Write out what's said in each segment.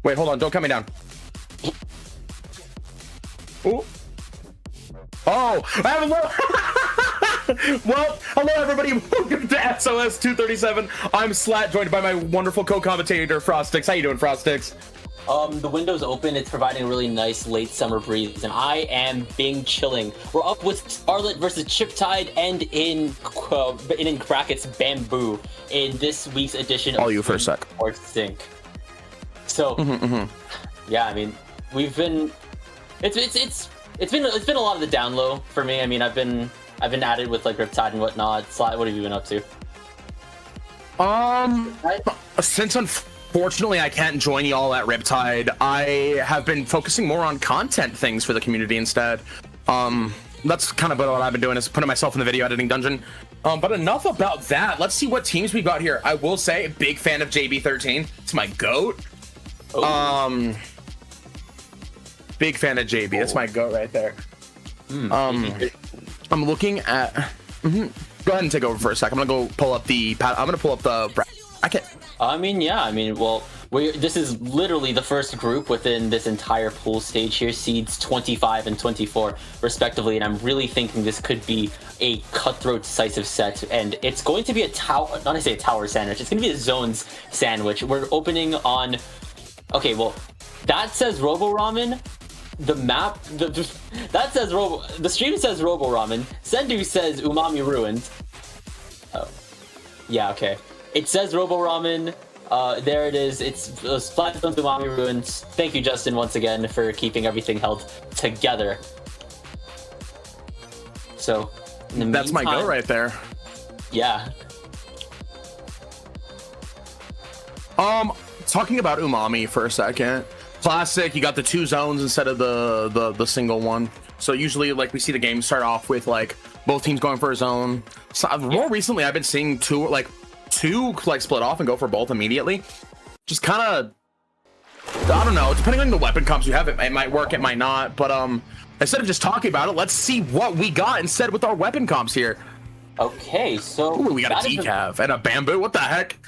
Wait, hold on. Don't cut me down. Ooh. Oh, I have a well, hello everybody. Welcome to SOS 237. I'm Slat, joined by my wonderful co-commentator Frostix. How you doing, Frostix? The window's open. It's providing a really nice late summer breeze, and I am being chilling. We're up with StarLit versus Chiptide, and in brackets Bamboo in this week's edition of You for a sec. Or Sync. So, yeah, I mean, we've been it's been a lot of the down low for me. I mean, I've been at it with like Riptide and whatnot. Sly, what have you been up to? Since unfortunately I can't join y'all at Riptide, I have been focusing more on content things for the community instead. That's kind of what I've been doing, is putting myself in the video editing dungeon. But enough about that. Let's see what teams we got here. I will say, big fan of JB13. It's my GOAT. Oh. Big fan of JB. That's my GOAT right there. I'm looking at. Go ahead and take over for a sec. I'm gonna go pull up the. I'm gonna pull up the. I can't. I mean, yeah. I mean, well, this is literally the first group within this entire pool stage here, seeds 25 and 24 respectively, and I'm really thinking this could be a cutthroat decisive set, and it's going to be a tower. Not to say a tower sandwich. It's going to be a zones sandwich. We're opening on. Okay, well, that says Robo Ramen. The map, that says Robo. The stream says Robo Ramen. Sendu says Umami Ruined. Oh, yeah, okay. It says Robo Ramen. There it is. It's Splatoon Umami Ruins. Thank you, Justin, once again for keeping everything held together. So, that's my go right there. Yeah. Talking about Umami for a second. Classic, you got the two zones instead of the single one. So usually, like, we see the game start off with like both teams going for a zone. So more recently, I've been seeing two split off and go for both immediately. Just kind of, I don't know. Depending on the weapon comps you have, it might work, it might not. But instead of just talking about it, let's see what we got instead with our weapon comps here. Okay, so ooh, we got a decav and a bamboo. What the heck?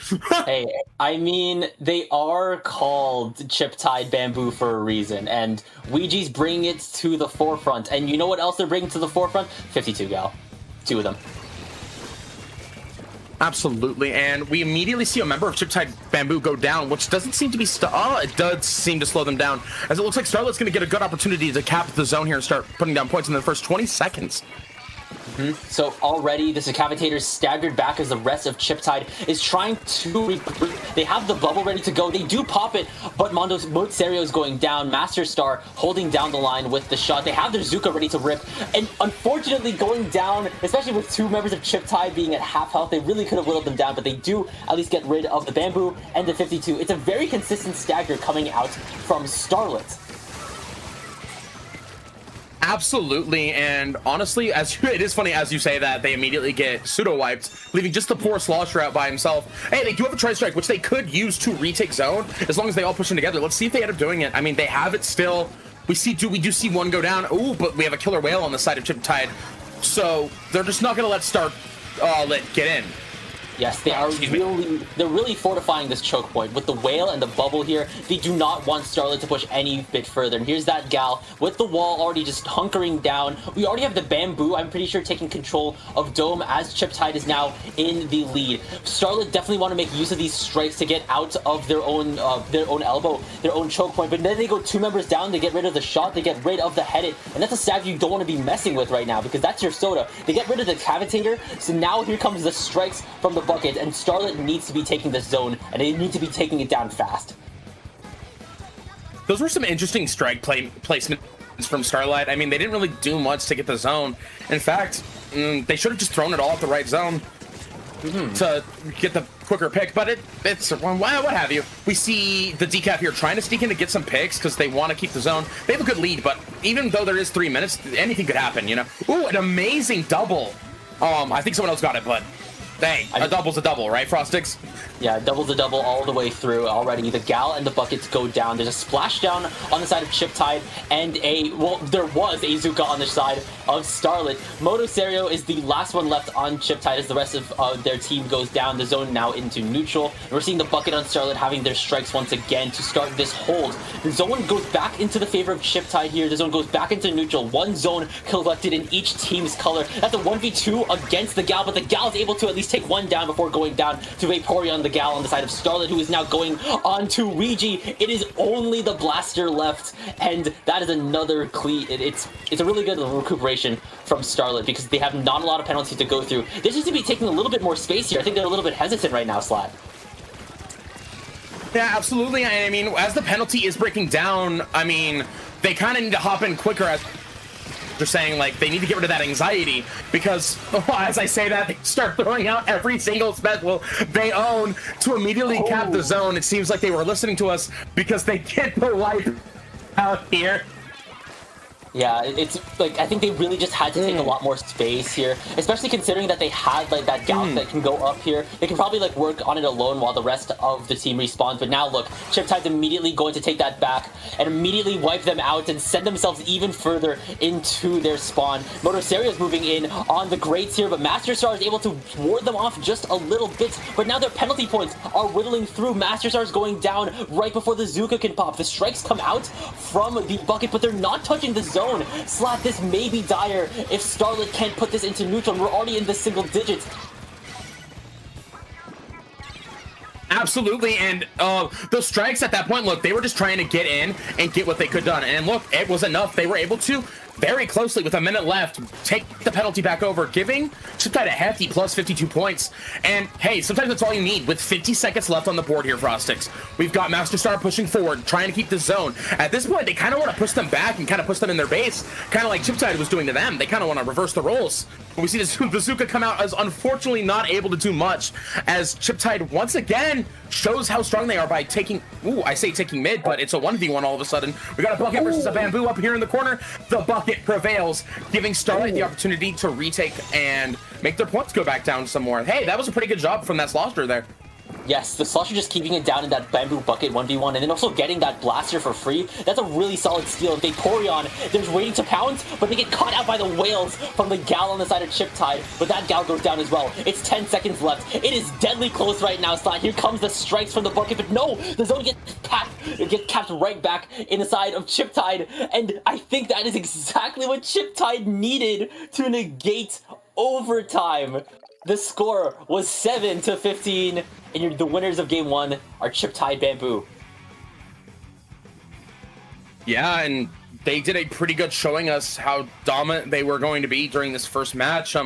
Hey, I mean, they are called Chiptide Bamboo for a reason, and Ouija's bringing it to the forefront. And you know what else they're bringing to the forefront? 52 gal, two of them. Absolutely, and we immediately see a member of Chiptide Bamboo go down, which doesn't seem to be it does seem to slow them down, as it looks like StarLit's going to get a good opportunity to cap the zone here and start putting down points in the first 20 seconds. So already, this Commentators staggered back as the rest of Chiptide is trying to regroup. They have the bubble ready to go. They do pop it, but Montserio is going down. Master Star holding down the line with the shot. They have their Zuka ready to rip, and unfortunately going down, especially with two members of Chiptide being at half health, they really could have whittled them down, but they do at least get rid of the Bamboo and the 52. It's a very consistent stagger coming out from StarLit. Absolutely, and honestly, it is funny as you say that they immediately get pseudo-wiped, leaving just the poor Slosher out by himself. Hey, they do have a Tri-Strike, which they could use to retake zone, as long as they all push in together. Let's see if they end up doing it. I mean, they have it still. We do see one go down. Ooh, but we have a Killer Whale on the side of Chiptide, so they're just not going to let StarLit get in. Yes, they are really fortifying this choke point. With the whale and the bubble here, they do not want StarLit to push any bit further. And here's that gal with the wall already just hunkering down. We already have the Bamboo, I'm pretty sure, taking control of Dome as Chiptide is now in the lead. StarLit definitely want to make use of these strikes to get out of their own elbow, their own choke point. But then they go two members down, they get rid of the shot, they get rid of the headed. And that's a stab you don't want to be messing with right now, because that's your soda. They get rid of the Commentator, so now here comes the strikes from the bucket, and StarLit needs to be taking this zone, and they need to be taking it down fast. Those were some interesting strike placements from StarLit. I mean, they didn't really do much to get the zone. In fact, they should have just thrown it all at the right zone to get the quicker pick, but it's what have you. We see the decaf here trying to sneak in to get some picks because they want to keep the zone. They have a good lead, but even though there is 3 minutes, anything could happen, you know? Ooh, an amazing double. I think someone else got it, but dang, a double's a double, right, Frostix? Yeah, double's a double all the way through already. The gal and the buckets go down. There's a splashdown on the side of Chiptide, and there was a Zuka on the side of StarLit. Motoserio is the last one left on Chiptide as the rest of their team goes down. The zone now into neutral. And we're seeing the bucket on StarLit having their strikes once again to start this hold. The zone goes back into the favor of Chiptide here. The zone goes back into neutral. One zone collected in each team's color. That's a 1v2 against the gal, but the gal is able to at least take one down before going down to Vaporeon, the gal on the side of StarLit, who is now going on to Ouija. It is only the blaster left, and that is another clean. It's a really good recuperation from StarLit because they have not a lot of penalties to go through. They seem to be taking a little bit more space here. I think they're a little bit hesitant right now, Slat. Yeah, absolutely. I mean, as the penalty is breaking down, I mean, they kind of need to hop in quicker as they're saying, like, they need to get rid of that anxiety because, as I say that, they start throwing out every single special they own to immediately cap the zone. It seems like they were listening to us because they get the wipe out here. Yeah, it's like, I think they really just had to take a lot more space here, especially considering that they had like that Gauss that can go up here. They can probably like work on it alone while the rest of the team respawns. But now look, Chiptide's immediately going to take that back and immediately wipe them out and send themselves even further into their spawn. Motoserio's moving in on the Greats here, but Master Star is able to ward them off just a little bit. But now their penalty points are whittling through. Master Star's going down right before the Zuka can pop. The strikes come out from the bucket, but they're not touching the zone. Slat, this may be dire if StarLit can't put this into neutral. We're already in the single digits. Absolutely, and those strikes at that point, look, they were just trying to get in and get what they could done. And look, it was enough. They were able to very closely, with a minute left, take the penalty back over, giving Chiptide a hefty plus 52 points. And hey, sometimes that's all you need. With 50 seconds left on the board here, Frostix, we've got Master Star pushing forward, trying to keep the zone. At this point, they kind of want to push them back and kind of push them in their base, kind of like Chiptide was doing to them. They kind of want to reverse the roles. But we see this Bazooka come out as unfortunately not able to do much, as Chiptide once again shows how strong they are by taking, I say taking mid, but it's a 1v1 all of a sudden. We got a bucket versus a bamboo up here in the corner. The bucket prevails, giving StarLit the opportunity to retake and make their points go back down some more. Hey, that was a pretty good job from that Slosher there. Yes, the Slosher just keeping it down in that bamboo bucket 1v1 and then also getting that blaster for free. That's a really solid steal. Vaporeon, they're waiting to pounce, but they get caught out by the whales from the gal on the side of Chiptide. But that gal goes down as well. It's 10 seconds left. It is deadly close right now, Slat. Here comes the strikes from the bucket, but no, the zone gets capped right back in the side of Chiptide. And I think that is exactly what Chiptide needed to negate overtime. The score was 7-15, and the winners of game 1 are Chiptide Bamboo. Yeah, and they did a pretty good showing us how dominant they were going to be during this first match.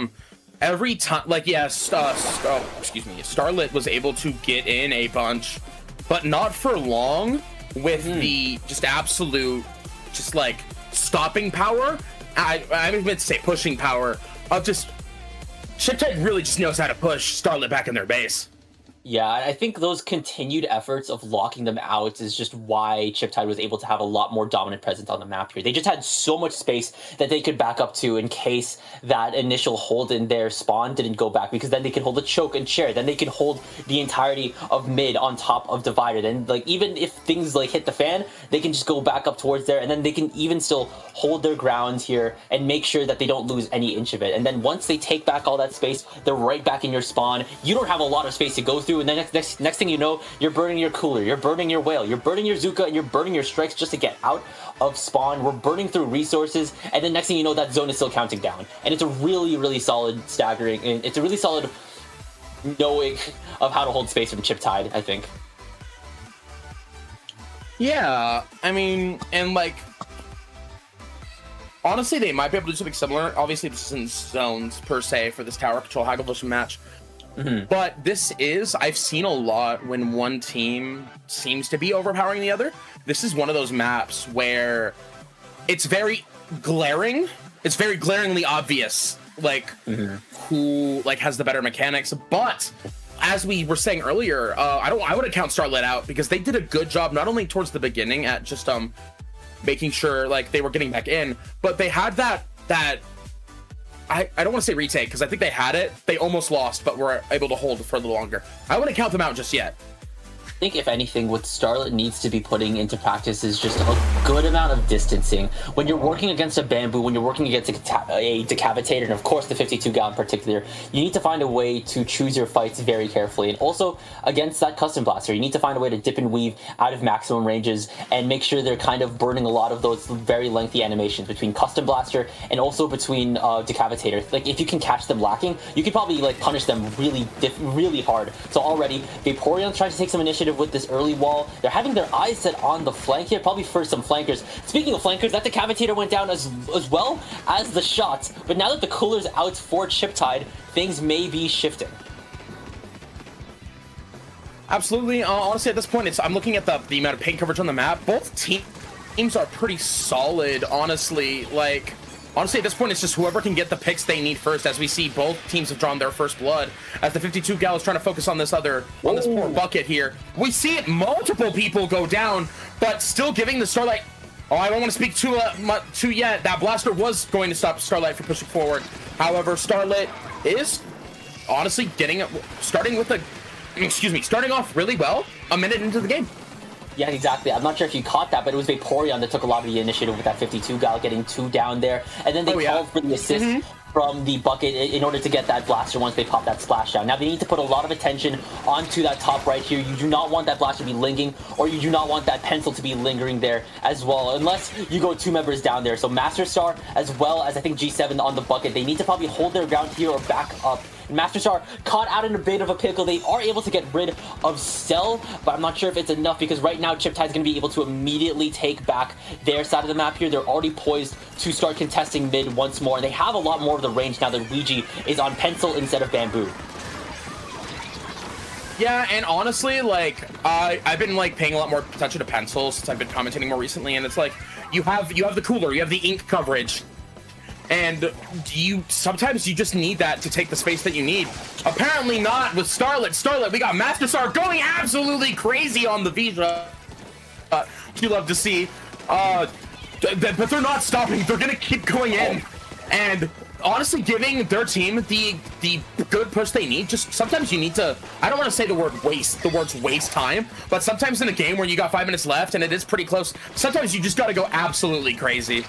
Every time, like, yes, StarLit was able to get in a bunch, but not for long with the just absolute, just like stopping power. I meant to say pushing power of just Chiptide really just knows how to push StarLit back in their base. Yeah, I think those continued efforts of locking them out is just why Chiptide was able to have a lot more dominant presence on the map here. They just had so much space that they could back up to in case that initial hold in their spawn didn't go back, because then they could hold a choke and chair. Then they could hold the entirety of mid on top of Divider. Then, like, even if things like hit the fan, they can just go back up towards there, and then they can even still hold their ground here and make sure that they don't lose any inch of it. And then once they take back all that space, they're right back in your spawn. You don't have a lot of space to go through, and then next thing you know, you're burning your cooler, you're burning your whale, you're burning your Zuka, and you're burning your strikes just to get out of spawn. We're burning through resources, and then next thing you know, that zone is still counting down. And it's a really, really solid staggering, and it's a really solid knowing of how to hold space from Chiptide, I think. Yeah, I mean, and like, honestly, they might be able to do something similar. Obviously, this isn't zones per se for this tower control haggle vision match. But this is, I've seen a lot when one team seems to be overpowering the other. This is one of those maps where it's very glaring. It's very glaringly obvious, like, who like has the better mechanics. But as we were saying earlier, I wouldn't count StarLit out, because they did a good job not only towards the beginning at just making sure like they were getting back in, but they had that I don't want to say retake, because I think they had it. They almost lost, but were able to hold for a little longer. I wouldn't count them out just yet. I think, if anything, what StarLit needs to be putting into practice is just a good amount of distancing. When you're working against a Bamboo, when you're working against a Decapitator, and of course the 52 gal in particular, you need to find a way to choose your fights very carefully. And also, against that Custom Blaster, you need to find a way to dip and weave out of maximum ranges and make sure they're kind of burning a lot of those very lengthy animations between Custom Blaster and also between Decapitator. Like, if you can catch them lacking, you can probably like punish them really hard. So already, Vaporeon's trying to take some initiative with this early wall. They're having their eyes set on the flank here, probably for some flankers. Speaking of flankers, that Decapitator went down as well as the shots, but now that the cooler's out for Chiptide, things may be shifting. Absolutely. Honestly, at this point, I'm looking at the amount of paint coverage on the map. Both teams are pretty solid, honestly. Like, honestly, at this point, it's just whoever can get the picks they need first. As we see, both teams have drawn their first blood. As the 52 gal is trying to focus on this poor bucket here. We see it, multiple people go down, but still giving the StarLit. Oh, I don't want to speak too yet. That blaster was going to stop StarLit from pushing forward. However, StarLit is honestly starting off really well a minute into the game. Yeah, exactly. I'm not sure if you caught that, but it was Vaporeon that took a lot of the initiative with that 52 gal getting 2 down there. And then they called for the assist from the bucket in order to get that blaster once they pop that splash down. Now they need to put a lot of attention onto that top right here. You do not want that blaster to be lingering, or you do not want that pencil to be lingering there as well, unless you go 2 members down there. So Master Star, as well as I think G7 on the bucket, they need to probably hold their ground here or back up. Master Star caught out in a bit of a pickle. They are able to get rid of Cell, but I'm not sure if it's enough, because right now Chiptide's going to be able to immediately take back their side of the map here. They're already poised to start contesting mid once more, and they have a lot more of the range now that Luigi is on Pencil instead of Bamboo. Yeah, and honestly, like, I've been like paying a lot more attention to Pencil since I've been commentating more recently, and it's like you have the cooler, you have the ink coverage, and sometimes you just need that to take the space that you need. Apparently not with StarLit. We got Master Star going absolutely crazy on the Vija. You love to see. But they're not stopping. They're gonna keep going in, and honestly giving their team the good push they need. Just sometimes you need to, I don't want to say the words waste time, but sometimes in a game where you got 5 minutes left and it is pretty close, sometimes you just got to go absolutely crazy.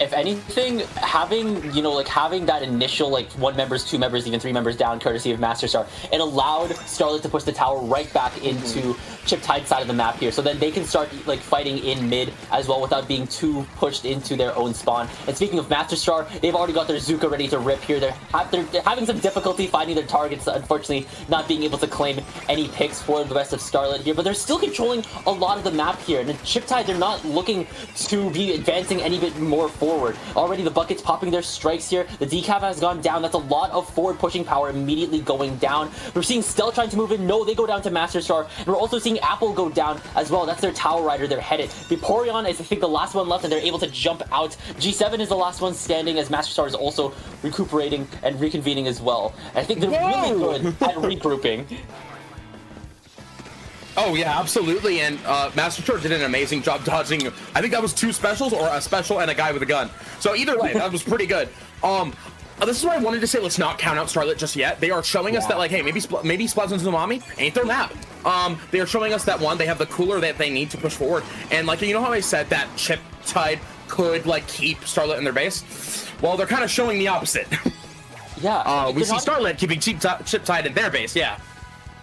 If anything, having, you know, like having that initial like 1 members, 2 members, even 3 members down, courtesy of Master Star, it allowed StarLit to push the tower right back into Chip Tide side of the map here, so then they can start like fighting in mid as well without being too pushed into their own spawn. And speaking of Master Star, they've already got their Zuka ready to rip here. They're having some difficulty finding their targets, unfortunately not being able to claim any picks for the rest of StarLit here, but they're still controlling a lot of the map here. And in Chip Tide, they're not looking to be advancing any bit more forward. Already the buckets popping their strikes here. The decaf has gone down. That's a lot of forward pushing power immediately going down. We're seeing Stel trying to move in. No, they go down to Master Star. And we're also seeing Apple go down as well. That's their Tower Rider. They're headed. Vaporeon is, I think, the last one left, and they're able to jump out. G7 is the last one standing, as Master Star is also recuperating and reconvening as well. I think they're really good at regrouping. Oh yeah, absolutely, and Master Star did an amazing job dodging. I think that was 2 specials, or a special and a guy with a gun. So either way, that was pretty good. This is why I wanted to say let's not count out StarLit just yet. They are showing us that, like, hey, maybe Splatoon's Umami ain't their map. They are showing us that, one, they have the cooler that they need to push forward, and like, you know how I said that Chip Tide could like keep StarLit in their base? Well, they're kind of showing the opposite. Yeah, we see StarLit keeping Chip Tide in their base. Yeah.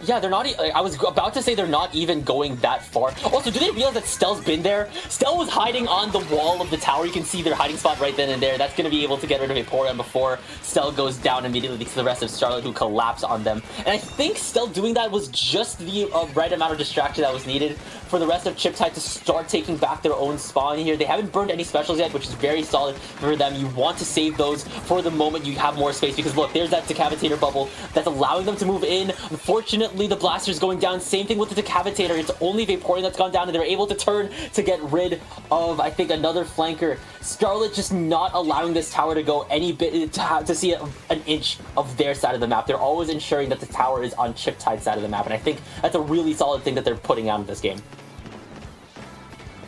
Yeah, they're not. I was about to say they're not even going that far. Also, do they realize that Stel's been there? Stel was hiding on the wall of the tower. You can see their hiding spot right then and there. That's going to be able to get rid of Vaporeon before Stel goes down immediately to the rest of StarLit, who collapse on them. And I think Stel doing that was just the right amount of distraction that was needed for the rest of Chip Tide to start taking back their own spawn here. They haven't burned any specials yet, which is very solid for them. You want to save those for the moment you have more space, because look, there's that Decavitator bubble that's allowing them to move in. Unfortunately, the Blaster's going down. Same thing with the Decavitator. It's only Vaporeon that's gone down, and they're able to turn to get rid of, I think, another flanker. StarLit just not allowing this tower to go any bit, to see an inch of their side of the map. They're always ensuring that the tower is on Chip Tide side of the map, and I think that's a really solid thing that they're putting out in this game.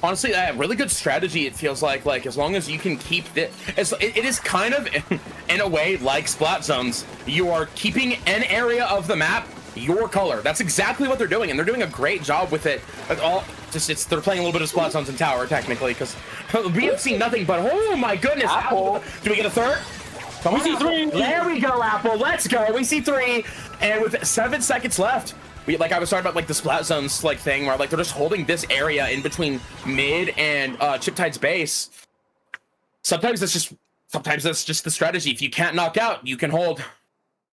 Honestly, a really good strategy, it feels like as long as you can keep it is kind of, in a way, like Splat Zones. You are keeping an area of the map your color. That's exactly what they're doing, and they're doing a great job with it. They're playing a little bit of Splat Zones in tower, technically, because we have seen nothing but, oh my goodness, Apple. Do we get a third? Come on, we see 3. There we go, Apple. Let's go. We see 3, and with 7 seconds left, like I was talking about, like the Splat Zones like thing, where like they're just holding this area in between mid and Chip Tide's base. Sometimes that's just the strategy. If you can't knock out, you can hold.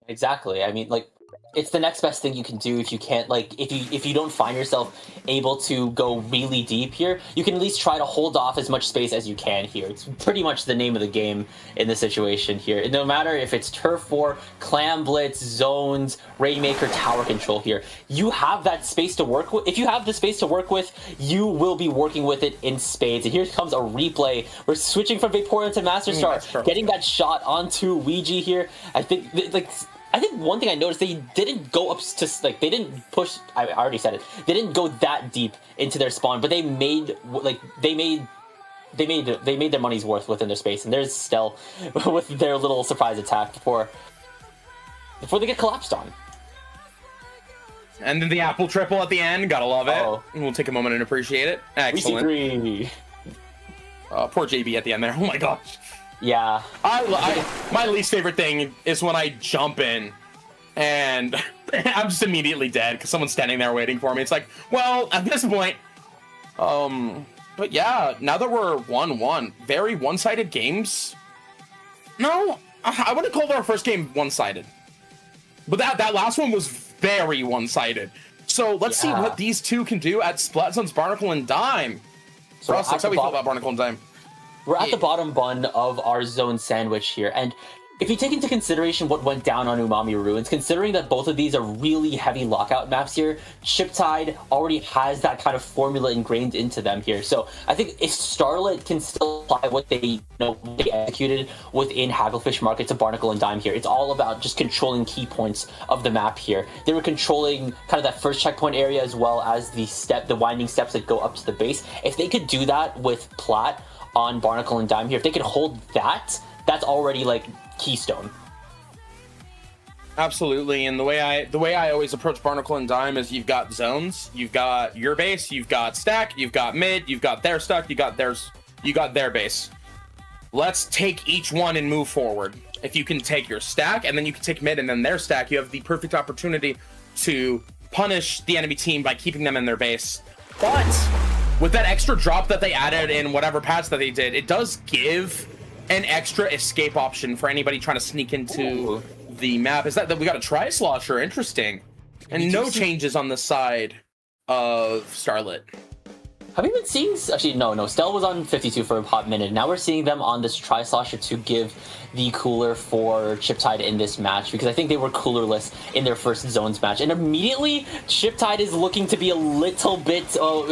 Exactly. I mean, like, it's the next best thing you can do if you can't, like, if you don't find yourself able to go really deep here, you can at least try to hold off as much space as you can here. It's pretty much the name of the game in this situation here. And no matter if it's Turf War, Clam Blitz, Zones, Rainmaker, Tower Control here, you have that space to work with. If you have the space to work with, you will be working with it in spades. And here comes a replay. We're switching from Vaporeon to Master Star, getting that shot onto Ouija here. I think one thing I noticed, they didn't go up to, like, they didn't push, I already said it, they didn't go that deep into their spawn, but they made their money's worth within their space. And there's Stel with their little surprise attack before they get collapsed on. And then the Apple triple at the end, gotta love it. We'll take a moment and appreciate it. Excellent. Poor JB at the end there, oh my gosh. Yeah. My least favorite thing is when I jump in and I'm just immediately dead because someone's standing there waiting for me. It's like, well, at this point, but yeah, now that we're 1-1, very one-sided games. No, I wouldn't call our first game one-sided, but that last one was very one-sided. So let's see what these two can do at Splat Zone's Barnacle and Dime. So how do we feel about Barnacle and Dime? We're at the bottom bun of our zone sandwich here, and if you take into consideration what went down on Umami Ruins, considering that both of these are really heavy lockout maps here, Chip Tide already has that kind of formula ingrained into them here. So I think if StarLit can still apply what they executed within Hagglefish Market to Barnacle and Dime here, it's all about just controlling key points of the map here. They were controlling kind of that first checkpoint area as well as the winding steps that go up to the base. If they could do that with Plat on Barnacle and Dime here, if they could hold that, that's already like keystone. Absolutely, and the way I always approach Barnacle and Dime is you've got zones, you've got your base, you've got stack, you've got mid, you've got their stack, you got their base. let's take each one and move forward. If you can take your stack, and then you can take mid and then their stack, you have the perfect opportunity to punish the enemy team by keeping them in their base. But with that extra drop that they added in whatever patch that they did, it does give an extra escape option for anybody trying to sneak into the map. Is that we got a tri-slosher? Interesting. And no changes on the side of StarLit. Have you been seeing... Actually, no. Stel was on 52 for a hot minute. Now we're seeing them on this tri-slosher to give the cooler for Chiptide in this match, because I think they were coolerless in their first zones match. And immediately, Chiptide is looking to be a little bit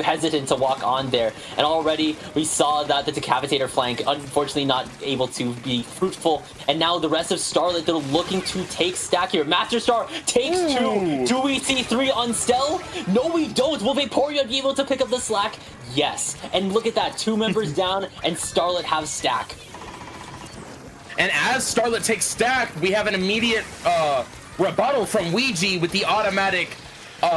hesitant to walk on there. And already, we saw that the Decapitator flank, unfortunately not able to be fruitful. And now the rest of StarLit, they're looking to take stack here. Master Star takes two. Do we see three on Stel? No, we don't. Will Vaporeon be able to pick up the slack? Yes. And look at that. 2 members down, and StarLit have stack. And as StarLit takes stack, we have an immediate rebuttal from Ouija with the automatic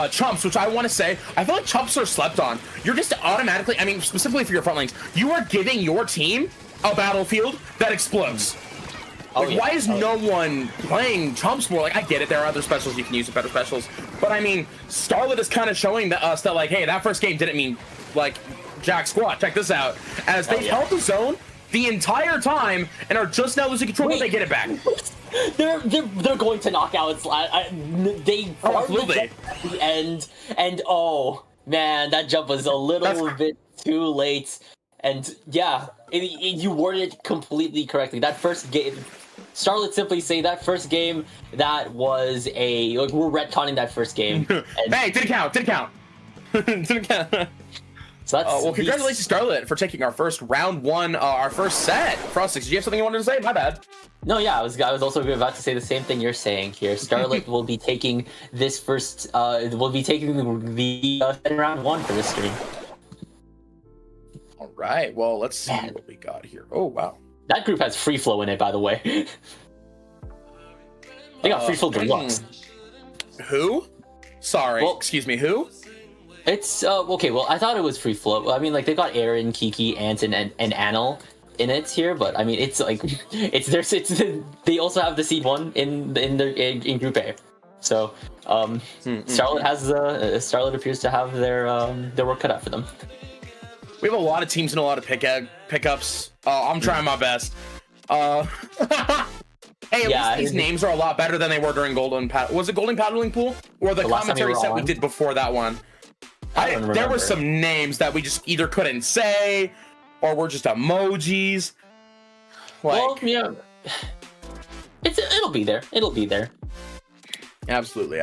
chumps, which I want to say, I feel like chumps are slept on. You're just automatically, I mean, specifically for your front lanes, you are giving your team a battlefield that explodes. Why is no one playing chumps more? Like, I get it, there are other specials you can use, better specials. But I mean, StarLit is kind of showing us that, like, hey, that first game didn't mean, like, jack squat. Check this out. As they held the zone the entire time and are just now losing control, but they get it back. They're going to knock out. They farmed the jump at the end, and oh man, that jump was a little bit too late. And yeah, you worded it completely correctly. That first game, StarLit simply say that first game, that was a we're retconning that first game. And hey, didn't count. Didn't count. So that's well, congratulations, StarLit, for taking our first round one, our first set. Frostix, did you have something you wanted to say? My bad. No, yeah, I was also about to say the same thing you're saying here. StarLit will be taking this first, will be taking the round one for this stream. All right, well, let's see what we got here. Oh, wow. That group has FreeFlow in it, by the way. They got FreeFlow Deluxe. Who? Sorry, well, excuse me, who? It's okay. Well, I thought it was FreeFlow. I mean, like, they got Aaron, Kiki, Anton, and Anil in it here, but I mean, it's like they also have the seed 1 in Group A. So StarLit has StarLit appears to have their work cut out for them. We have a lot of teams and a lot of pickups. I'm trying my best. Hey, at least these names are a lot better than they were during Golden Paddle. Was it Golden Paddling Pool or the commentary set we did before that one? There were some names that we just either couldn't say or were just emojis. Like, well, yeah, it'll be there. It'll be there. Absolutely.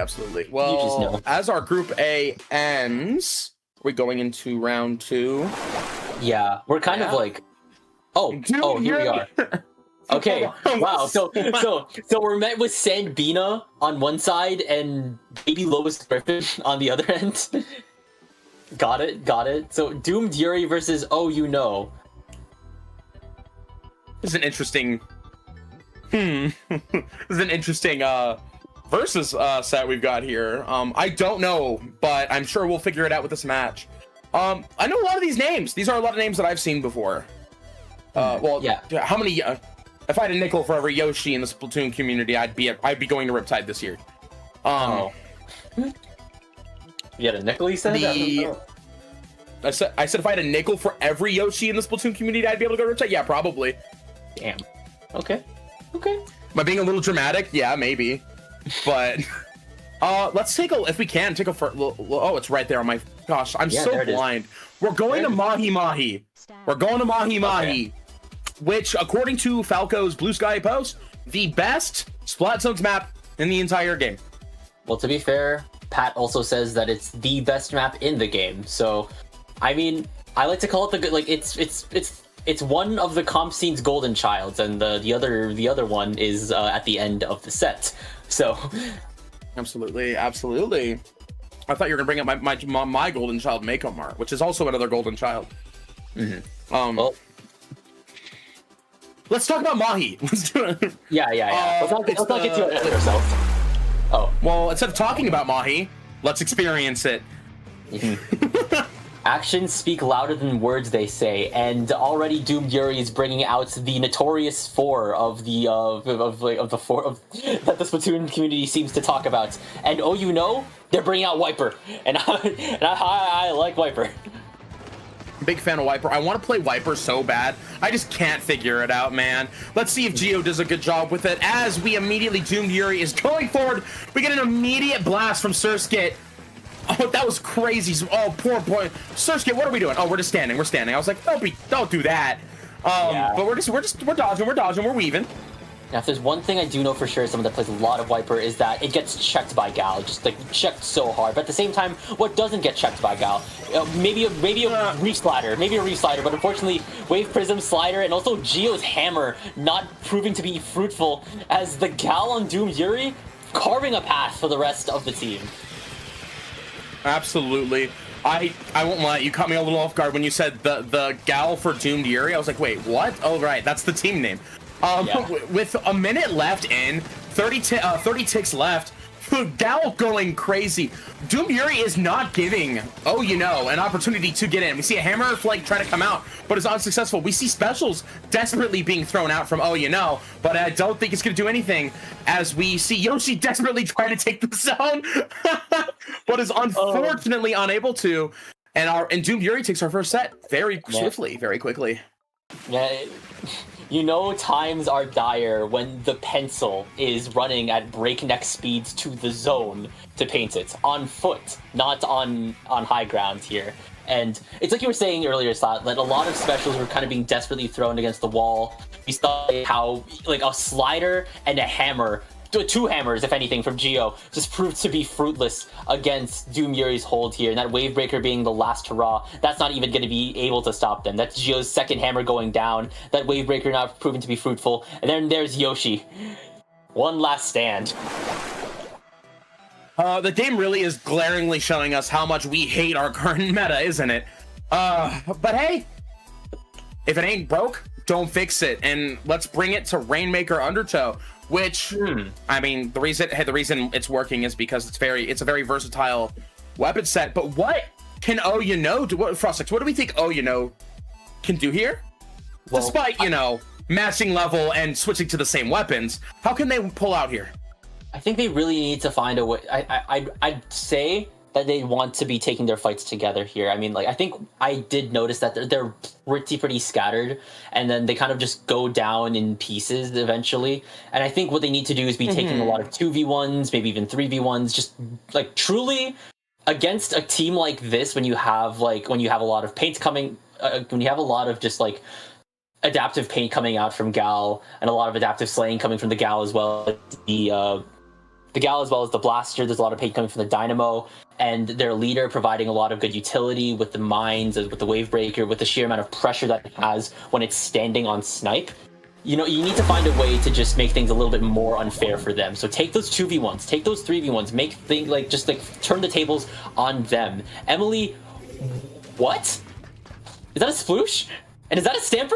Well, you just know. As our Group A ends, we're going into round 2. Yeah, we're kind of like, here we are. Okay, wow. So we're met with Sandbina on one side and Baby Lois Griffin on the other end. Got it. So Doomed Yuri versus This is an interesting. This is an interesting versus set we've got here. I don't know, but I'm sure we'll figure it out with this match. I know a lot of these names. These are a lot of names that I've seen before. Well, yeah. How many? If I had a nickel for every Yoshi in the Splatoon community, I'd be going to Riptide this year. You had a nickel, you said? I said if I had a nickel for every Yoshi in the Splatoon community, I'd be able to go to Riptide? Yeah, probably. Damn. Okay. Am I being a little dramatic? Yeah, maybe. But let's take a, if we can, take a oh, it's right there on my, gosh, I'm so blind. We're going to Mahi Mahi. Which, according to Falco's Blue Sky post, the best Splat Zones map in the entire game. Well, to be fair, Pat also says that it's the best map in the game. So, I mean, I like to call it it's one of the comp scene's golden childs, and the other one is at the end of the set. So, absolutely. I thought you were gonna bring up my golden child Mako Mart, which is also another golden child. Well, let's talk about Mahi. Let's do it. Yeah. Let's not get too ahead of ourselves. Oh. Well, instead of talking about Mahi, let's experience it. Actions speak louder than words, they say, and already Doomed Yuri is bringing out the notorious four of the four that the Splatoon community seems to talk about. And oh, you know, they're bringing out Wiper, and I like Wiper. Big fan of Wiper. I want to play Wiper so bad. I just can't figure it out, man. Let's see if Geo does a good job with it. As we immediately Doomed Yuri is going forward, we get an immediate blast from Surskit. Oh, that was crazy. Oh, poor boy. Surskit, what are we doing? Oh, we're just standing. We're standing. I was like, don't do that. Yeah. But we're dodging, we're weaving. Now, if there's one thing I do know for sure, someone that plays a lot of Wiper, is that it gets checked by Gal, just like checked so hard. But at the same time, what doesn't get checked by Gal? Maybe a reef slider, but unfortunately, Wave Prism slider and also Geo's hammer not proving to be fruitful, as the Gal on Doomed Yuri carving a path for the rest of the team. Absolutely. I won't lie, you caught me a little off guard when you said the Gal for Doomed Yuri. I was like, wait, what? Oh, right, that's the team name. Yeah. With a minute left in, 30 ticks left, Gal going crazy. Doomed Yuri is not giving, oh, you know, an opportunity to get in. We see a hammer flank try to come out, but it's unsuccessful. We see specials desperately being thrown out from, oh, you know, but I don't think it's going to do anything, as we see Yoshi desperately try to take the zone, but is unfortunately unable to. And Doomed Yuri takes our first set very swiftly, very quickly. Yeah. You know, times are dire when the pencil is running at breakneck speeds to the zone to paint it on foot, not on high ground here. And it's like you were saying earlier, Slat, that a lot of specials were kind of being desperately thrown against the wall. We saw how like a slider and a hammer, two hammers, if anything, from Geo just proved to be fruitless against Doomed Yuri's hold here. And that Wave Breaker being the last hurrah, that's not even going to be able to stop them. That's Geo's second hammer going down. That Wave Breaker not proven to be fruitful. And then there's Yoshi. One last stand. The game really is glaringly showing us how much we hate our current meta, isn't it? But hey, if it ain't broke, don't fix it. And let's bring it to Rainmaker Undertow. Which, I mean, the reason it's working is because it's a very versatile weapon set. But what can Oh You Know do? Frostix, what do we think Oh You Know can do here? Well, despite, you know, matching level and switching to the same weapons, how can they pull out here? I think they really need to find a way. I'd say that they want to be taking their fights together here. I mean, like, I think I did notice that they're pretty scattered, and then they kind of just go down in pieces eventually. And I think what they need to do is be taking a lot of 2v1s, maybe even 3v1s, just like truly against a team like this, when you have a lot of paint coming, when you have a lot of just like adaptive paint coming out from Gal, and a lot of adaptive slaying coming from the Gal as well. The Gal as well as the Blaster, there's a lot of paint coming from the Dynamo, and their leader providing a lot of good utility with the mines, with the Wave Breaker, with the sheer amount of pressure that it has when it's standing on snipe. You know, you need to find a way to just make things a little bit more unfair for them. So take those 2v1s, take those 3v1s, make things like, just like turn the tables on them. Emily, what? Is that a sploosh? And is that a stamper?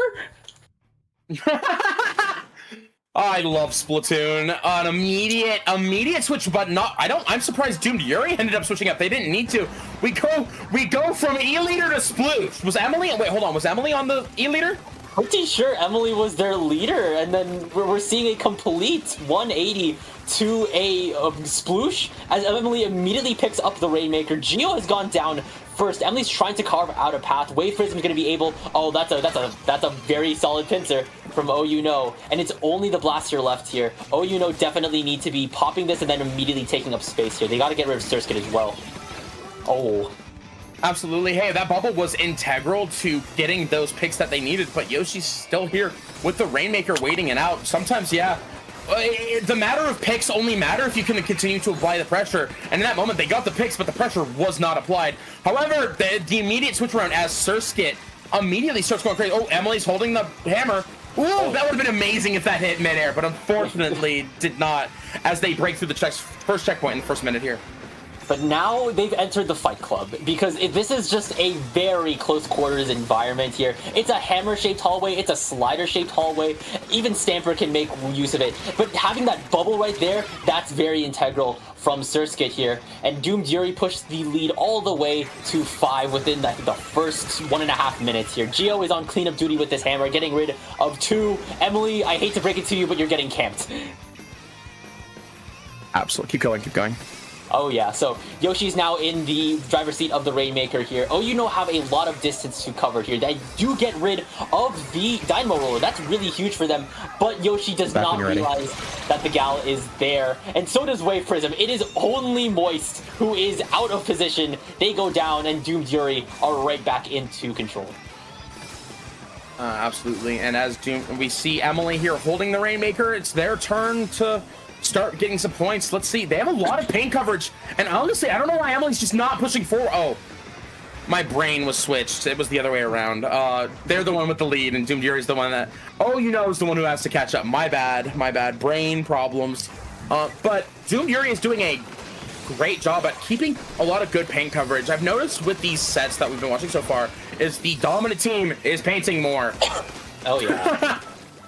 I love Splatoon. An immediate switch, but I'm surprised Doomed Yuri ended up switching up. They didn't need to. We go from E-leader to Sploosh. Was Emily on the E-leader? Pretty sure Emily was their leader, and then we're seeing a complete 180 to a sploosh as Emily immediately picks up the Rainmaker. Geo has gone down first. Emily's trying to carve out a path. Wave Prism is going to be able. Oh, that's a very solid pincer from Oh You Know, and it's only the Blaster left here. Oh You Know definitely need to be popping this and then immediately taking up space here. They got to get rid of Surskit as well. Oh. Absolutely. Hey, that bubble was integral to getting those picks that they needed, but Yoshi's still here with the Rainmaker waiting it out. Sometimes, yeah, the matter of picks only matter if you can continue to apply the pressure. And in that moment, they got the picks, but the pressure was not applied. However, the immediate switch around as Surskit immediately starts going crazy. Oh, Emily's holding the hammer. Ooh, that would have been amazing if that hit midair, but unfortunately did not, as they break through the first checkpoint in the first minute here. But now they've entered the fight club, because this is just a very close quarters environment here. It's a hammer-shaped hallway, it's a slider-shaped hallway. Even Stamper can make use of it. But having that bubble right there, that's very integral from Surskit here. And Doomed Yuri pushed the lead all the way to 5 within the first 1.5 minutes here. Geo is on cleanup duty with this hammer, getting rid of 2. Emily, I hate to break it to you, but you're getting camped. Absolutely. Keep going, keep going. Oh yeah, so Yoshi's now in the driver's seat of the Rainmaker here. OUno have a lot of distance to cover here. They do get rid of the Dynamo Roller. That's really huge for them, but Yoshi does not realize that the gal is there. And so does Wave Prism. It is only Moist who is out of position. They go down, and Doomed Yuri are right back into control. Absolutely, and as we see Emily here holding the Rainmaker, it's their turn to start getting some points. Let's see. They have a lot of paint coverage, and honestly, I don't know why Emily's just not pushing forward. Oh, my brain was switched. It was the other way around. They're the one with the lead, and Doomed Yuri's the one that, is the one who has to catch up. My bad. Brain problems. But Doomed Yuri is doing a great job at keeping a lot of good paint coverage. I've noticed with these sets that we've been watching so far is the dominant team is painting more. Oh yeah.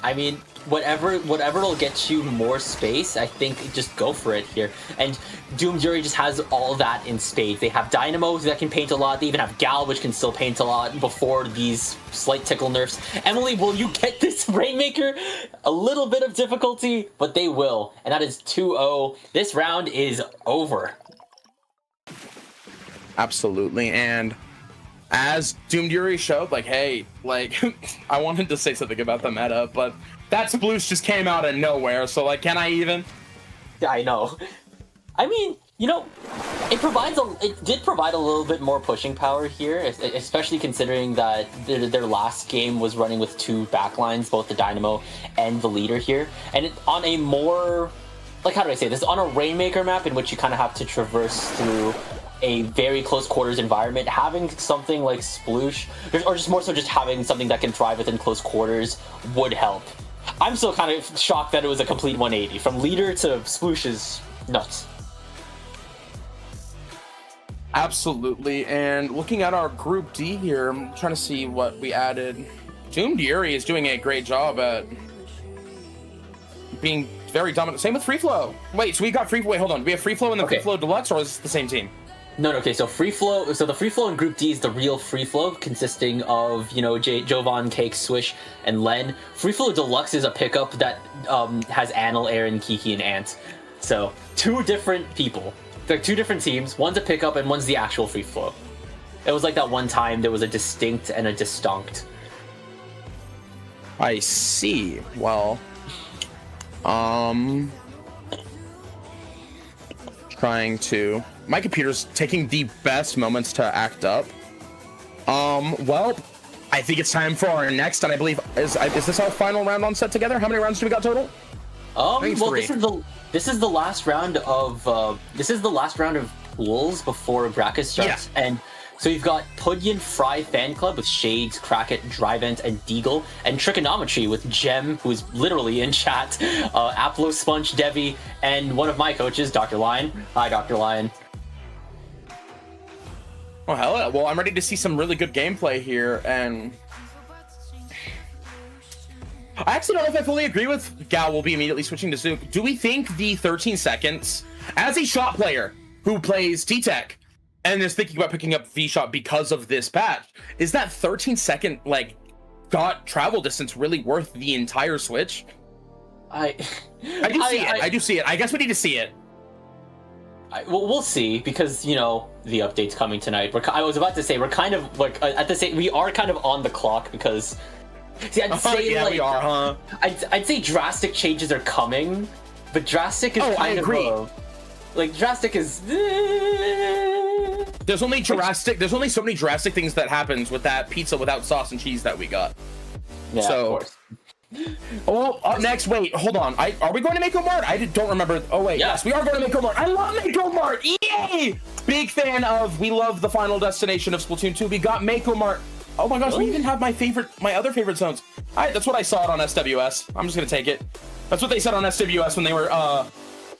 I mean, whatever will get you more space, I think just go for it here. And Doomed Yuri just has all that in spades. They have Dynamos that can paint a lot. They even have Gal, which can still paint a lot before these slight tickle nerfs. Emily, will you get this Rainmaker? A little bit of difficulty, but they will. And that is 2-0. This round is over. Absolutely. And as Doomed Yuri showed, hey, I wanted to say something about the meta, but that sploosh just came out of nowhere, so, can I even? Yeah, I know. I mean, it did provide a little bit more pushing power here, especially considering that their last game was running with 2 backlines, both the Dynamo and the leader here. And on a more, how do I say this? On a Rainmaker map in which you kind of have to traverse through a very close quarters environment, having something like Sploosh, or just more so just having something that can thrive within close quarters would help. I'm still kind of shocked that it was a complete 180. From leader to Sploosh is nuts. Absolutely, and looking at our Group D here, I'm trying to see what we added. Doomed Yuri is doing a great job at being very dominant. Same with FreeFlow. Wait, so we got FreeFlow. Wait, hold on. Do we have FreeFlow and the FreeFlow Deluxe, or is this the same team? No, okay, so FreeFlow, the FreeFlow in Group D is the real FreeFlow, consisting of, Jovan, Cake, Swish, and Len. FreeFlow Deluxe is a pickup that has Anil, Aaron, Kiki, and Ant. So, 2 different people. They're 2 different teams. One's a pickup and one's the actual FreeFlow. It was like that one time there was a distinct and a distinct. I see. Well, my computer's taking the best moments to act up. Well, I think it's time for our next, and I believe is this our final round on set together? How many rounds do we got total? Well, this is the last round of pools before bracket starts, yeah. And so you've got Pudyin Fry Fanclub with Shades, Crackit, Dryvent, and Deagle, and Trickonometry with Gem, who is literally in chat, Aplo, Sponge, Devi, and one of my coaches, Dr. Lion. Hi, Dr. Lion. Oh, hell yeah. Well, I'm ready to see some really good gameplay here, and I actually don't know if I fully agree with Gal will be immediately switching to Zook. Do we think the 13 seconds, as a shot player who plays T-Tech and is thinking about picking up V-Shot because of this patch, is that 13-second, dot travel distance really worth the entire switch? I do see it. I guess we need to see it. Well, we'll see, because the update's coming tonight. I was about to say we're kind of we are kind of on the clock, because I'd say yeah, we are, huh? I'd say drastic changes are coming, but drastic is kind of drastic is. There's only so many drastic things that happens with that pizza without sauce and cheese that we got. Yeah, so, of course. Oh, up next, wait, hold on. Are we going to Mako Mart? I don't remember. Oh, wait, yes, we are going to Mako Mart. I love Mako Mart. Yay! Big fan of, we love the final destination of Splatoon 2. We got Mako Mart. Oh my gosh, we even have my other favorite zones. That's what I saw it on SWS. I'm just going to take it. That's what they said on SWS when they were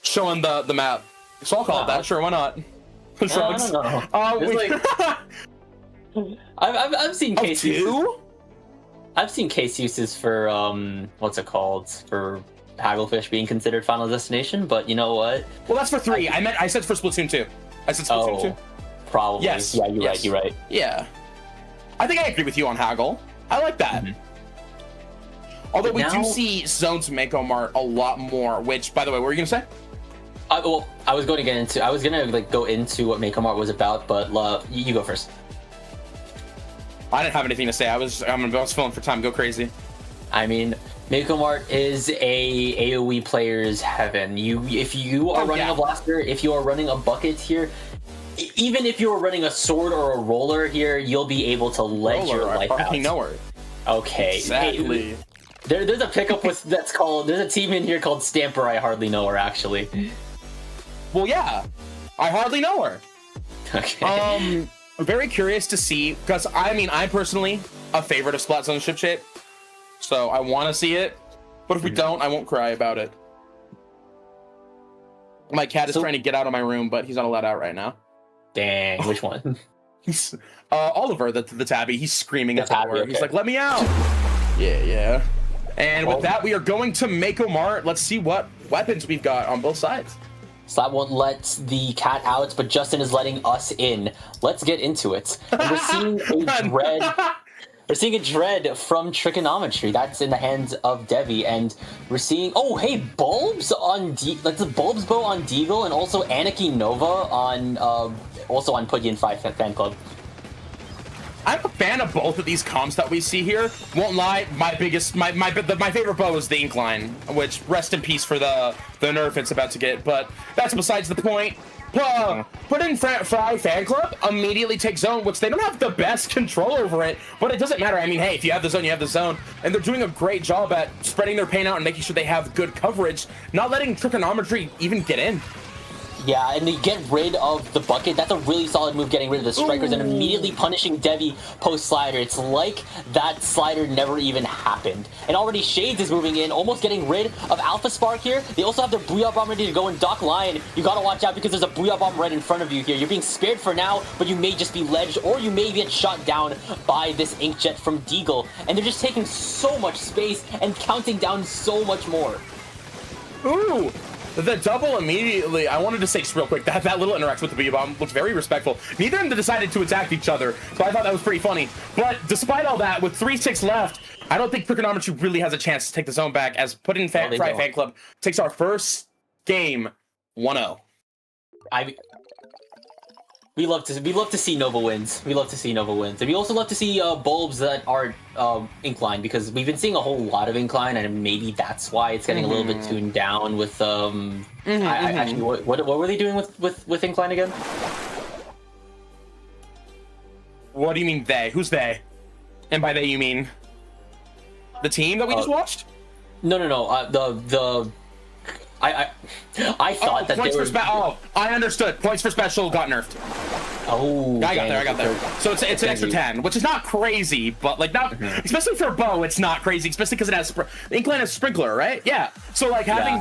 showing the map. So I'll call it that. Sure, why not? Shrugs. No. I've seen case uses. I've seen case uses for what's it called, for Hagglefish being considered Final Destination, but you know what? Well, that's for 3. I said for Splatoon 2. I said Splatoon 2. Probably. Yes. Yeah, you're right. Yeah. I think I agree with you on Haggle. I like that. Although we do see zones Mako Mart a lot more, which, by the way, what were you gonna say? I was going to go into what Mako Mart was about, but you go first. I didn't have anything to say. I was filling for time. Go crazy. I mean, Mako Mart is a AoE player's heaven. If you are running a blaster, if you are running a bucket here, even if you are running a sword or a roller here, you'll be able to ledge your life out. I know her. Okay. Exactly. There's a pickup that's called. There's a team in here called Stamper. I hardly know her actually. Well, yeah, I hardly know her. Okay. I'm very curious to see, because I'm personally a favorite of Splat Zone ship shape, so I want to see it. But if we don't, I won't cry about it. My cat is trying to get out of my room, but he's not allowed out right now. Dang, which one? He's Oliver, the tabby. He's screaming at the door. Okay. He's like, "Let me out!" Yeah. And with that, we are going to Mako Mart. Let's see what weapons we've got on both sides. Slap won't let the cat out, but Justin is letting us in. Let's get into it. And we're seeing a dread. We're seeing a dread from Trickonometry. That's in the hands of Devi, and we're seeing bulbs on that's a bulbs bow on Deagle, and also Anarchy Nova on also on Pudyin Fanclub. I'm a fan of both of these comps that we see here. Won't lie, my favorite bow is the Inkling, which rest in peace for the nerf it's about to get, but that's besides the point. Pudyin Fanclub immediately takes zone, which they don't have the best control over it, but it doesn't matter. I mean, hey, if you have the zone, you have the zone, and they're doing a great job at spreading their pain out and making sure they have good coverage, not letting Trickonometry even get in. Yeah, and they get rid of the bucket. That's a really solid move, getting rid of the strikers and immediately punishing Devi post-slider. It's like that slider never even happened. And already Shades is moving in, almost getting rid of Alpha Spark here. They also have their Booyah Bomb ready to go, and Doc Lion, you gotta watch out because there's a Booyah Bomb right in front of you here. You're being spared for now, but you may just be ledged, or you may get shot down by this Inkjet from Deagle. And they're just taking so much space and counting down so much more. Ooh! The double immediately, I wanted to say just real quick, that little interaction with the Booyah Bomb looks very respectful. Neither of them decided to attack each other, so I thought that was pretty funny. But despite all that, with 3-6 left, I don't think Trickonometry really has a chance to take the zone back, as Pudyin Fanclub takes our first game 1-0. We love to see Nova wins. We love to see Nova wins. And we also love to see bulbs that are Incline, because we've been seeing a whole lot of Incline, and maybe that's why it's getting a little bit tuned down with actually, what were they doing with Incline again? What do you mean they? Who's they? And by they you mean the team that we just watched? No. I thought that points they were... I understood. Points for special got nerfed. Oh, I got there. So it's an extra 10, which is not crazy, but like not especially for bow, it's not crazy, especially because it has Inkling has sprinkler, right? Yeah. So like having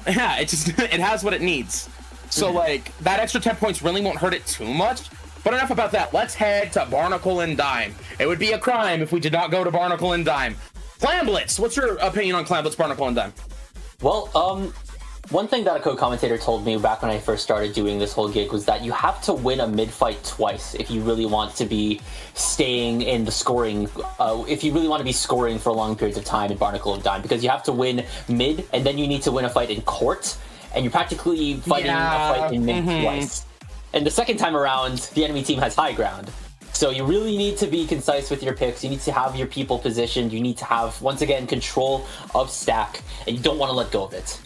it just it has what it needs. So like that extra 10 points really won't hurt it too much. But enough about that. Let's head to Barnacle and Dime. It would be a crime if we did not go to Barnacle and Dime. Clamblitz, what's your opinion on Clamblitz, Barnacle and Dime? Well, one thing that a co-commentator told me back when I first started doing this whole gig was that you have to win a mid-fight twice if you really want to be staying in the scoring, if you really want to be scoring for long periods of time in Barnacle and Dime, because you have to win mid, and then you need to win a fight in court, and you're practically fighting a fight in mid twice. And the second time around, the enemy team has high ground. So you really need to be concise with your picks. You need to have your people positioned. You need to have, once again, control of stack, and you don't want to let go of it.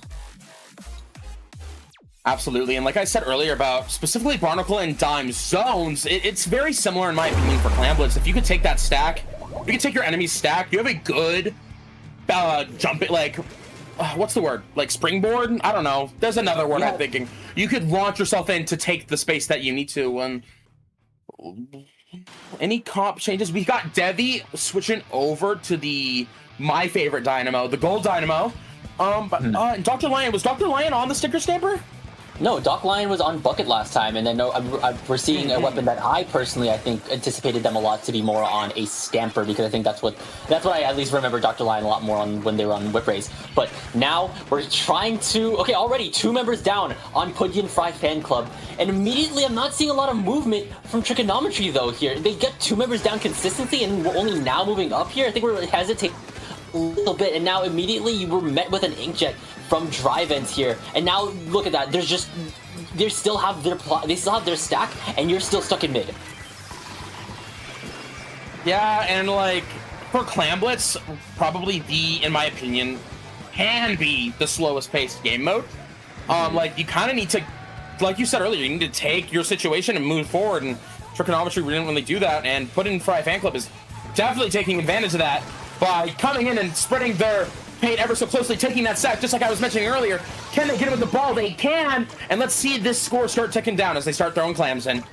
Absolutely, and like I said earlier about specifically Barnacle and Dime zones, it's very similar in my opinion for Clamblitz. If you could take that stack, you can take your enemy's stack, you have a good jump, like, what's the word? Like springboard? I don't know. There's another word I'm thinking. You could launch yourself in to take the space that you need to, and any comp changes? We got Devi switching over to my favorite Dynamo, the Gold Dynamo. Dr. Lion, was Dr. Lion on the sticker stamper? No, Doc Lion was on Bucket last time, and then we're seeing a weapon that I personally, I think, anticipated them a lot to be more on a Stamper, because I think that's what I at least remember Dr. Lion a lot more on when they were on Whip Rays. But now we're trying to, okay, already 2 members down on Pudyin Fanclub, and immediately I'm not seeing a lot of movement from Trickonometry though here. They get 2 members down consistently, and we're only now moving up here. I think we're hesitating a little bit, and now immediately you were met with an Inkjet from Drivent here, and now look at that. They still have their stack, and you're still stuck in mid. Yeah, and like for Clam Blitz, probably in my opinion, can be the slowest paced game mode. Like you kind of need to, like you said earlier, you need to take your situation and move forward. And Trickonometry didn't really do that, and Pudyin Fanclub is definitely taking advantage of that by coming in and spreading their paint ever so closely, taking that sack, just like I was mentioning earlier. Can they get him with the ball? They can, and let's see this score start ticking down as they start throwing clams in.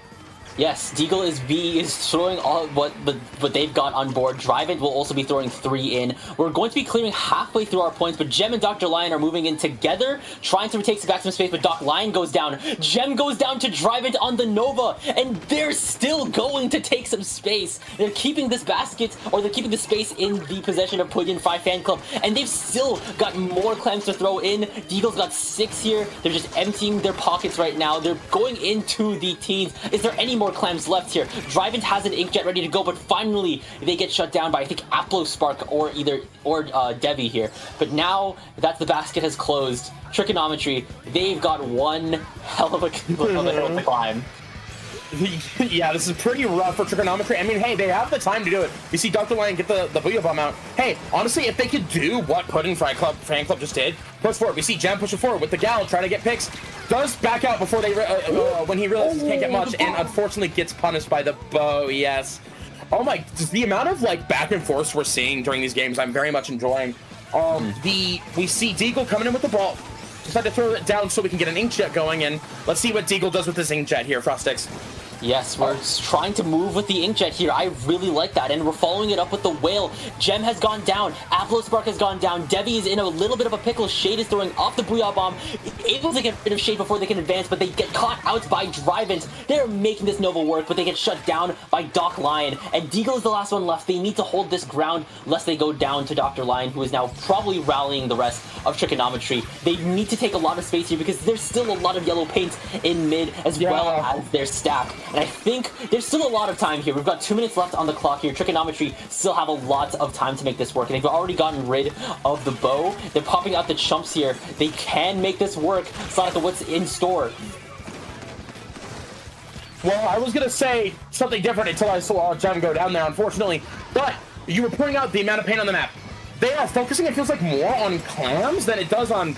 Yes, Deagle is throwing all what they've got on board. Drivent will also be throwing 3 in. We're going to be clearing halfway through our points, but Gem and Dr. Lion are moving in together, trying to take back some space, but Doc Lion goes down. Gem goes down to Drivent on the Nova, and they're still going to take some space. They're keeping this basket, or they're keeping the space in the possession of Pudyin Fanclub, and they've still got more clams to throw in. Deagle's got 6 here. They're just emptying their pockets right now. They're going into the teens. Is there any more clams left here? Drivent has an Inkjet ready to go, but finally they get shut down by, I think, Spark or Devi here. But now that the basket has closed, Trickonometry, they've got one hell of a hill to climb. Yeah, this is pretty rough for Trickonometry. I mean, hey, they have the time to do it. You see Dr. Lion get the Booyah Bomb out. Hey, honestly, if they could do what Pudyin Fanclub just did, push forward. We see Jam pushing forward with the Gal, trying to get picks. Does back out before they when he realizes he can't get much, and unfortunately gets punished by the bow. Yes. Oh my! The amount of like back and forth we're seeing during these games, I'm very much enjoying. We see Deagle coming in with the ball. Just had to throw it down so we can get an Inkjet going, and let's see what Deagle does with this Inkjet here, Frostix. Yes, we're trying to move with the Inkjet here. I really like that, and we're following it up with the Whale. Gem has gone down. Spark has gone down. Devi is in a little bit of a pickle. Shade is throwing off the Booyah Bomb. Able to get rid of Shade before they can advance, but they get caught out by Drivent. They're making this Nova work, but they get shut down by Doc Lion, and Deagle is the last one left. They need to hold this ground lest they go down to Dr. Lion, who is now probably rallying the rest of Trickonometry. They need to take a lot of space here because there's still a lot of yellow paint in mid as well as their stack. And I think there's still a lot of time here. We've got 2 minutes left on the clock here. Trickonometry still have a lot of time to make this work, and they've already gotten rid of the bow. They're popping out the chumps here. They can make this work. Sonic, what's in store? Well, I was going to say something different until I saw Gem go down there, unfortunately. But you were pointing out the amount of paint on the map. They are focusing, it feels like, more on clams than it does on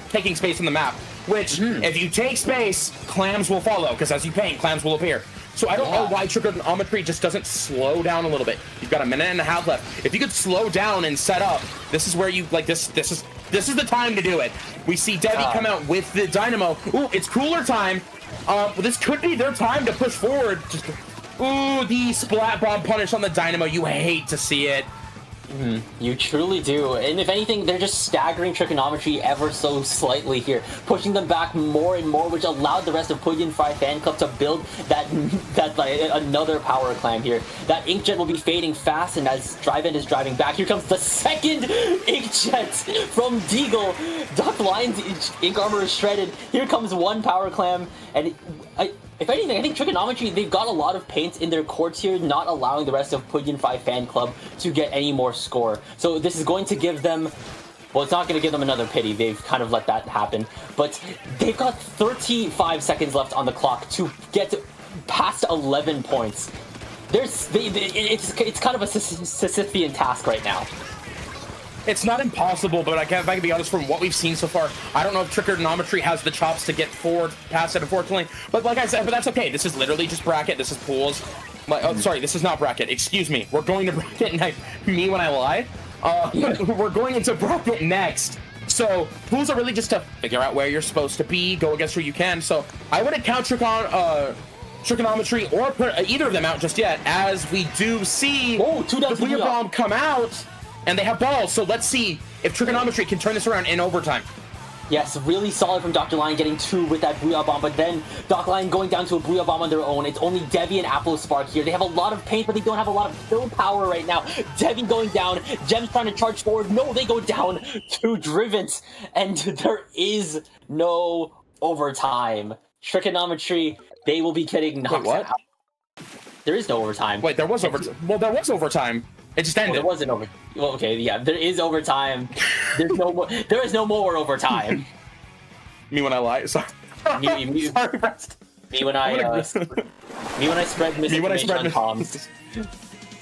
taking space on the map. Which, if you take space, clams will follow, because as you paint, clams will appear. So I don't know why Trickonometry just doesn't slow down a little bit. You've got a minute and a half left. If you could slow down and set up, this is where you, like, this is the time to do it. We see Devi come out with the Dynamo. Ooh, it's cooler time. This could be their time to push forward. Just, ooh, the Splat Bomb punish on the Dynamo. You hate to see it. You truly do, and if anything, they're just staggering Trickonometry ever so slightly here, pushing them back more and more, which allowed the rest of Pudyin Fanclub to build that another power clam here. That Inkjet will be fading fast, and as Drivent is driving back, here comes the second Inkjet from Deagle. Doc Lion's ink armor is shredded. Here comes one power clam, and if anything, I think Trickonometry, they've got a lot of paint in their courts here, not allowing the rest of Pudyin Fanclub to get any more score. So this is going to give them, well, it's not going to give them another pity. They've kind of let that happen. But they've got 35 seconds left on the clock to get past 11 points. It's kind of a Sisyphean task right now. It's not impossible, but if I can be honest, from what we've seen so far, I don't know if Trickonometry has the chops to get forward past it, unfortunately. But like I said, but that's okay. This is literally just bracket. This is pools. Oh, sorry, this is not bracket. Excuse me. We're going to bracket next. Me when I lie. We're going into bracket next. So pools are really just to figure out where you're supposed to be, go against where you can. So I wouldn't count Trickonometry or put either of them out just yet, as we do see the Booyah Bomb come out. And they have balls, so let's see if Trickonometry can turn this around in overtime. Yes, really solid from Dr. Lion getting 2 with that Booyah Bomb, but then Dr. Lion going down to a Booyah Bomb on their own. It's only Devi and Apple Spark here. They have a lot of paint, but they don't have a lot of kill power right now. Devi going down, Gems trying to charge forward. No, they go down to Drivens, and there is no overtime. Trickonometry, they will be getting knocked out. There is no overtime. Wait, there was overtime. Well, there was overtime. It just ended. There wasn't over. Well, okay, yeah, there is overtime. There's no more. There is no more overtime. Me when I lie. Sorry. Me, Sorry, Rest. me when I spread misinformation on comms.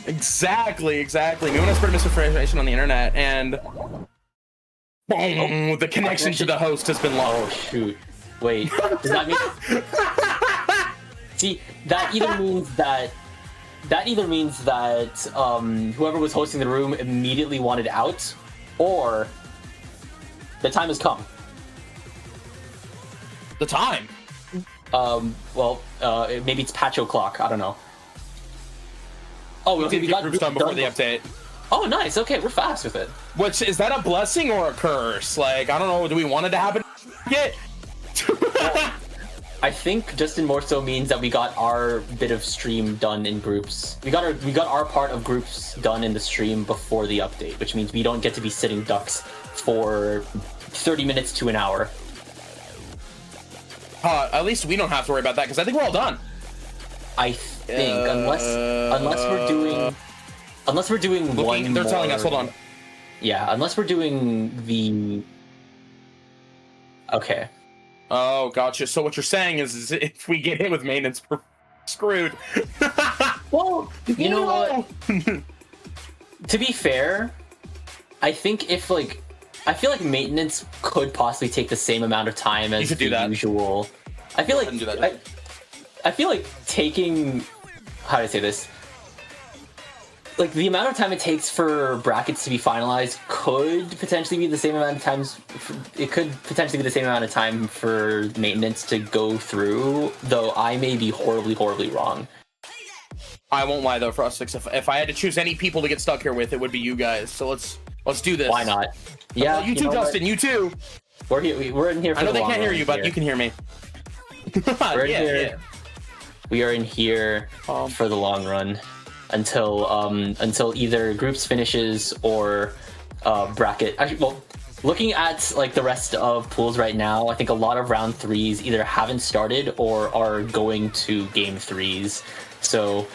Exactly. Me when I spread misinformation on the internet, and boom, the connection to the host has been lost. Oh shoot! Wait, does that mean? See, that either means that whoever was hosting the room immediately wanted out, or the time has come. The time? Maybe it's patch o'clock. I don't know. Oh, okay, we got groups done before the update. Oh, nice. Okay, we're fast with it. Which, is that a blessing or a curse? Like, I don't know. Do we want it to happen yet? I think Justin more so means that we got our bit of stream done in groups. We got our part of groups done in the stream before the update, which means we don't get to be sitting ducks for 30 minutes to an hour. At least we don't have to worry about that, because I think we're all done. I think, unless we're doing one. They're telling us. Hold on. Yeah, unless we're doing the. Okay. Oh, gotcha. So what you're saying is if we get hit with maintenance, we're screwed. Well, you know what? To be fair, I think if I feel like maintenance could possibly take the same amount of time as the usual. I feel like I feel like taking, how do I say this? Like, the amount of time it takes for brackets to be finalized could potentially be the same amount of times. It could potentially be the same amount of time for maintenance to go through, though I may be horribly, horribly wrong. I won't lie though, Frostix. If I had to choose any people to get stuck here with, it would be you guys. So let's do this. Why not? Yeah, you too, Justin. You too. We're in here. For I know they can't hear you, but you can hear me. We're in here. Yeah. We are in here for the long run. Until either groups finishes or bracket. Actually, well, looking at like the rest of pools right now, I think a lot of round 3s either haven't started or are going to game 3s. So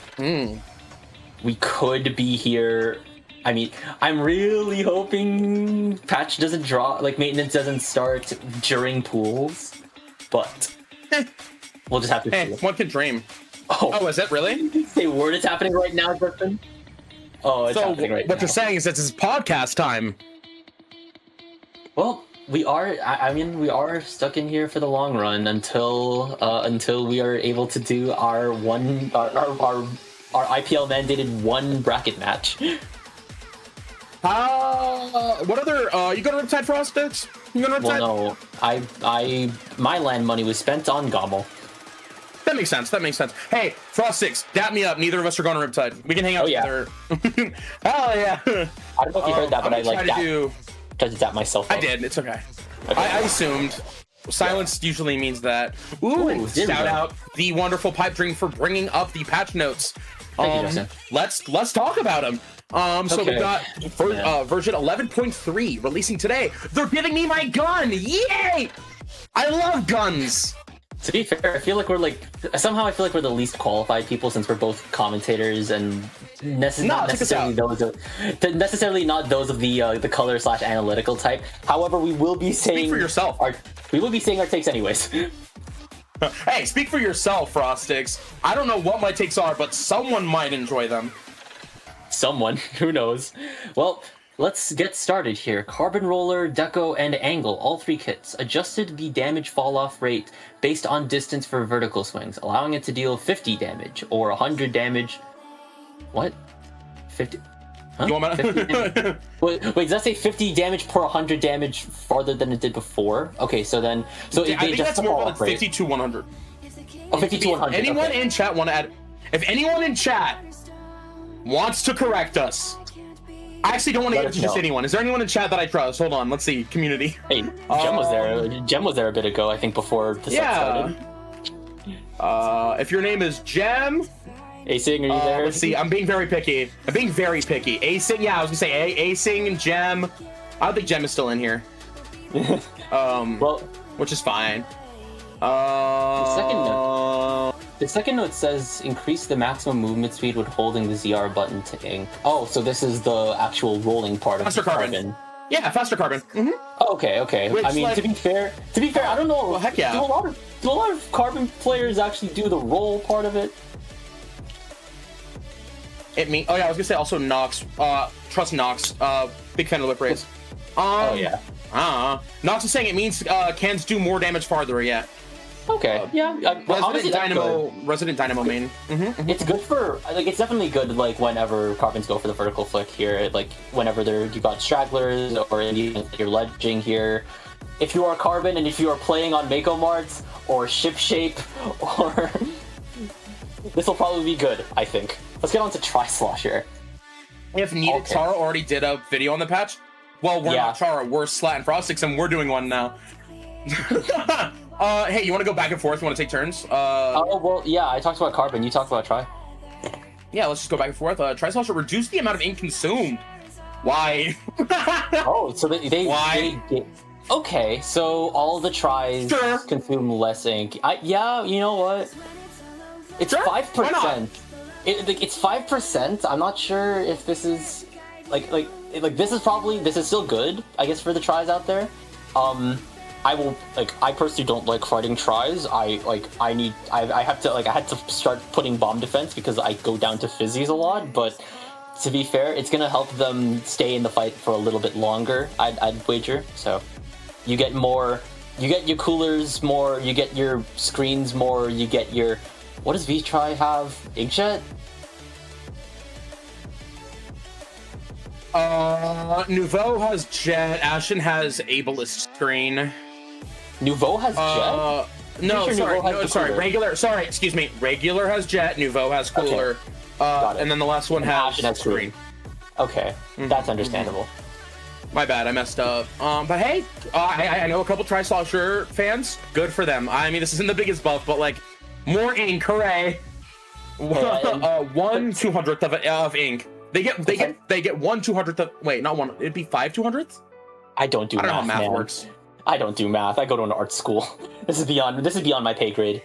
we could be here. I mean, I'm really hoping patch doesn't maintenance doesn't start during pools, but we'll just have to see. One can dream. Oh, is it really? Say word, it's happening right now, Justin. Oh, it's happening right now. What you're saying is that it's podcast time. Well, we are. I mean, we are stuck in here for the long run until we are able to do our IPL mandated one bracket match. What other? You go to Riptide Frostix? You go to Riptide? Well, no. My land money was spent on Gommel. That makes sense. Hey, Frostix, dap me up. Neither of us are going to Riptide. We can hang out together. Hell yeah. I don't know if you heard that, but I tried to dap myself up. I did. It's okay. I assumed. Silence usually means that. Ooh, shout out the wonderful Pipe Dream for bringing up the patch notes. Thank you, let's talk about them. So we've got version 11.3 releasing today. They're giving me my gun. Yay! I love guns. To be fair, I feel like we're the least qualified people since we're both commentators and not necessarily those of the color/analytical type. However, we will be saying speak for yourself. We will be saying our takes anyways. Hey, speak for yourself, Frostix. I don't know what my takes are, but someone might enjoy them. Someone, who knows? Well, let's get started here. Carbon Roller, Deco, and Angle, all 3 kits, adjusted the damage fall-off rate based on distance for vertical swings, allowing it to deal 50 damage or 100 damage. What? 50? Huh? 50 damage? Wait, does that say 50 damage per 100 damage farther than it did before? Okay, so then... I think that's more like 50 to 100. Oh, 50 to 100. Anyone in chat want to add... If anyone in chat wants to correct us, I actually don't want to Let give it us to just know. anyone. Is there anyone in chat that I trust? Hold on, let's see. Community. Hey, Jem was there. Jem was there a bit ago, I think, before the set started. If your name is Jem, Asing, are you there? let's see. I'm being very picky. Asing, yeah, I was gonna say Asing and Jem. I don't think Jem is still in here. Well, which is fine. The second note says increase the maximum movement speed with holding the ZR button to ink. Oh, so this is the actual rolling part of Faster carbon. Yeah, faster carbon. Oh, okay. Which, I mean, like, to be fair, I don't know. Well, heck yeah. Do a lot of carbon players actually do the roll part of it? Oh yeah, I was gonna say also Nox. Trust Nox. Big fan of the whip raise. Oh yeah. Nox is saying it means cans do more damage farther. Yeah. Okay. Resident Dynamo main. It's good for it's definitely good whenever carbons go for the vertical flick here, whenever you got stragglers or you're ledging here. If you are carbon and if you are playing on Mako Marts or Ship Shape or this will probably be good, I think. Let's get on to Tri-Slosh here. If needed, Chara already did a video on the patch. Well, we're not Chara, we're Slat and Frostix, and we're doing one now. Hey, you want to go back and forth? You want to take turns? Oh, well, yeah, I talked about carbon. You talked about Tri. Yeah, let's just go back and forth. Tri-Slosh will reduce the amount of ink consumed. Why? Oh, so they okay, so all the tries consume less ink. Yeah, you know what? It's 5%. It's 5%. I'm not sure if this is this is still good, I guess, for the tries out there. I personally don't like fighting tries. I had to start putting bomb defense because I go down to fizzies a lot, but to be fair, it's gonna help them stay in the fight for a little bit longer, I'd wager. So you get more, you get your coolers more, you get your screens more, you get your, what does V-Try have? Inkjet? Nouveau has Jet, Ashen has Ableist screen. Nouveau has Jet? Regular has Jet, Nouveau has Cooler, and then the last one has Screen. Okay, that's understandable. My bad, I messed up. But hey, I know a couple Tri-Slosher fans. Good for them. I mean, this isn't the biggest buff, but like, more ink, hooray! 1/200th of ink. They get 1/200th of, wait, not one. It'd be 5/200ths. I don't know how math works. I don't do math. I go to an art school. This is beyond my pay grade.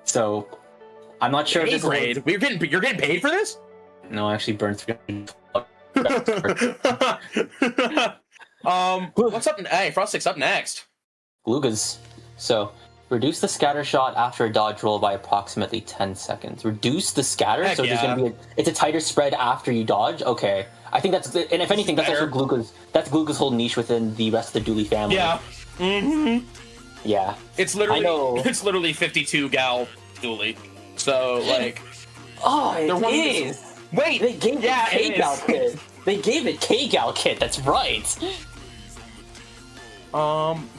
So I'm not sure. Pay grade? You're getting paid for this? No, I actually burned through. What's up? Hey, Frostix up next. Glugas. So reduce the scatter shot after a dodge roll by approximately 10 seconds. Reduce the scatter, so there's gonna be it's a tighter spread after you dodge. Okay, I think that's, and if anything, that's also Gluga's whole niche within the rest of the Dooley family. Yeah. Yeah. It's literally 52 gal Dooley. So like. Oh, it is. Wait, they gave it K-Gal kit. They gave it K-Gal kit. That's right.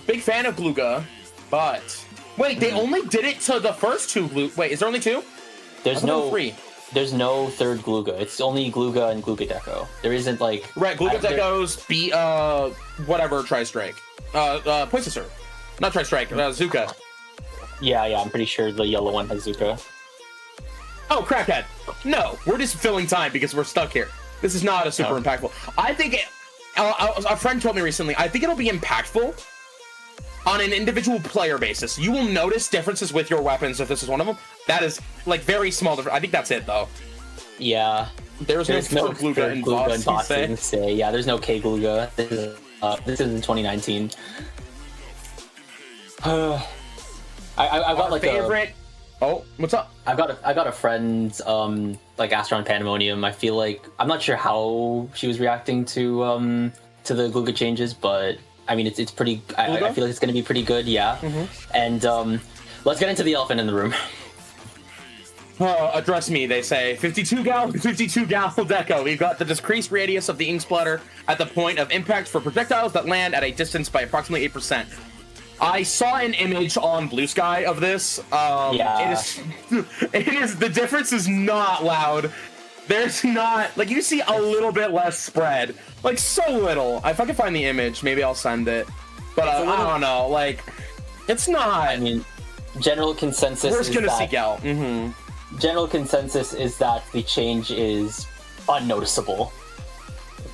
Big fan of Gluga, but wait, they only did it to the first two Wait, is there only two? There's no third Gluga. It's only Gluga and Gluga Deco. There isn't like Gluga Deco's whatever Tri-Strike. Poisonser. Not Tri-Strike, Zuka. Yeah, I'm pretty sure the yellow one has Zuka. Oh, crackhead. No, we're just filling time because we're stuck here. This is not a super impactful. I think a friend told me recently, I think it'll be impactful on an individual player basis. You will notice differences with your weapons if this is one of them. That is like very small difference. I think that's it though. Yeah. There's no Gluga in Boss. Yeah, there's no K Gluga. This is in 2019. I got like favorite. Oh, what's up? I got a friend, like Astron Pandemonium. I feel like I'm not sure how she was reacting to the Gluga changes, but I mean it's pretty. I feel like it's gonna be pretty good, yeah. And let's get into the elephant in the room. Address me, they say. 52 gal deco. We've got the decreased radius of the ink splatter at the point of impact for projectiles that land at a distance by approximately 8%. I saw an image on Blue Sky of this. Yeah. It is. The difference is not loud. There's not, like, you see a little bit less spread, like so little. If I can find the image, maybe I'll send it. But I don't know, like, it's not. I mean, general consensus. We're just gonna see Gal. General consensus is that the change is unnoticeable.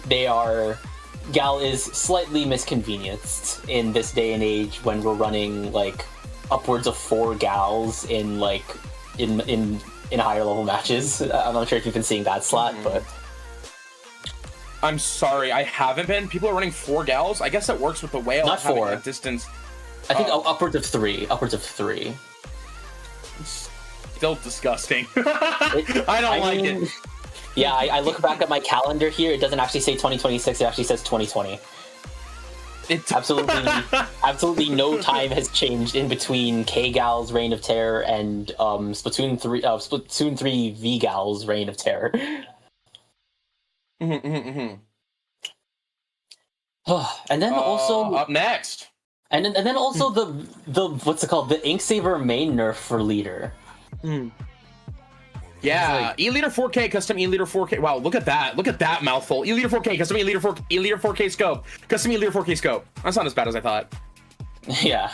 Gal is slightly misconvenienced in this day and age when we're running like upwards of 4 Gals in like in higher level matches. I'm not sure if you've been seeing that slot, but I'm sorry, I haven't been. People are running 4 Gals. I guess that works with the whale. Not 4. A distance. I think upwards of 3. Upwards of 3. Still disgusting. I don't like it. Yeah, I look back at my calendar here. It doesn't actually say 2026. It actually says 2020. Absolutely no time has changed in between K-Gal's Reign of Terror and Splatoon 3 V-Gal's Reign of Terror. And then also up next. And then also the what's it called? The Inksaber main nerf for leader. Yeah, like, E-Leader 4K, custom E-Leader 4K. Wow, look at that. Look at that mouthful. E-Leader 4K, custom E-Leader 4K scope. Custom E-Leader 4K scope. That's not as bad as I thought. Yeah.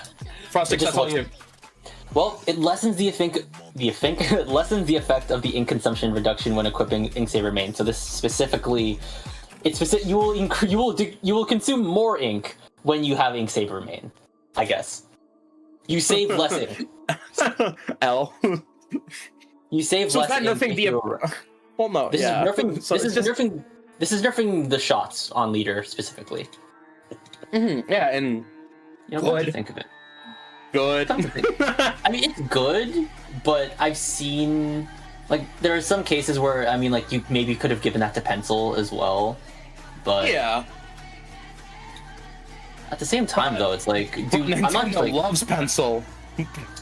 Frostic, that's all you. Well, it lessens the lessens the effect of the ink consumption reduction when equipping Inksaber main. So this specifically, you will consume more ink when you have Inksaber main, I guess. You save less ink. L. You save so less ink. So is that nerfing well, no, this yeah. Is nerfing, so this is nerfing the shots on leader specifically. Yeah, and you know, what do you think of it? Good. I mean, it's good, but I've seen like there are some cases where I mean, like you maybe could have given that to pencil as well, but yeah. At the same time, though, it's like, dude, Nintendo I'm not loves pencil.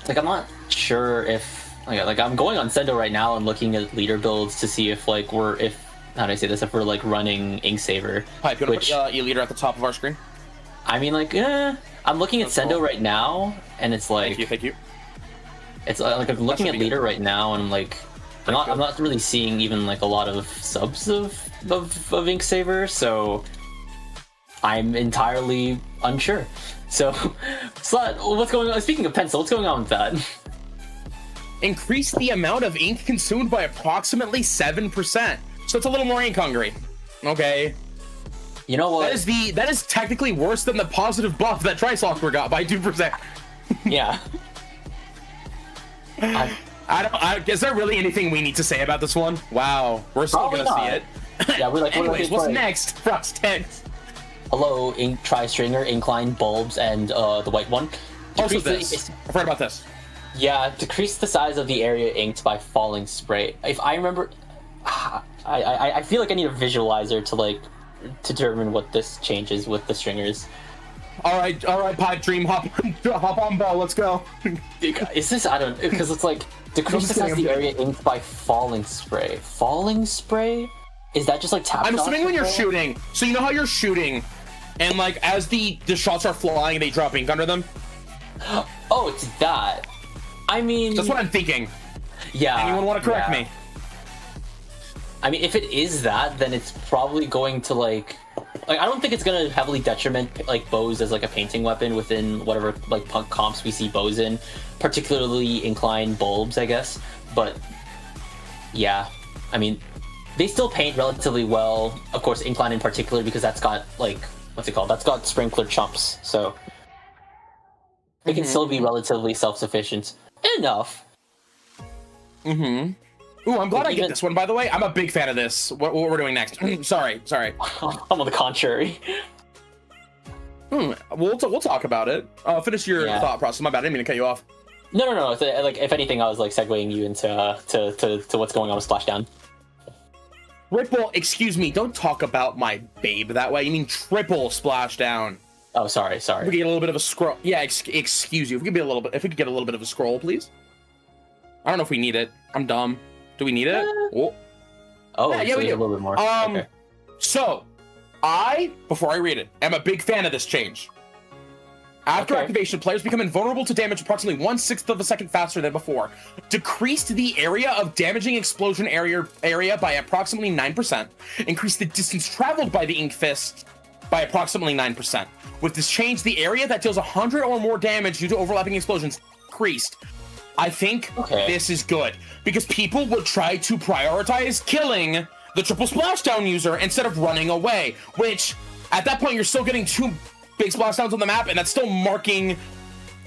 Like, I'm not sure if like I'm going on Sendo right now and looking at leader builds to see if like how do I say this? If we're like running Inksaber, Pipe, you want to put E-Leader at the top of our screen? I mean, like, I'm looking at Sendo right now, and it's like, thank you. It's like I'm looking at leader right now, and like, I'm not really seeing even like a lot of subs of Inksaber, so I'm entirely unsure. So, Slot, what's going on? Speaking of pencil, what's going on with that? Increase the amount of ink consumed by approximately 7%. So it's a little more ink hungry. Okay. You know what? That is technically worse than the positive buff that Trisoftware got by 2%. Yeah. Is there really anything we need to say about this one? Wow, we're still gonna see it. Yeah, we're like, anyways, what's next? Frosted. Hello, ink tri-stringer, Inkline, bulbs, and the white one. Also this. I've heard about this. Yeah, decrease the size of the area inked by falling spray. If I remember, I feel like I need a visualizer to like determine what this changes with the stringers. All right, Pipe Dream, hop on ball, let's go. Is this? I don't, because it's like decrease the size of the area inked by falling spray. Falling spray? Is that just like tap? I'm assuming when you're shooting. So you know how you're shooting, and like as the shots are flying, they drop ink under them. Oh, it's that. I mean, that's what I'm thinking. Yeah. Anyone want to correct me? I mean, if it is that, then it's probably going to like I don't think it's gonna heavily detriment like bows as like a painting weapon within whatever like punk comps we see bows in, particularly inclined bulbs, I guess. But yeah, I mean, they still paint relatively well. Of course, incline in particular because that's got like what's it called? That's got sprinkler chumps, so it can still be relatively self-sufficient enough. Ooh, I'm glad I get this one, by the way. I'm a big fan of this. What we're doing next. Sorry. I'm on the contrary. We'll talk about it. Finish your thought process. My bad, I didn't mean to cut you off. No. Like, if anything, I was like segueing you into to what's going on with Splashdown. Triple, excuse me, don't talk about my babe that way. You mean triple Splashdown. Oh, sorry. If we get a little bit of a scroll. Yeah, excuse you. If we could get a little bit of a scroll, please. I don't know if we need it. I'm dumb. Do we need it? Oh, yeah, we do. A little bit more. Okay. So, before I read it, am a big fan of this change. After Okay. activation, players become invulnerable to damage approximately 1/6 of a second faster than before. Decreased the area of damaging explosion area by approximately 9%. Increased the distance traveled by the Ink Fist by approximately 9%. With this change, the area that deals 100 or more damage due to overlapping explosions increased. I think this is good because people would try to prioritize killing the triple splashdown user instead of running away, which at that point you're still getting 2 big splashdowns on the map, and that's still marking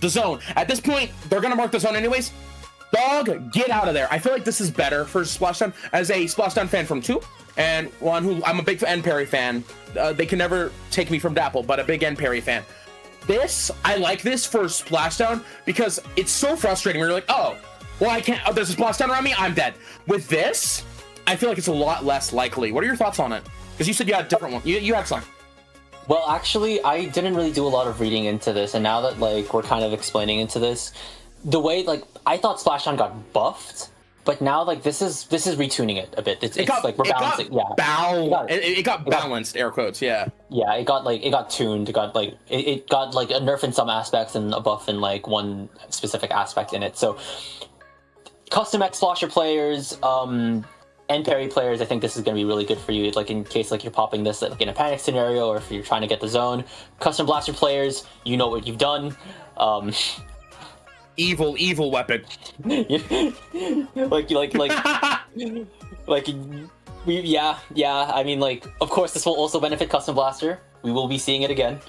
the zone. At this point, they're gonna mark the zone anyways. Dog, get out of there. I feel like this is better for splashdown. As a splashdown fan from 2, and one who I'm a big end parry fan. They can never take me from Dapple, but a big end parry fan. I like this for splashdown because it's so frustrating where you're like, oh, well, I can't, there's a splashdown around me, I'm dead. With this, I feel like it's a lot less likely. What are your thoughts on it? Because you said you had a different one. You had some. Well, actually, I didn't really do a lot of reading into this, and now that like we're kind of explaining into this, the way like I thought Splashdown got buffed, but now like this is retuning it a bit. It's like we're balancing. It got balanced, air quotes. Yeah. Yeah, it got tuned. It got like a nerf in some aspects and a buff in like one specific aspect in it. So custom X Splasher players, and parry players, I think this is going to be really good for you, like in case like you're popping this like in a panic scenario, or if you're trying to get the zone. Custom blaster players, you know what you've done. Evil weapon. Yeah. I mean, like, of course, this will also benefit custom blaster. We will be seeing it again.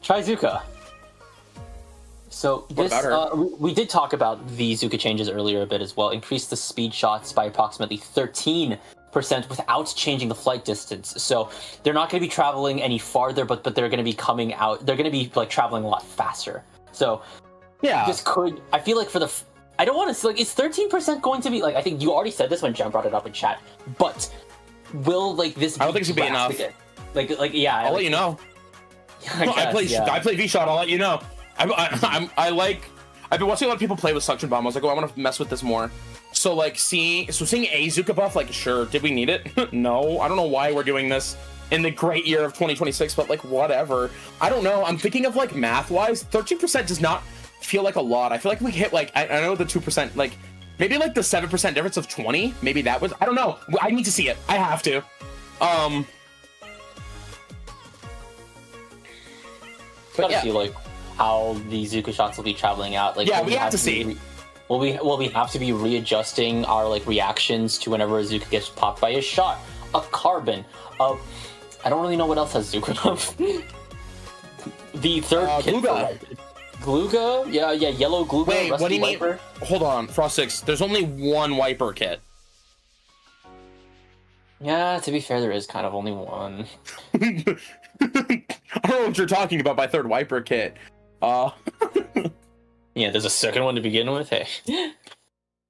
Try Zuka. So this, we did talk about the Zuka changes earlier a bit as well. Increase the speed shots by approximately 13% without changing the flight distance. So they're not going to be traveling any farther, but they're going to be coming out. They're going to be like traveling a lot faster. So yeah, this could. I feel like for the. I don't want to like. Is 13% going to be like? I think you already said this when Jem brought it up in chat. But will like this? I don't think it's gonna be enough. Like yeah. I'll let you know. I play V-Shot. I'll let you know. I've been watching a lot of people play with Suction Bomb. I was like, oh, I want to mess with this more. So like seeing a Zuka buff, like sure, did we need it? No, I don't know why we're doing this in the great year of 2026, but like whatever. I don't know. I'm thinking of like math wise, 13% does not feel like a lot. I feel like we hit like I know the 2%, like maybe like the 7% difference of 20. Maybe that was, I don't know. I need to see it. I have to. But yeah. See like how the Zuka shots will be traveling out. Like yeah, we have to see. Will we have to be readjusting our like reactions to whenever a Zuka gets popped by a shot, a carbon, I don't really know what else has Zuka. The third kit. Gluga? Yeah, yellow Gluga. Wait, what do you Wiper. mean? Hold on, Frost 6. There's only one Wiper kit. Yeah, to be fair, there is kind of only one. I don't know what you're talking about by third Wiper kit. Yeah, there's a second one to begin with. Hey.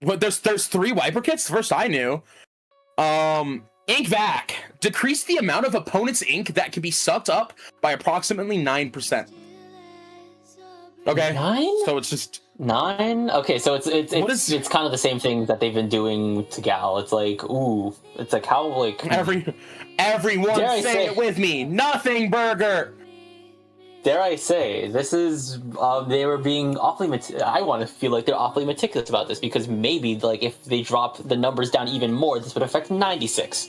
What? There's 3 Wiper kits? First I knew. Ink Vac. Decrease the amount of opponent's ink that can be sucked up by approximately 9%. Okay. 9? So it's just 9? Okay, so it's kind of the same thing that they've been doing to Gal. It's like, ooh, it's like how like everyone say it with me. Nothing burger. Dare I say, this is they were being awfully. I want to feel like they're awfully meticulous about this because maybe like if they drop the numbers down even more, this would affect 96.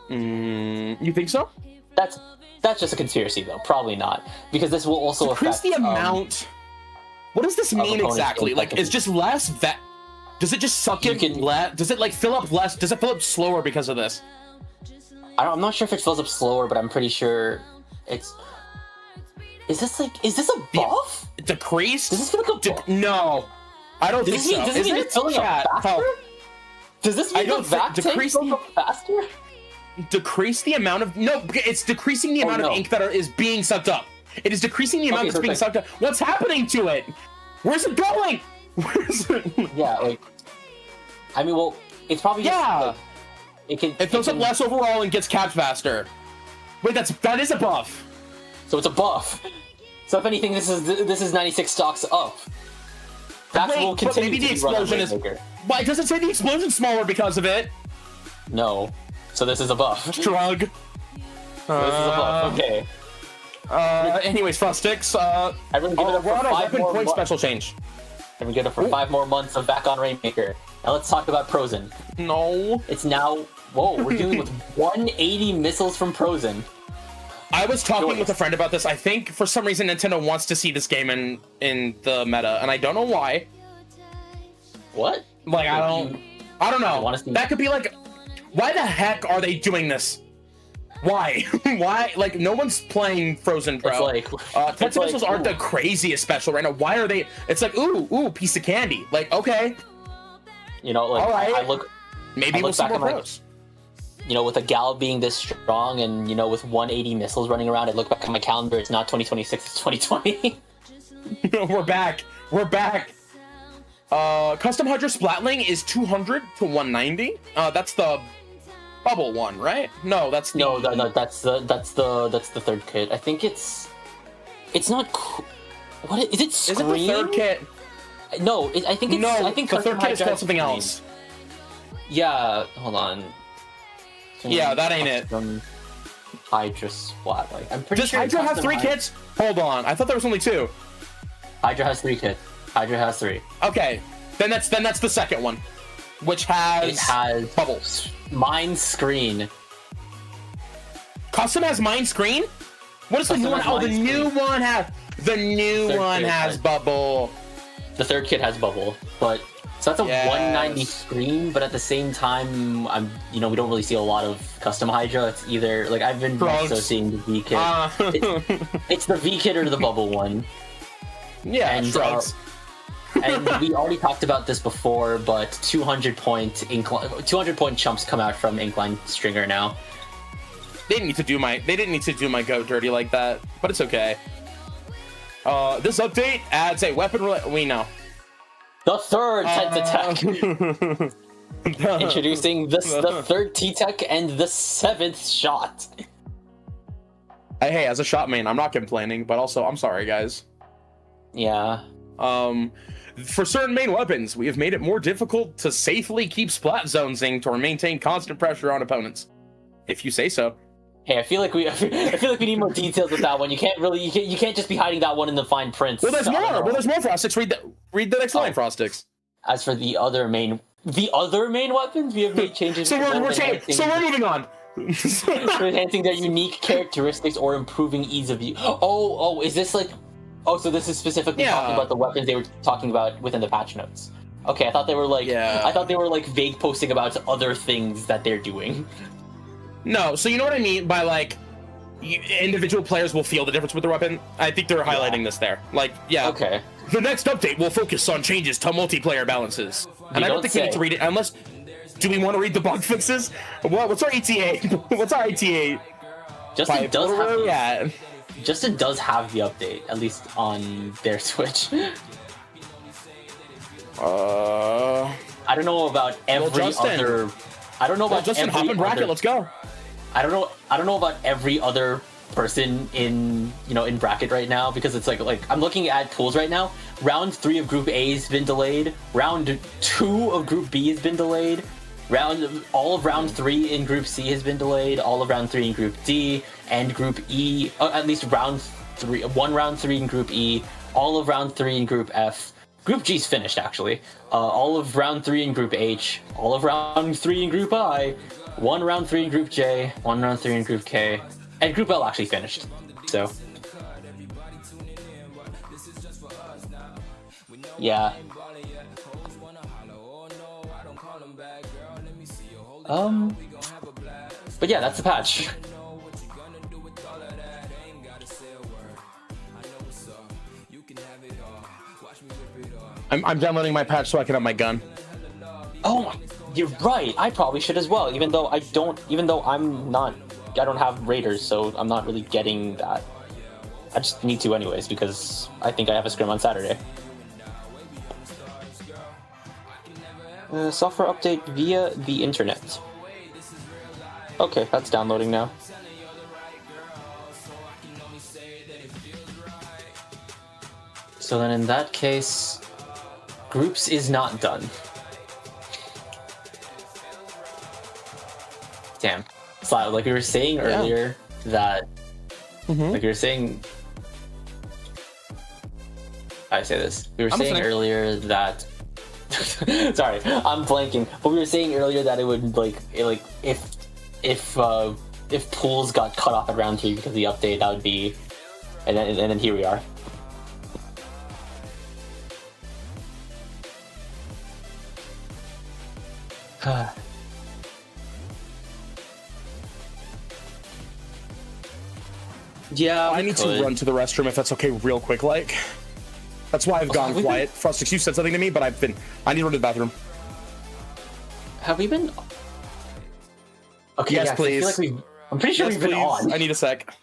You think so? That's just a conspiracy, though. Probably not, because this will also decrease affect the amount. What does this mean exactly? Like, it's just less that. Does it just suck in less? Does it like fill up less? Does it fill up slower because of this? I'm not sure if it fills up slower, but I'm pretty sure it's. Is this a buff? Decrease? Does this feel like a buff? No, I don't think so. Does this mean it's filling up faster? Does this mean the vac tank fills up faster? Decrease the amount of it's decreasing the amount of ink that is being sucked up. It is decreasing the amount that's being sucked up. What's happening to it? Where's it going? Where's it? Yeah, like I mean, well, it's probably just, it fills up less overall and gets capped faster. Wait, that is a buff. So it's a buff. So if anything, this is 96 stocks up. That will continue. Maybe the explosion is. Why does it say the explosion's smaller because of it? No. So this is a buff. Shrug. a buff. Okay. Anyways, Frostix, Everyone give it up we're for on a 5 weapon more point months. special change. Everyone give it up for 5 more months of Back on Rainmaker. Now let's talk about Prozen. No. It's now... Whoa, we're dealing with 180 missiles from Prozen. I was talking with a friend about this. I think for some reason Nintendo wants to see this game in the meta, and I don't know why. What? Like, I don't know. See... That could be like, why the heck are they doing this? Why? Why? Like, no one's playing Frozen Pro. It's like, Tetsu missiles aren't the craziest special right now. Why are they? It's like, ooh, piece of candy. Like, okay. You know, like, all right. Maybe we'll see more pros. You know, with a gal being this strong and, you know, with 180 missiles running around, I look back at my calendar, it's not 2026, it's 2020. We're back. Custom Hydra Splatling is 200 to 190. That's the bubble one, right? No, that's the... No, that's the third kit. I think it's not... What is it? Scream? Is it the third kit? No, I think it's... No, I think the third kit is called something else. Yeah, hold on. Yeah, that ain't it. Hydra Splat. Like, I'm pretty Does sure Hydra have 3 kits? Hold on, I thought there was only 2. Hydra has 3 kits. Hydra has 3. Okay, then that's the second one, which has... It has bubbles. Mind Screen. Custom has Mind Screen? What is the new one? Oh, the new one has... The new one has bubble. The third kit has bubble, but... So that's a 190 screen, but at the same time, we don't really see a lot of custom Hydra. It's either, like, I've been also seeing the V kit. It's the V kit or the bubble one. Yeah, and we already talked about this before, but 200 point chumps come out from Inkling Stringer now. They didn't need to do my goat dirty like that, but it's okay. This update adds a weapon. We know. The third Tense Attack. Introducing the third T-Tech and the 7th shot. Hey, as a shot main, I'm not complaining, but also, I'm sorry, guys. Yeah. For certain main weapons, we have made it more difficult to safely keep splat zones inked or maintain constant pressure on opponents. If you say so. Hey, I feel like we need more details with that one. You can't just be hiding that one in the fine print. Well, there's more. Frostix. Read the next line, Frostix. As for the other main weapons, we have made changes. So we're moving on. Enhancing their unique characteristics or improving ease of use. Oh, is this like? Oh, so this is specifically talking about the weapons they were talking about within the patch notes. Okay, I thought they were like. Yeah. I thought they were like vague posting about other things that they're doing. No, so you know what I mean by like, individual players will feel the difference with their weapon. I think they're highlighting this there. Like, yeah. Okay. The next update will focus on changes to multiplayer balances, and I don't think we need to read it unless. Do we want to read the bug fixes? What's our ETA? What's our ETA? Justin does have the update, at least on their Switch. I don't know about every other. I don't know about Justin, hop in bracket. Let's go. I don't know about every other person in bracket right now, because it's like I'm looking at pools right now. Round 3 of Group A has been delayed. Round 2 of Group B has been delayed. All of round 3 in Group C has been delayed. All of round 3 in Group D and Group E. At least round 3 in Group E. All of round 3 in Group F. Group G's finished, actually. All of round 3 in Group H. All of round 3 in Group I. 1 round 3 in Group J. 1 round 3 in Group K. And Group L actually finished. So. Yeah. But yeah, that's the patch. I'm downloading my patch so I can have my gun. Oh, you're right. I probably should as well. Even though I don't have Raiders, so I'm not really getting that. I just need to anyways because I think I have a scrim on Saturday. Software update via the internet. Okay, that's downloading now. So then in that case, Groups is not done. Damn. So like we were saying earlier, that, like you were saying, I say this. We were saying earlier that. Sorry, I'm blanking. But we were saying earlier that it would if pools got cut off at round 3 because of the update, that would be, and then here we are. Yeah, I need to run to the restroom if that's okay, real quick. Like, that's why I've gone quiet. Frostix, you said something to me, but I need to run to the bathroom. Have we been? Okay, yes, please. I feel like I'm pretty sure we've been on. I need a sec.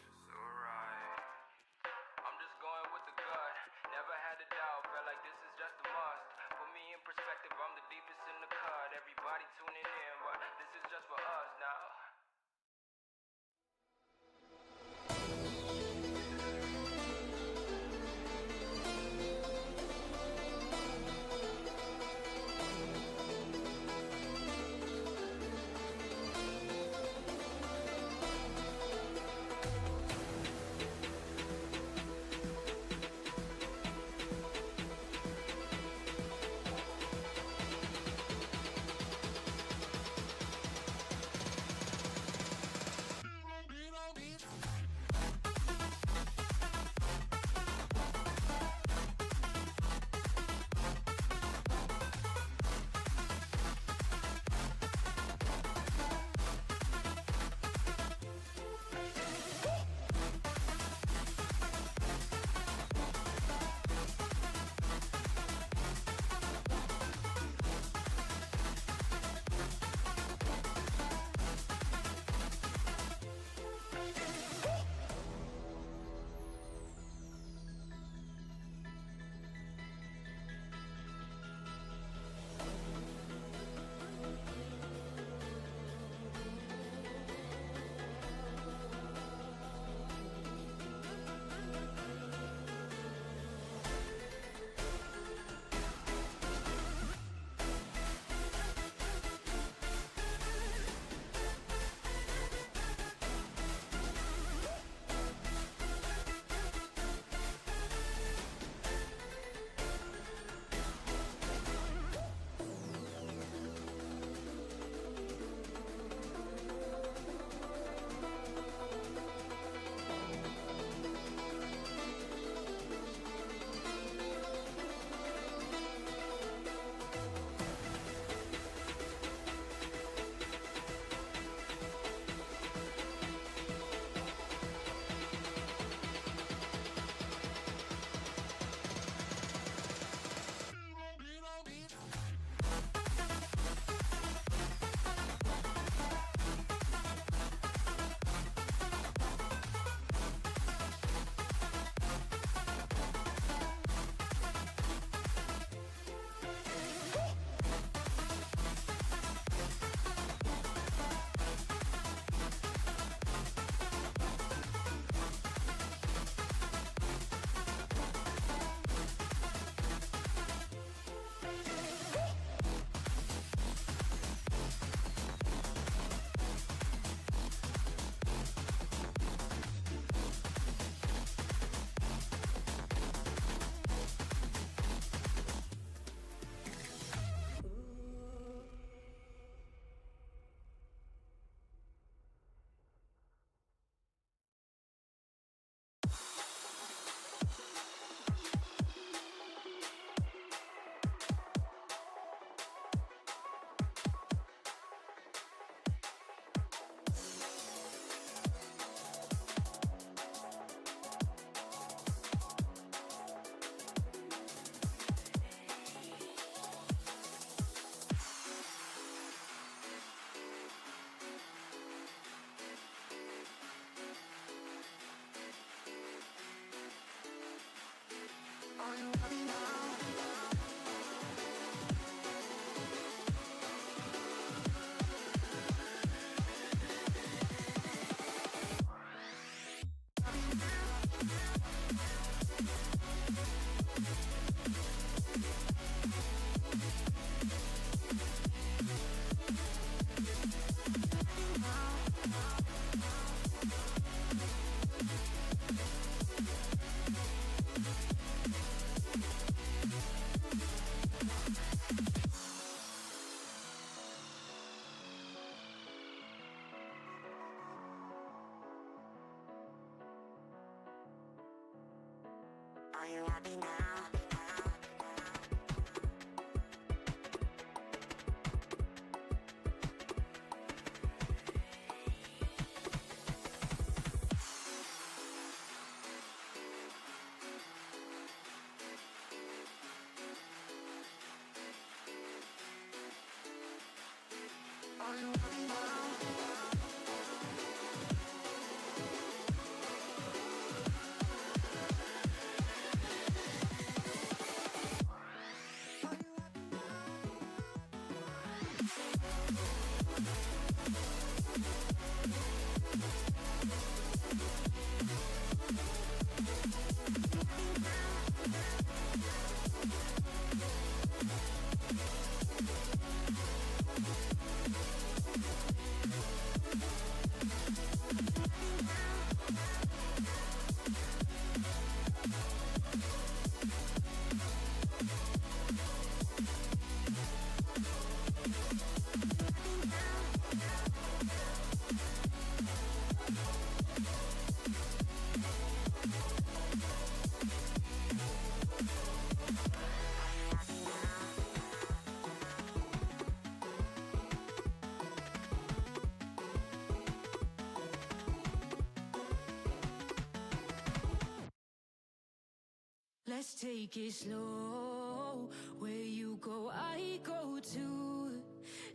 Let's take it slow. Where you go, I go too.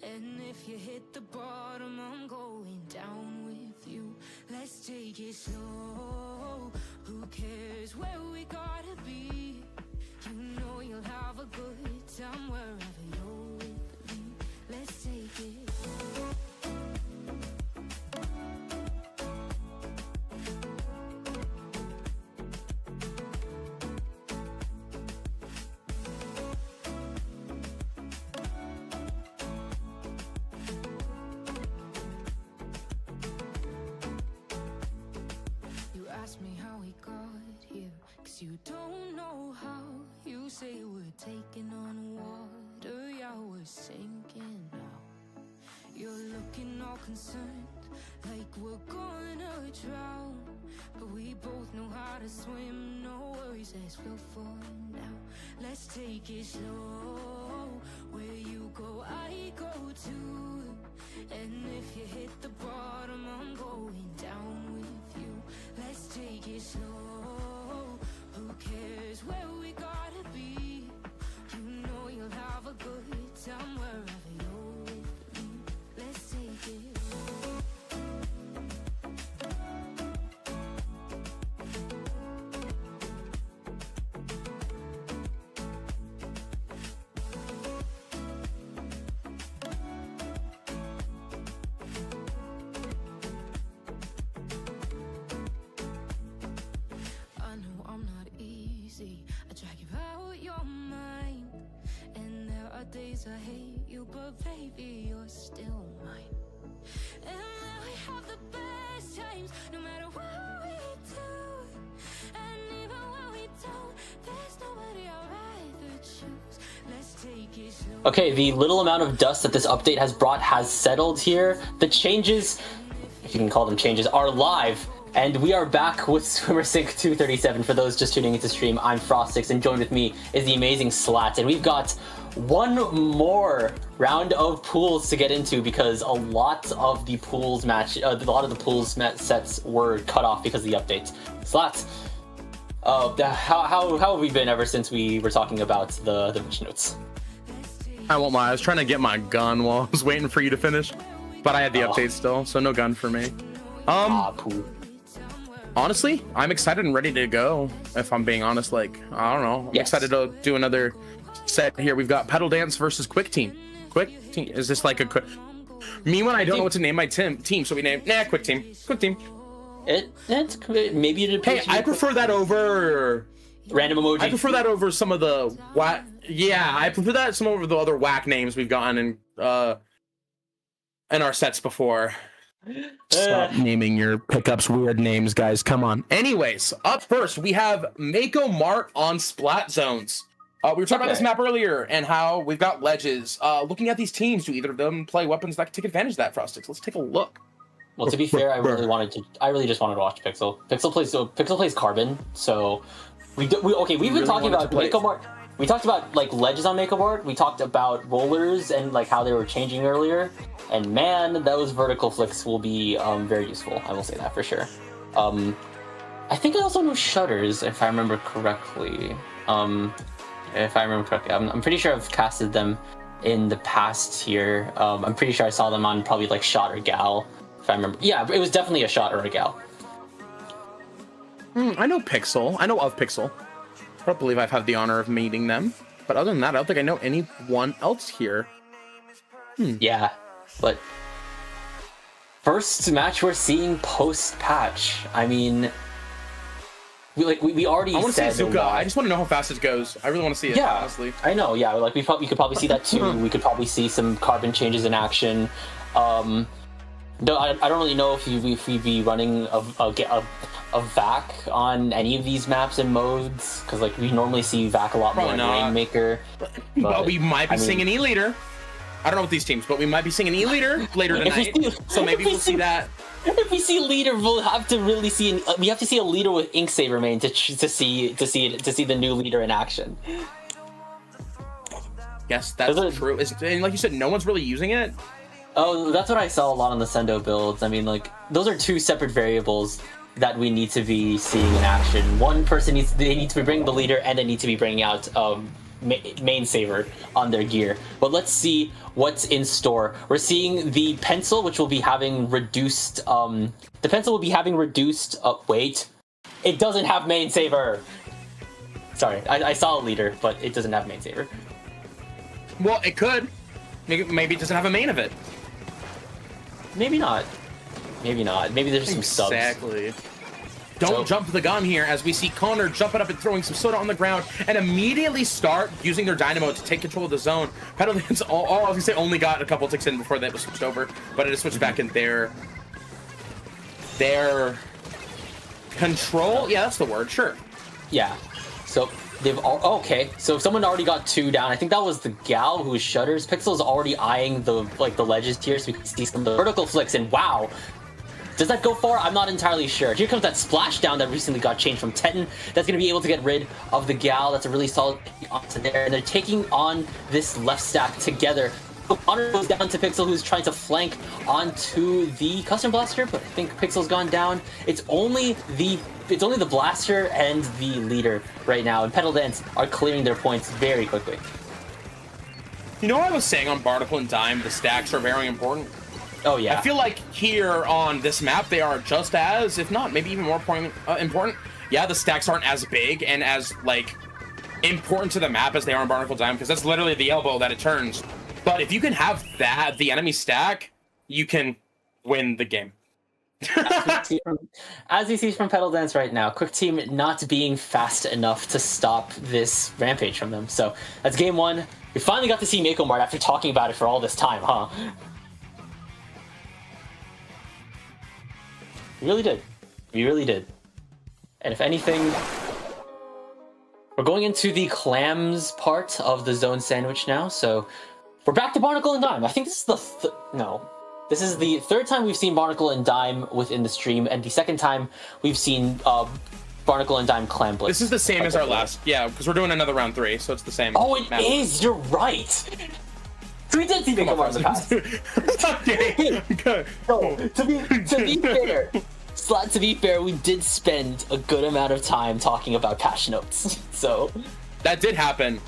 And if you hit the bottom, I'm going down with you. Let's take it slow. Who cares where we gotta be? You know you'll have a good time wherever you're with me. Let's take it slow. Ask me how we got here, 'cause you don't know how. You say we're taking on water, yeah, we're sinking now. You're looking all concerned, like we're gonna drown. But we both know how to swim, no worries, let's flow for now. Let's take it slow. Where you go, I go too. And if you hit the bottom, I'm going down with you. Let's take it slow. Who cares where we gotta be? You know you'll have a good time wherever you're with me. Let's take it slow. I drag you out your mind, and there are days I hate you, but baby, you're still mine. And then we have the best times, no matter what we do. And even when we don't, there's nobody I'd rather choose. Let's take it slow. Okay, the little amount of dust that this update has brought has settled here. The changes, if you can call them changes, are live. And we are back with Swimmer Sync 237. For those just tuning into stream, I'm Frostix, and joined with me is the amazing Slat. And we've got one more round of pools to get into because a lot of the pools sets were cut off because of the update. Slat, how have we been ever since we were talking about the mission notes? I won't lie, I was trying to get my gun while I was waiting for you to finish, but I had the update still, so no gun for me. Pool. Honestly, I'm excited and ready to go. If I'm being honest, like, I don't know. I'm excited to do another set here. We've got Petal Dance versus Quick Team. Quick Team, is this like a quick? Me when I don't know what to name my team, so we name Quick Team. Quick Team. It's maybe it. Hey, I prefer that over random emoji. I prefer that over some of the whack. Yeah, I prefer that some of the other whack names we've gotten in our sets before. Stop naming your pickups weird names, guys. Come on. Anyways, up first we have Mako Mart on Splat Zones. We were talking about this map earlier and how we've got ledges. Looking at these teams, do either of them play weapons that can take advantage of that, Frostix? Let's take a look. Well, to be fair, I really just wanted to watch Pixel. Pixel plays Carbon, so We've been talking about Mako Mart. We talked about like ledges on Mako Mart. We talked about rollers and like how they were changing earlier. And man, those vertical flicks will be very useful. I will say that for sure. I think I also know shutters, if I remember correctly. I'm pretty sure I've casted them in the past here. I'm pretty sure I saw them on probably like shot or gal, if I remember. Yeah, it was definitely a shot or a gal. I know Pixel. I know of Pixel. I don't believe I've had the honor of meeting them. But other than that, I don't think I know anyone else here. Yeah, but first match we're seeing post-patch. I mean, we already I want to see said Zuka. I just want to know how fast it goes. I really want to see it, yeah, honestly. I know, yeah. Like we could probably see that too. We could probably see some carbon changes in action. No, I don't really know if we'd be running a vac on any of these maps and modes, because like we normally see vac a lot more in Rainmaker. But we might be seeing an E-leader. I don't know with these teams, but we might be seeing an E-leader later tonight. So maybe we'll see that. If we see leader, we'll have to really see. We have to see a leader with Ink Saber main to see the new leader in action. Yes, that's true. And like you said, no one's really using it. Oh, that's what I saw a lot on the Sendo builds. I mean, like those are two separate variables that we need to be seeing in action. One person need to be bringing the leader, and they need to be bringing out main saver on their gear. But let's see what's in store. We're seeing the pencil, which will be having reduced. The pencil will be having reduced. Wait, it doesn't have main saver. Sorry, I saw a leader, but it doesn't have main saver. Well, it could. Maybe it doesn't have a main of it. Maybe not. Maybe not. Maybe there's some subs. Exactly. Don't jump the gun here, as we see Connor jumping up and throwing some soda on the ground and immediately start using their dynamo to take control of the zone. Petal Dance, I was gonna say, only got a couple ticks in before that was switched over, but it is switched back in their control. Yeah, that's the word. Sure. Yeah. So they've all okay. So someone already got 2 down. I think that was the gal who was shutters. Pixel's already eyeing the ledges here, so we can see some of the vertical flicks. And wow. Does that go far? I'm not entirely sure. Here comes that splashdown that recently got changed from Teton. That's going to be able to get rid of the gal. That's a really solid onto there. And they're taking on this left stack together. Honor goes down to Pixel, who's trying to flank onto the custom blaster, but I think Pixel's gone down. It's only the blaster and the leader right now, and Petal Dance are clearing their points very quickly. You know what I was saying on Barnacle and Dime? The stacks are very important. Oh yeah. I feel like here on this map they are just as, if not maybe even more important. Yeah, the stacks aren't as big and as like important to the map as they are on Barnacle Dime, because that's literally the elbow that it turns. But if you can have that, the enemy stack, you can win the game. As you see from Petal Dance right now, Quick Team not being fast enough to stop this rampage from them. So that's game 1. We finally got to see Mako Mart after talking about it for all this time, huh? We really did. We really did. And if anything, we're going into the clams part of the zone sandwich now. So we're back to Barnacle and Dime. I think this is the this is the 3rd time we've seen Barnacle and Dime within the stream, and the 2nd time we've seen Barnacle and Dime clam blitz. This is the same as our last, yeah, because we're doing another round 3, so it's the same. Oh, it is. You're right. So we did see Mako Mart in the past. Okay. No, to be fair. To be fair, we did spend a good amount of time talking about patch notes, so that did happen.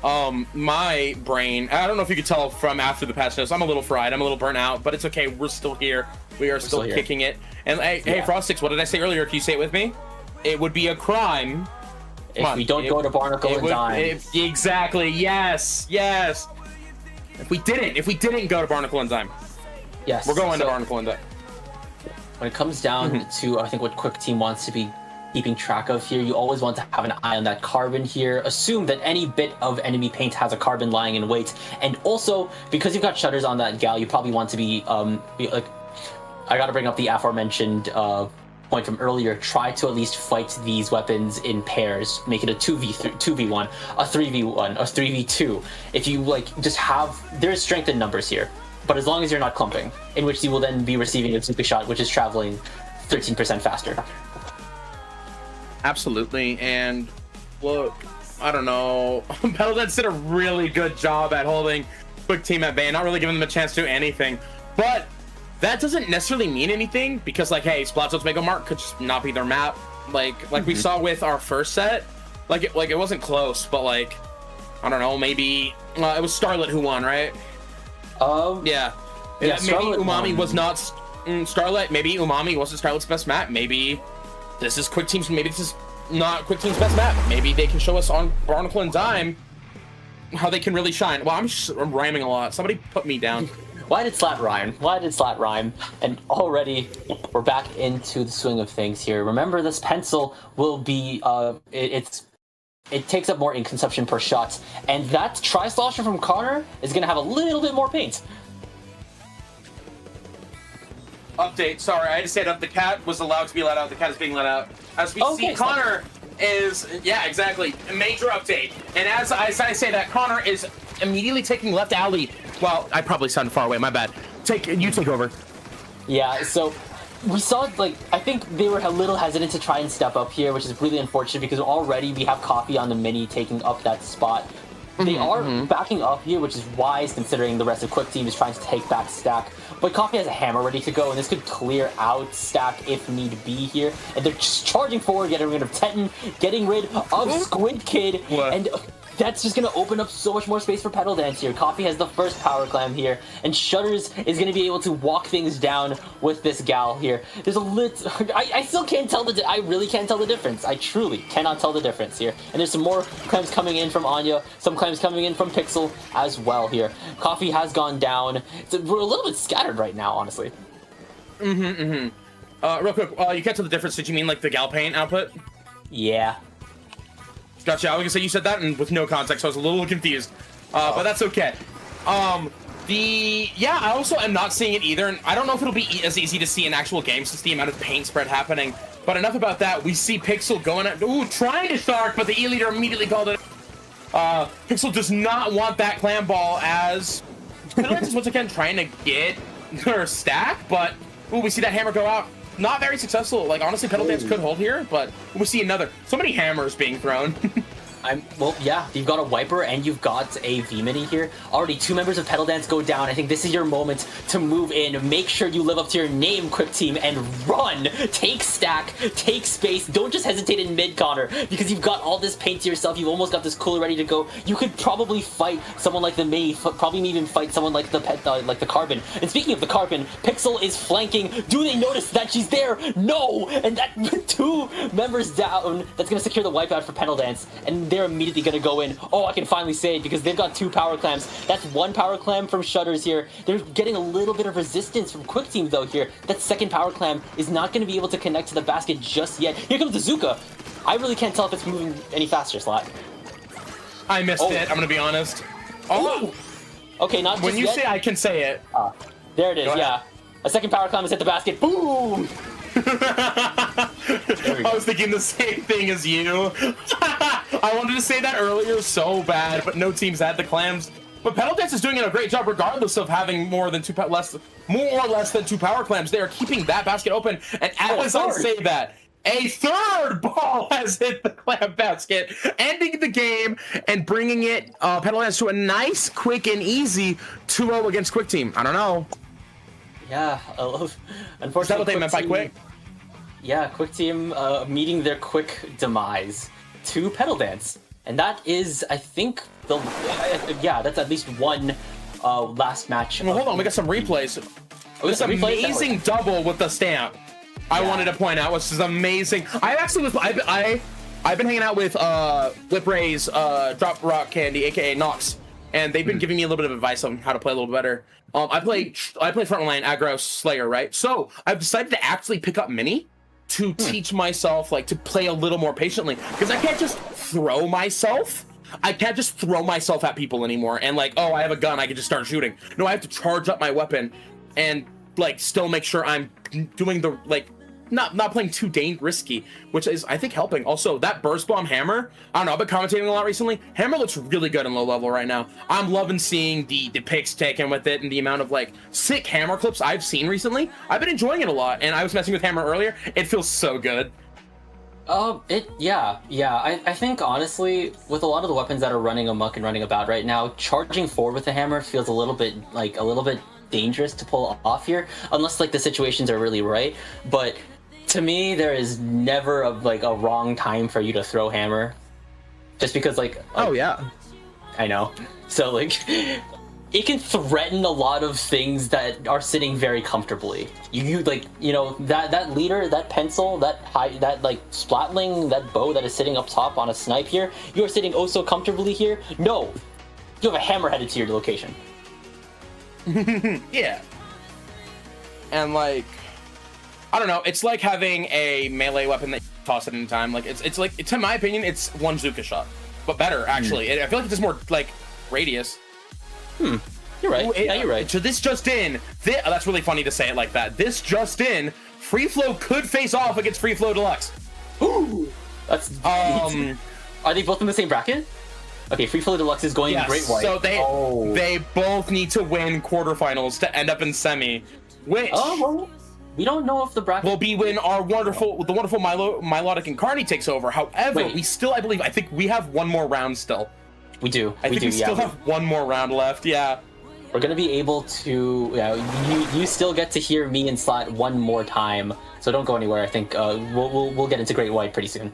My brain, I don't know if you could tell from after the patch notes, I'm a little fried, I'm a little burnt out, but it's okay, we're still here. We are still kicking it. And hey, Frostix, what did I say earlier? Can you say it with me? It would be a crime if we don't go to Barnacle and Dime. Exactly, yes. If we didn't go to Barnacle and Dime. Yes. We're going to Barnacle and Dime. When it comes down to, I think, what Quick Team wants to be keeping track of here, you always want to have an eye on that carbon here. Assume that any bit of enemy paint has a carbon lying in wait. And also, because you've got shutters on that gal, you probably want to be like, I gotta bring up the aforementioned point from earlier. Try to at least fight these weapons in pairs. Make it a 2v1, a 3v1, a 3v2. If you just have, there's strength in numbers here. But as long as you're not clumping, in which you will then be receiving a super shot, which is traveling 13% faster. Absolutely. And look, I don't know. Petal Dance did a really good job at holding Quick Team at bay, not really giving them a chance to do anything. But that doesn't necessarily mean anything because, like, hey, Splatoon's Mega Mart could just not be their map. Like we saw with our first set, like it wasn't close, but like, I don't know, maybe it was StarLit who won, right? Yeah. Maybe Umami was not StarLit. Maybe Umami wasn't StarLit's best map. Maybe this is Quick Team's. Maybe this is not Quick Team's best map. Maybe they can show us on Barnacle and Dime how they can really shine. Well, I'm rhyming a lot. Somebody put me down. Why did Slat rhyme? Why did Slat rhyme? And already we're back into the swing of things here. Remember, this pencil will be it takes up more ink consumption per shot, and that Tri-Slosher from Connor is going to have a little bit more paint. Update. Sorry, I had to say it up. The cat was allowed to be let out. The cat is being let out. As we see, Connor is... Yeah, exactly. A major update. And as I say that, Connor is immediately taking left alley. Well, I probably sounded far away. My bad. You take over. Yeah, so... We saw, like, I think they were a little hesitant to try and step up here, which is really unfortunate because already we have Coffee on the mini taking up that spot. They are backing up here, which is wise considering the rest of Quick Team is trying to take back Stack. But Coffee has a hammer ready to go, and this could clear out Stack if need be here. And they're just charging forward, getting rid of Teton, getting rid of Squid Kid, and that's just going to open up so much more space for Petal Dance here. Coffee has the first power clam here, and Shutters is going to be able to walk things down with this gal here. There's a I still can't tell I really can't tell the difference. I truly cannot tell the difference here. And there's some more clams coming in from Anya, some clams coming in from Pixel as well here. Coffee has gone down. We're a little bit scattered right now, honestly. Real quick, you can't tell the difference. Did you mean like the gal paint output? Yeah. Gotcha. I was gonna say you said that and with no context, so I was a little confused. But that's okay. I also am not seeing it either, and I don't know if it'll be as easy to see in actual games since the amount of paint spread happening. But enough about that. We see Pixel going at trying to shark, but the E-leader immediately called it. Pixel does not want that clam ball as Petal Dance is once again trying to get her Stack, but we see that hammer go out. Not very successful. Like, honestly, Petal Dance could hold here, but we see so many hammers being thrown. Well, yeah, you've got a Wiper and you've got a V-Mini here. Already 2 members of Petal Dance go down. I think this is your moment to move in. Make sure you live up to your name, Quick Team, and run. Take Stack, take space. Don't just hesitate in mid, Connor, because you've got all this paint to yourself. You've almost got this cooler ready to go. You could probably fight someone like the Mini, probably even fight someone like the Carbon. And speaking of the Carbon, Pixel is flanking. Do they notice that she's there? No! And that 2 members down, that's going to secure the wipeout for Petal Dance. And they're immediately going to go in. Oh, I can finally say it because they've got 2 power clams. That's 1 power clam from Shutters here. They're getting a little bit of resistance from Quick Team though here. That second power clam is not going to be able to connect to the basket just yet. Here comes the Zuka. I really can't tell if it's moving any faster, Slot. I missed it. I'm going to be honest. Oh! Okay, not just when you yet. say I can say it. There it is, yeah. A second power clam has hit the basket. Boom! I was thinking the same thing as you. I wanted to say that earlier so bad, but no teams had the clams. But Petal Dance is doing a great job regardless of having more or less than 2 power clams. They are keeping that basket open. And as I say that, a third ball has hit the clam basket, ending the game and bringing it Petal Dance to a nice, quick, and easy 2-0 against Quick Team. I don't know. Yeah, unfortunately. Is that what they meant by quick? Yeah, Quick Team meeting their quick demise to Petal Dance. And that is, I think, that's at least one last match. Well, hold on, we got some replays. This amazing double with the stamp. I wanted to point out, which is amazing. I've been hanging out with Lip Ray's Drop Rock Candy, aka Nox, and they've been giving me a little bit of advice on how to play a little better. I play frontline aggro Slayer, right? So I've decided to actually pick up Mini to teach myself to play a little more patiently, because I can't just throw myself. I can't just throw myself at people anymore and oh, I have a gun, I can just start shooting. No, I have to charge up my weapon and still make sure I'm doing the not playing too risky, which is I think helping. Also, that burst bomb hammer, I don't know, I've been commentating a lot recently. Hammer looks really good in low level right now. I'm loving seeing the pics taken with it and the amount of sick hammer clips I've seen recently. I've been enjoying it a lot, and I was messing with hammer earlier. It feels so good. I think honestly, with a lot of the weapons that are running amok and running about right now, charging forward with the hammer feels a little bit dangerous to pull off here, unless like the situations are really right. But to me, there is never a wrong time for you to throw hammer, just because Oh yeah. I know. So like, it can threaten a lot of things that are sitting very comfortably. You that leader, that pencil, that splatling, that bow that is sitting up top on a snipe here. You are sitting oh so comfortably here. No, you have a hammer headed to your location. Yeah. And like, I don't know. It's like having a melee weapon that you toss at any time. Like it's like, in my opinion, it's one Zuka shot, but better actually. I feel like it's just more like radius. You're right. Yeah, you're right. So this just in, that's really funny to say it like that. This just in, FreeFlow could face off against FreeFlow Deluxe. Ooh, that's Are they both in the same bracket? Okay, FreeFlow Deluxe is going Great White. So they both need to win quarterfinals to end up in semi, which well, we don't know if the bracket will be when the wonderful Milotic Incarni takes over. However, I think we have one more round still. We do. I think we still have one more round left. Yeah. We're gonna be able to. You still get to hear me and Slat one more time, so don't go anywhere. I think we'll get into Great White pretty soon.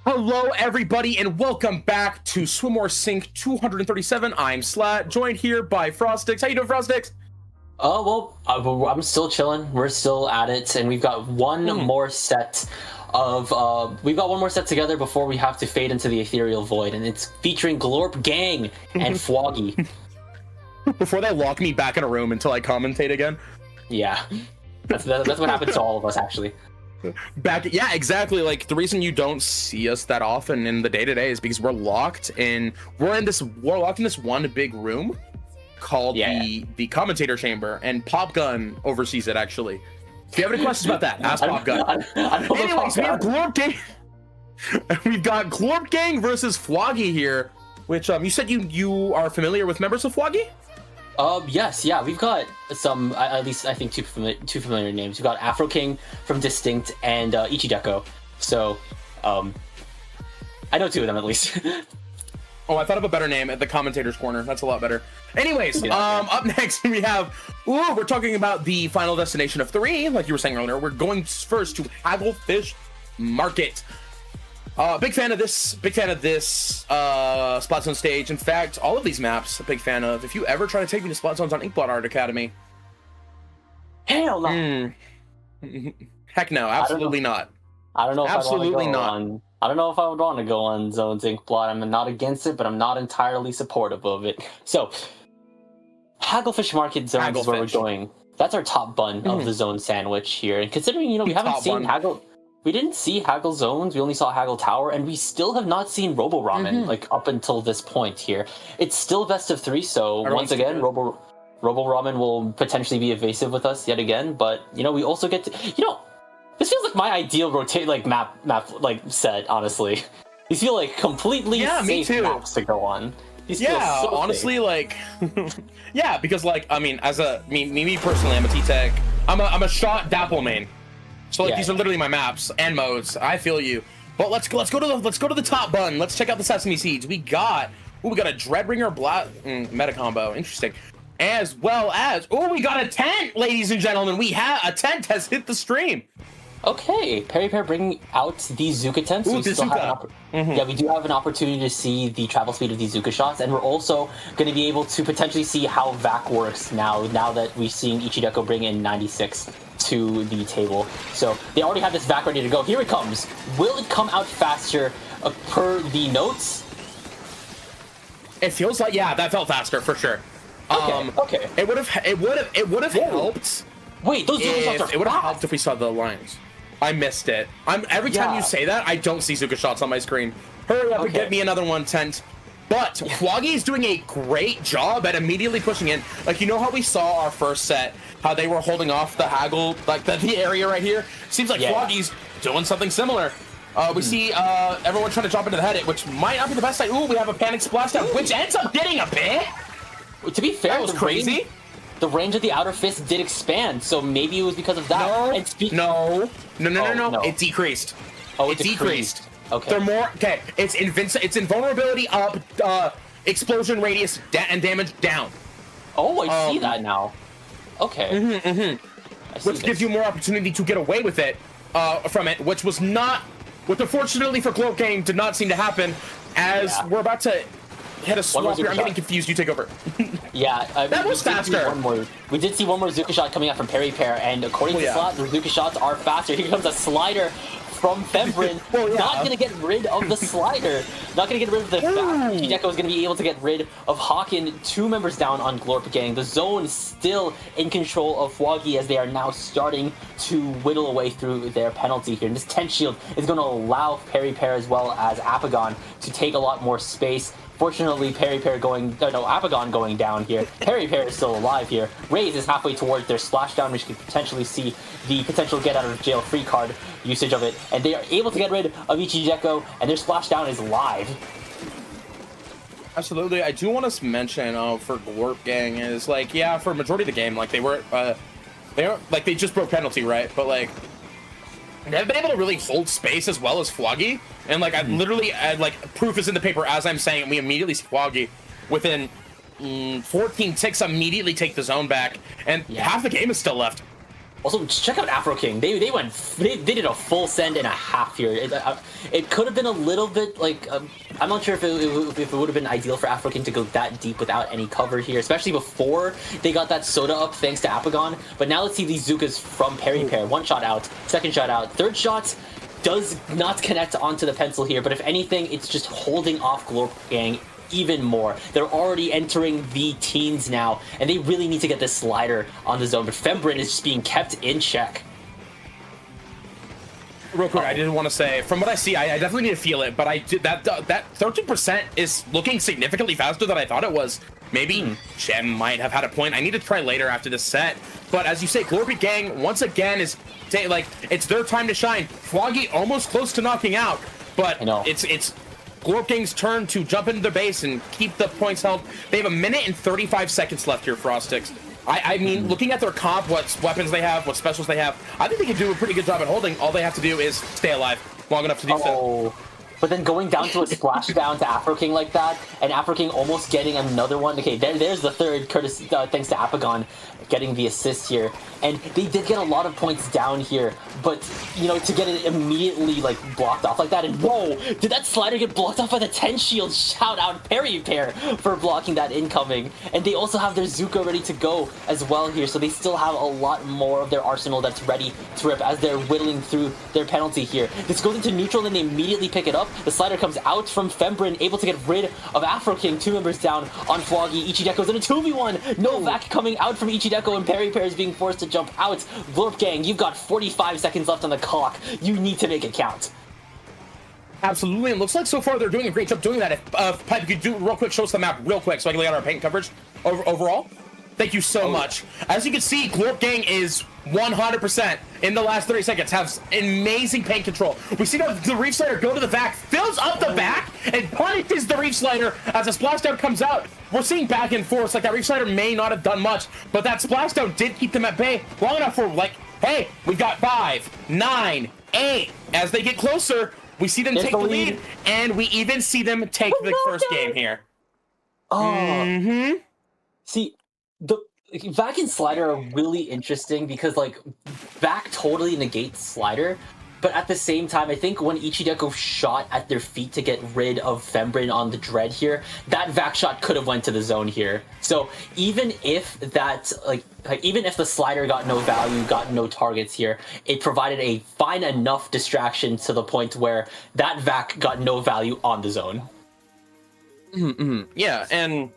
Hello, everybody, and welcome back to Swim or Sink 237. I'm Slat, joined here by Frostix. How you doing, Frostix? Oh, well, I'm still chilling. We're still at it, and we've got one more set of together before we have to fade into the ethereal void, and it's featuring Glorp Gang and fwoggy. Before they lock me back in a room until I commentate again. Yeah, that's what happens to all of us, actually. Yeah, exactly. Like, the reason you don't see us that often in the day-to-day is because we're locked in this one big room called the commentator chamber, and Pop Gun oversees it. Actually, if you have any questions about that, ask Pop Gun. Anyways, we have Glorp Gang. We've got Glorp Gang versus fwoggy here, which you said you are familiar with members of fwoggy. Yes, yeah, we've got some, at least I think two familiar names. We've got Afro King from Distinct and Ichideko. So, I know two of them at least. Oh, I thought of a better name at the commentator's corner. That's a lot better. Anyways, up next we have, we're talking about the final destination of 3, like you were saying earlier. We're going first to Hagglefish Market. Big fan of this Splatoon stage. In fact, all of these maps, a big fan of. If you ever try to take me to Splatoons on Inkblot Art Academy, hell no. Heck no, absolutely not. I don't know if absolutely not. I don't know if I would want to go on Zone's Inkblot. I'm not against it, but I'm not entirely supportive of it. So, Hagglefish Market Zone is where we're going. That's our top bun of the zone sandwich here. And considering, we haven't seen we didn't see Haggle Zones, we only saw Haggle Tower, and we still have not seen Robo Ramen, like, up until this point here. It's still best of 3, so once again, Robo Ramen will potentially be evasive with us yet again, but, we also get to, this feels like my ideal map set, honestly. These feel like completely safe maps to go on. Yeah, honestly, like, yeah, because, like, I mean, as me personally, I'm a T-Tech, I'm a shot Dapple main. So like these are literally my maps and modes. I feel you. But let's go to the top bun. Let's check out the Sesame Seeds. We got a Dreadbringer meta combo. Interesting. As well as we got a tent, ladies and gentlemen. We have a tent has hit the stream. Okay, Perry bringing out the Zuka tents. Ooh, Yeah, we do have an opportunity to see the travel speed of these Zuka shots, and we're also going to be able to potentially see how VAC works now that we're seeing Ichideko bring in 96 to the table. So they already have this VAC ready to go. Here it comes. Will it come out faster per the notes? It feels like that felt faster for sure. Okay. It would have helped. Wait, those Zuka shots are It would have helped if we saw the lines. I missed it. Every time you say that, I don't see Zuka shots on my screen. Hurry up and get me another one, Tent. But fwoggy is doing a great job at immediately pushing in. Like, how we saw our first set, how they were holding off the haggle, like the area right here. Seems like fwoggy's doing something similar. We see everyone trying to jump into the head, which might not be the best side. Ooh, we have a panic splashdown, which ends up getting a bit. To be fair, that was crazy. The range of the outer fist did expand, so maybe it was because of that. No. It decreased. Oh, it decreased. Okay. They're more It's invulnerability up, explosion radius and damage down. Oh, I see that now. Okay. Which gives you more opportunity to get away with it from it, which unfortunately for Glorp Game did not seem to happen. As we're about to hit a swap here. I'm getting confused. You take over. That was faster. We did see one more Zuka shot coming out from Perry Pear, and according to Slot, the Zuka shots are faster. Here comes a slider from Fembrin. Not going to get rid of the slider. Not going to get rid of the Ichideko is going to be able to get rid of Hawken. 2 members down on Glorp Gang. The zone still in control of fwoggy as they are now starting to whittle away through their penalty here. And this tent shield is going to allow Perry Pear as well as Apagon to take a lot more space. Fortunately, Apagon going down here. Perry Pear is still alive here. Raze is halfway towards their splashdown, which could potentially see the potential get out of jail free card usage of it. And they are able to get rid of Ichideko, and their splashdown is live. Absolutely. I do want to mention for Glorp Gang is for majority of the game, they just broke penalty, right? But they haven't been able to really hold space as well as fwoggy. And I literally proof is in the paper as I'm saying it. We immediately see fwoggy within 14 ticks immediately take the zone back, and half the game is still left. Also, check out Afro King. They did a full send and a half here. It could have been a little bit like I'm not sure if it would have been ideal for Afro King to go that deep without any cover here, especially before they got that soda up thanks to Apagon. But now let's see these Zukas from Parry Pair. One shot out, second shot out, third shot does not connect onto the pencil here. But if anything, it's just holding off Glorp Gang even more. They're already entering the teens now, and they really need to get this slider on the zone, but Fembrin is just being kept in check. Real quick, I didn't want to say, from what I see, I definitely need to feel it, but I did that 13% is looking significantly faster than I thought it was. Maybe Gem might have had a point. I need to try later after this set. But as you say, Glorp Gang, once again, is like, it's their time to shine. fwoggy almost close to knocking out, but it's Glorp Gang's turn to jump into their base and keep the points held. They have 1 minute and 35 seconds left here, Frostix. I mean, looking at their comp, what weapons they have, what specials they have, I think they can do a pretty good job at holding. All they have to do is stay alive long enough to do so. But then going down to a splashdown to Afro King like that, and Afro King almost getting another one. Okay, there's the third, courtesy thanks to Apagon getting the assist here. And they did get a lot of points down here, but, you know, to get it immediately, like, blocked off like that, and whoa, did that slider get blocked off by the 10 shield? Shout out Parry Pair for blocking that incoming. And they also have their Zuko ready to go as well here, so they still have a lot more of their arsenal that's ready to rip as they're whittling through their penalty here. This goes into neutral, and then they immediately pick it up. The slider comes out from Fembrin, able to get rid of Afro King. 2 members down on fwoggy. Ichideko's in a 2v1. Novak coming out from Ichideko, and Parry Pair is being forced to jump out. Glorp Gang, you've got 45 seconds left on the clock. You need to make it count. Absolutely, and looks like so far they're doing a great job doing that. If Pipe, you could do real quick, show us the map real quick so I can lay out our paint coverage overall. Thank you so much. As you can see, Glorp Gang is 100% in the last 30 seconds, has amazing paint control. We see the Reef Slider go to the back, fills up the back, and punishes the Reef Slider as a splashdown comes out. We're seeing back and forth, like that Reef Slider may not have done much, but that splashdown did keep them at bay long enough for, like, hey, we've got 5, 9, 8. As they get closer, we see them take the lead, and we even see them take the first game here. See, the Vac and Slider are really interesting because, like, Vac totally negates Slider, but at the same time, I think when Ichideko shot at their feet to get rid of Fembrin on the Dread here, that Vac shot could have went to the zone here. So even if that, even if the Slider got no value, got no targets here, it provided a fine enough distraction to the point where that Vac got no value on the zone. Yeah, and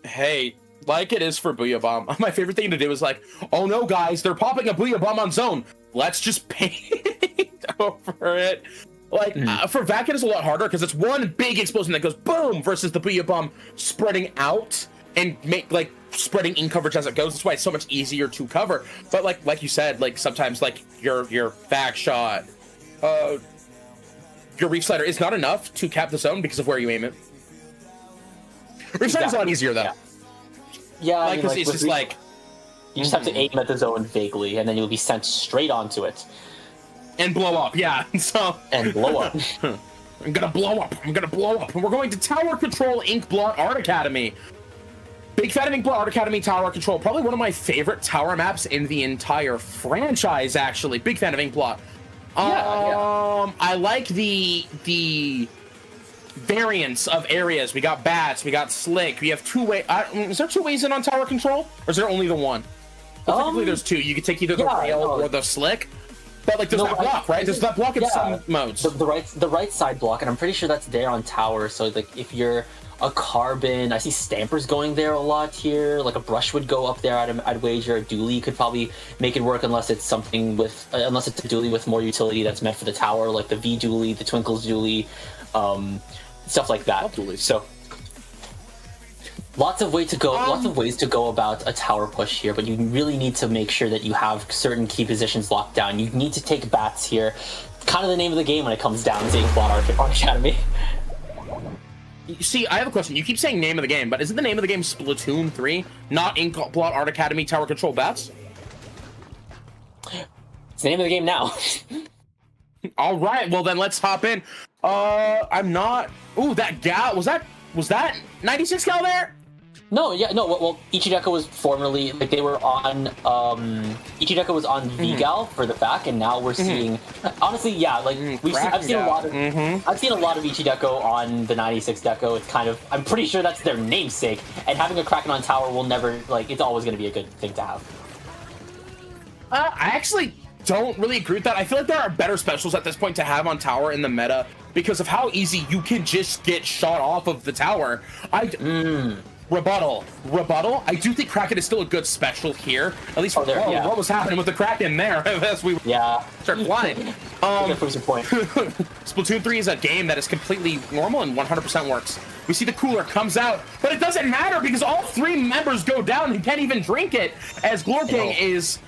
hey, like it is for Booyah Bomb, my favorite thing to do is like, oh no guys, they're popping a Booyah Bomb on zone. Let's just paint over it. Like, for Vac it is a lot harder because it's one big explosion that goes boom versus the Booyah Bomb spreading out and spreading in coverage as it goes. That's why it's so much easier to cover. But like you said, like sometimes like your Vac shot, your Reef Slider is not enough to cap the zone because of where you aim it. Reef Slider's a lot easier though. Yeah, because it's just like you just have to aim at the zone vaguely, and then you'll be sent straight onto it and blow up. Yeah, so and blow up. I'm gonna blow up. And we're going to Tower Control Inkblot Art Academy. Big fan of Inkblot Art Academy Tower Control. Probably one of my favorite tower maps in the entire franchise. Actually, big fan of Inkblot. I like the variants of areas. We got bats, we got slick, we have 2 way. Is there 2 ways in on tower control, or is there only the one? Well, technically there's 2. You can take either the rail or the slick, but like there's that block, right? There's that block in some modes. The right side block, and I'm pretty sure that's there on tower. So like if you're a carbon, I see stampers going there a lot here. Like a brush would go up there. I'd wager a dually could probably make it work unless it's something with unless it's a dually with more utility that's meant for the tower, like the V dually, the Twinkles dually. Stuff like that. So lots of ways to go about a tower push here, but you really need to make sure that you have certain key positions locked down. You need to take bats here. Kind of the name of the game when it comes down to Inkblot Art Academy. See, I have a question. You keep saying name of the game, but isn't the name of the game Splatoon 3, not Inkblot Art Academy Tower Control Bats? It's the name of the game now. All right, well then let's hop in. I'm not. Ooh, that gal was that 96 gal there? No, yeah, no. Well, Ichideko was formerly like they were on. Ichideko was on Vigal for the back, and now we're seeing. Honestly, yeah, like I've seen a lot of. I've seen a lot of Ichideko on the 96 Deco. It's kind of. I'm pretty sure that's their namesake, and having a Kraken on tower will never like. It's always going to be a good thing to have. I actually don't really agree with that. I feel like there are better specials at this point to have on tower in the meta because of how easy you can just get shot off of the tower. Rebuttal. I do think Kraken is still a good special here. At least for what was happening with the Kraken there as we start flying. Point. Splatoon 3 is a game that is completely normal and 100% works. We see the cooler comes out, but it doesn't matter because all 3 members go down and can't even drink it as glorp is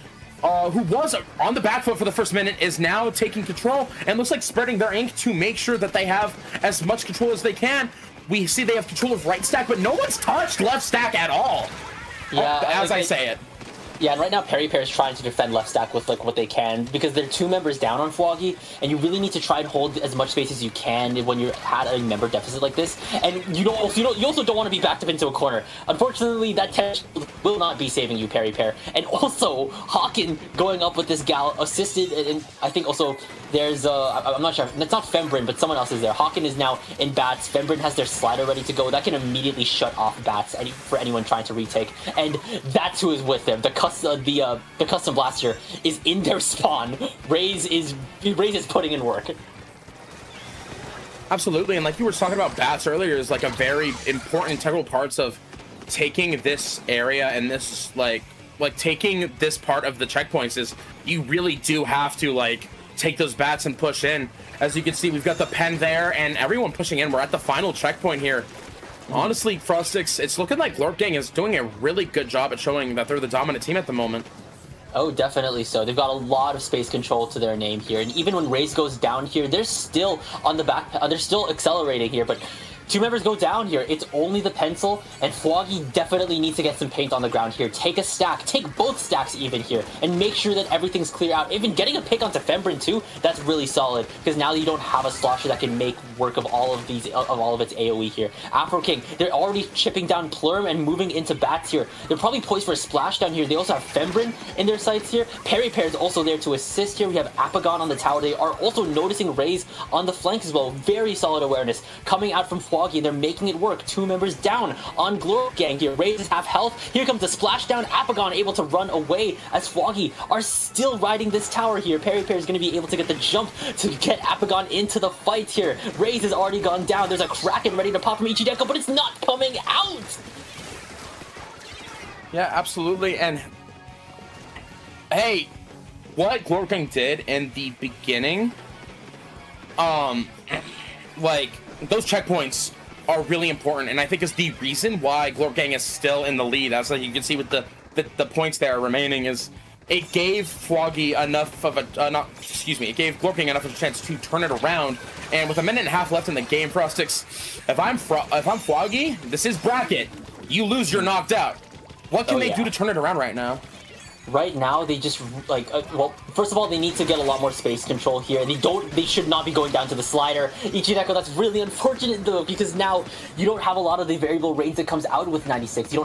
who was on the back foot for the first minute, is now taking control and looks like spreading their ink to make sure that they have as much control as they can. We see they have control of right stack, but no one's touched left stack at all. Yeah, as I say it. Yeah, and right now Perry Pear is trying to defend left stack with like what they can because they're 2 members down on fwoggy, and you really need to try and hold as much space as you can when you're at a member deficit like this. And you also don't want to be backed up into a corner. Unfortunately, that tension will not be saving you, Perry Pear. And also Hawken going up with this gal assisted, and I think also there's I'm not sure, it's not Fembrin, but someone else is there. Hawken is now in bats. Fembrin has their slider ready to go. That can immediately shut off bats for anyone trying to retake. And that's who is with them. The custom blaster is in their spawn. Raze is putting in work. Absolutely, and like you were talking about bats earlier, is like a very important integral parts of taking this area and this like taking this part of the checkpoints is you really do have to like take those bats and push in. As you can see, we've got the pen there and everyone pushing in. We're at the final checkpoint here. Honestly, Frostix, it's looking like glorp Gang is doing a really good job at showing that they're the dominant team at the moment. Oh, definitely so. They've got a lot of space control to their name here, and even when Raze goes down here, they're still on the back. They're still accelerating here, but 2 members go down here. It's only the pencil, and fwoggy definitely needs to get some paint on the ground here. Take a stack, take both stacks even here, and make sure that everything's clear out. Even getting a pick onto Fembrin too, that's really solid, because now you don't have a slosher that can make work of all of its AoE here. Afro King, they're already chipping down Plurm and moving into bats here. They're probably poised for a splash down here. They also have Fembrin in their sights here. Perry Pear is also there to assist here. We have Apagon on the tower. They are also noticing Raze on the flank as well. Very solid awareness coming out from fwoggy, and they're making it work. 2 members down on glorp Gang here. Raze is half health. Here comes the splashdown. Apagon able to run away as fwoggy are still riding this tower here. Perry Pear is going to be able to get the jump to get Apagon into the fight here. Raze has already gone down. There's a Kraken ready to pop from Ichideko, but it's not coming out. Yeah, absolutely. And hey, what glorp Gang did in the beginning, like those checkpoints are really important, and I think is the reason why glorp Gang is still in the lead. As you can see with the points there remaining, is it gave fwoggy enough of a it gave glorp Gang enough of a chance to turn it around. And with 1.5 minutes left in the game, Frostix, if I'm fwoggy, this is bracket. You lose, you're knocked out. What can they do to turn it around right now? Right now, they just, like, well, first of all, they need to get a lot more space control here. They should not be going down to the slider. Ichideko, that's really unfortunate, though, because now you don't have a lot of the variable range that comes out with 96. You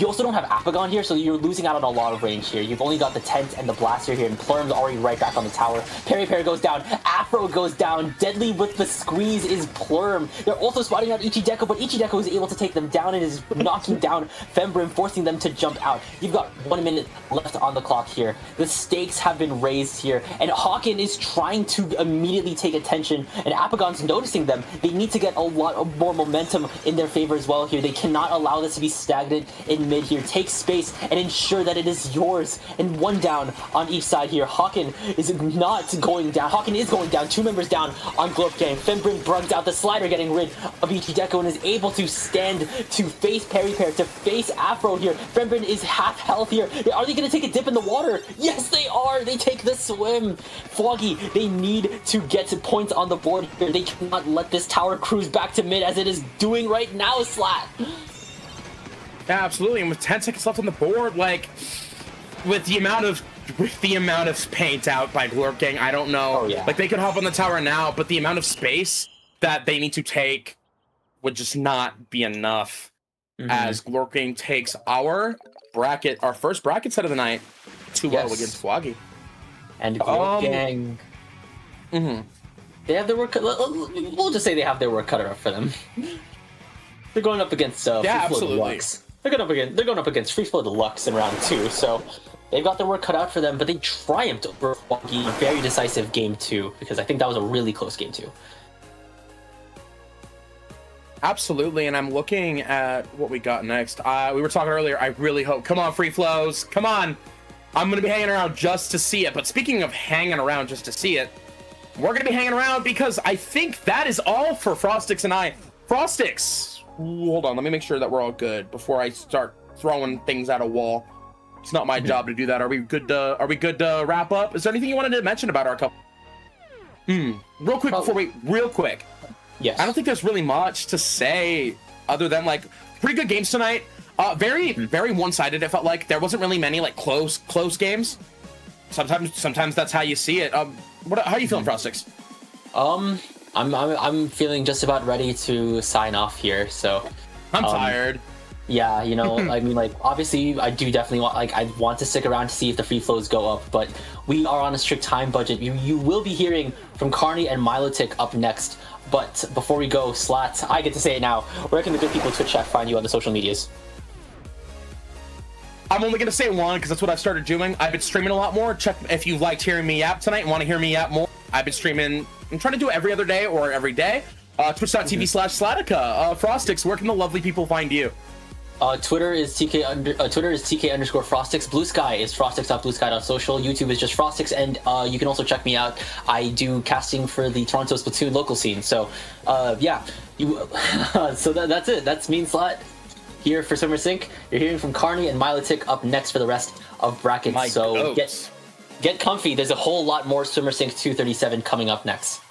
also don't have Apagon here, so you're losing out on a lot of range here. You've only got the tent and the blaster here, and Plurm's already right back on the tower. Perry Pear goes down. Afro goes down. Deadly with the squeeze is Plurm. They're also spotting out Ichideko, but Ichideko is able to take them down and is knocking down Fembrin, forcing them to jump out. You've got 1 minute left on the clock here. The stakes have been raised here, and Hawken is trying to immediately take attention, and Apagon's noticing them. They need to get a lot of more momentum in their favor as well here. They cannot allow this to be stagnant in mid here. Take space and ensure that it is yours. And 1 down on each side here. Hawken is not going down. Hawken is going down. 2 members down on glorp Gang. Fembrin brugs out the slider, getting rid of Ichideko, and is able to stand to face Perry Pear, to face Afro here. Fembrin is half health here. Are they going to take a dip in the water? Yes, they are. They take the swim. fwoggy, they need to get to points on the board here. They cannot let this tower cruise back to mid as it is doing right now, Slat. Yeah, absolutely. And with 10 seconds left on the board, like with the amount of paint out by glorp Gang, I don't know. Oh, yeah. Like they could hop on the tower now, but the amount of space that they need to take would just not be enough. as glorp takes our first bracket set of the night, 2-0 against fwoggy. And glorp gang. They have their work. We'll just say they have their work cut out for them. They're going up against FreeFlow Deluxe. They're going up against FreeFlow Deluxe in round 2. So they've got their work cut out for them. But they triumphed over fwoggy. Very decisive game 2, because I think that was a really close game 2. Absolutely, and I'm looking at what we got next. We were talking earlier. I really hope. Come on, FreeFlows. Come on. I'm going to be hanging around just to see it. But speaking of hanging around just to see it, we're going to be hanging around because I think that is all for Frostix and I. Frostix. Hold on, let me make sure that we're all good before I start throwing things at a wall. It's not my job to do that. Are we good to wrap up? Is there anything you wanted to mention about our couple? Real quick. Yes. I don't think there's really much to say other than like pretty good games tonight. Very one-sided. It felt like there wasn't really many like close games. Sometimes that's how you see it. How are you feeling, Frostix? I'm feeling just about ready to sign off here. So I'm tired. Yeah, you know, I mean, like, obviously, I do definitely want, like, I want to stick around to see if the free flows go up, but we are on a strict time budget. You will be hearing from Carney and Milotic up next. But before we go, Slat, I get to say it now. Where can the good people Twitch chat find you on the social medias? I'm only going to say one because that's what I've started doing. I've been streaming a lot more. Check if you liked hearing me yap tonight and want to hear me yap more. I've been streaming. I'm trying to do it every other day or every day. Twitch.tv/Slatica. Frostix, where can the lovely people find you? Twitter is TK_Frostix. Blue Sky is Frostix.bluesky.social. YouTube is just Frostix, and you can also check me out. I do casting for the Toronto Splatoon local scene. So, yeah, so that's it. That's me and Slat here for Summer Sync. You're hearing from Carney and Milotic up next for the rest of brackets. So get comfy. There's a whole lot more Summer Sync 237 coming up next.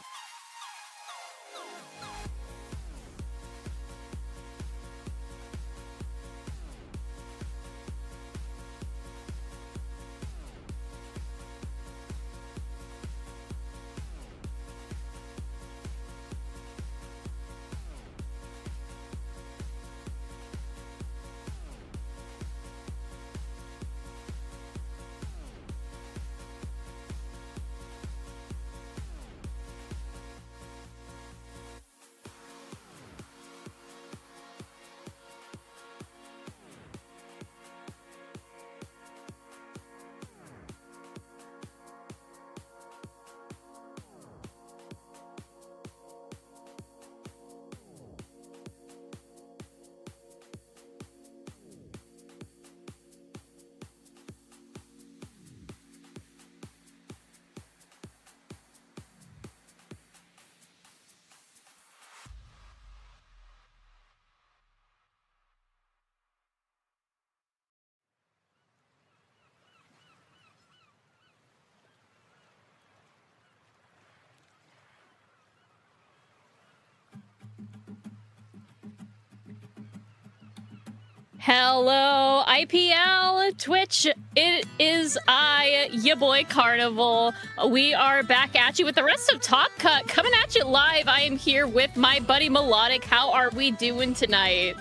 Hello, IPL, Twitch. It is I, your boy Carnival. We are back at you with the rest of Top Cut coming at you live. I am here with my buddy Melodic. How are we doing tonight?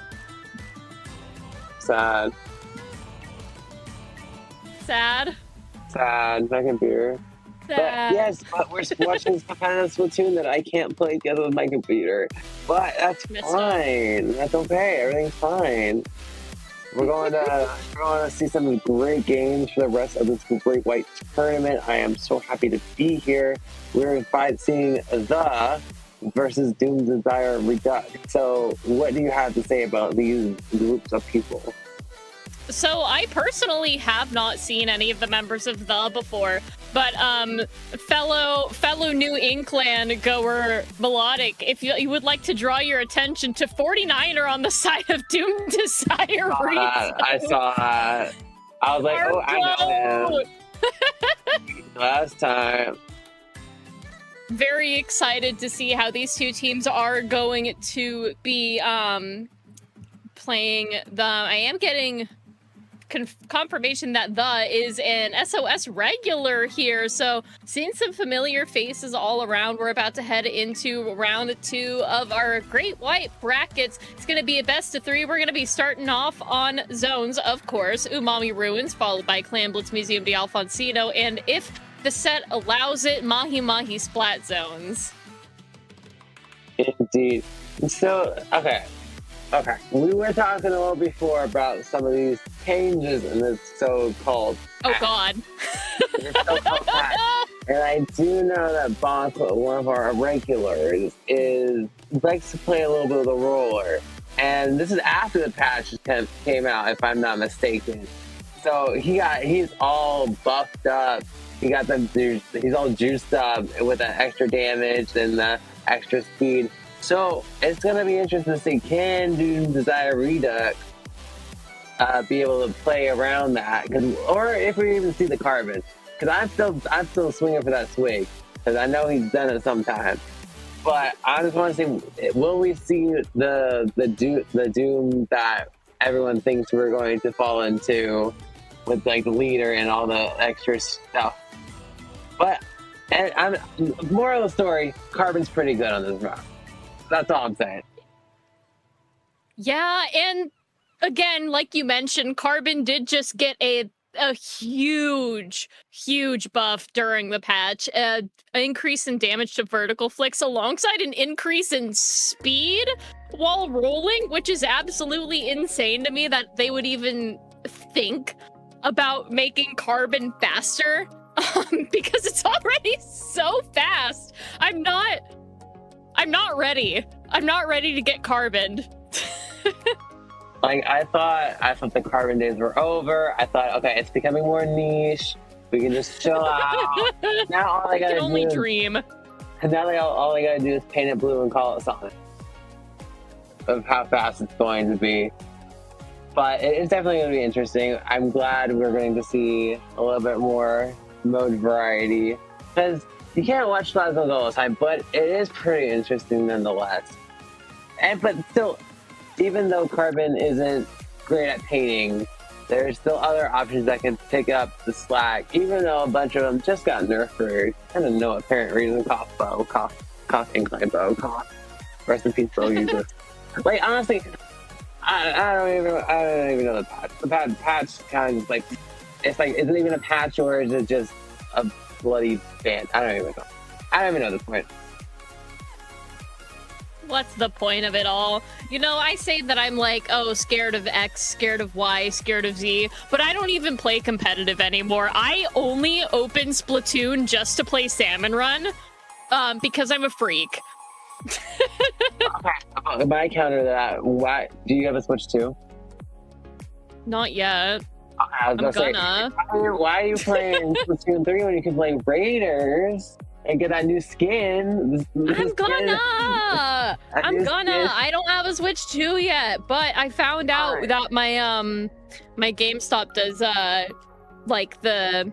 Sad. Sad? Sad. My computer. Sad. But yes, but we're watching this competitive Splatoon that I can't play together with my computer. But that's fine. That's okay. Everything's fine. We're going to see some great games for the rest of this great white tournament. I am so happy to be here. We're seeing the versus Doom's Desire Redux. So what do you have to say about these groups of people? So I personally have not seen any of the members of the before, but fellow New Inkling goer Melodic, if you would like to draw your attention to 49er on the side of Doom Desire. I saw that. I was like, oh, I know him. Last time. Very excited to see how these two teams are going to be playing the. I am getting confirmation that the is an SOS regular here. So seeing some familiar faces all around, we're about to head into round 2 of our Great White brackets. It's going to be a best of 3. We're going to be starting off on zones, of course, Umami Ruins, followed by Clan Blitz Museum de Alfonsino, and if the set allows it, Mahi Mahi Splat zones. Indeed. So, okay. We were talking a little before about some of these changes in this so-called Oh, God. And I do know that Bonk, one of our regulars, likes to play a little bit of the roller. And this is after the patch came out, if I'm not mistaken. So he's all buffed up. He's all juiced up with the extra damage and the extra speed. So it's gonna be interesting to see, can Doom Desire Redux be able to play around that, or if we even see the Carbon, because I'm still swinging for that swig, because I know he's done it sometime. But I just want to see, will we see the Doom that everyone thinks we're going to fall into, with like the leader and all the extra stuff? But moral of the story, Carbon's pretty good on this round. That's all I'm saying. Yeah, and again, like you mentioned, Carbon did just get a huge buff during the patch. An increase in damage to vertical flicks alongside an increase in speed while rolling, which is absolutely insane to me that they would even think about making Carbon faster, because it's already so fast. I'm not ready. I'm not ready to get Carboned. Like, I thought the Carbon days were over. I thought, okay, it's becoming more niche. We can just chill out. Now all I gotta can only dream. And now all I gotta do is paint it blue and call it something of how fast it's going to be. But it's definitely going to be interesting. I'm glad we're going to see a little bit more mode variety, because you can't watch Plasma all the time, but it is pretty interesting nonetheless. But still, even though Carbon isn't great at painting, there's still other options that can pick up the slack, even though a bunch of them just got nerfed for kind of no apparent reason. Cough, Inkling bow, cough. Rest in peace, bow user. Like, honestly, I don't even know the patch. The patch kind of like, it's like, is it even a patch, or is it just a bloody ban? I don't even know. I don't even know the point. What's the point of it all? You know, I say that I'm like, oh, scared of X, scared of Y, scared of Z, but I don't even play competitive anymore. I only open Splatoon just to play Salmon Run, because I'm a freak. Okay, my counter to that, why do you have a Switch too? Not yet. I was gonna say, why are you playing Splatoon 3 when you can play Raiders and get that new skin? I'm gonna. I don't have a Switch 2 yet, but I found out that my my GameStop does like the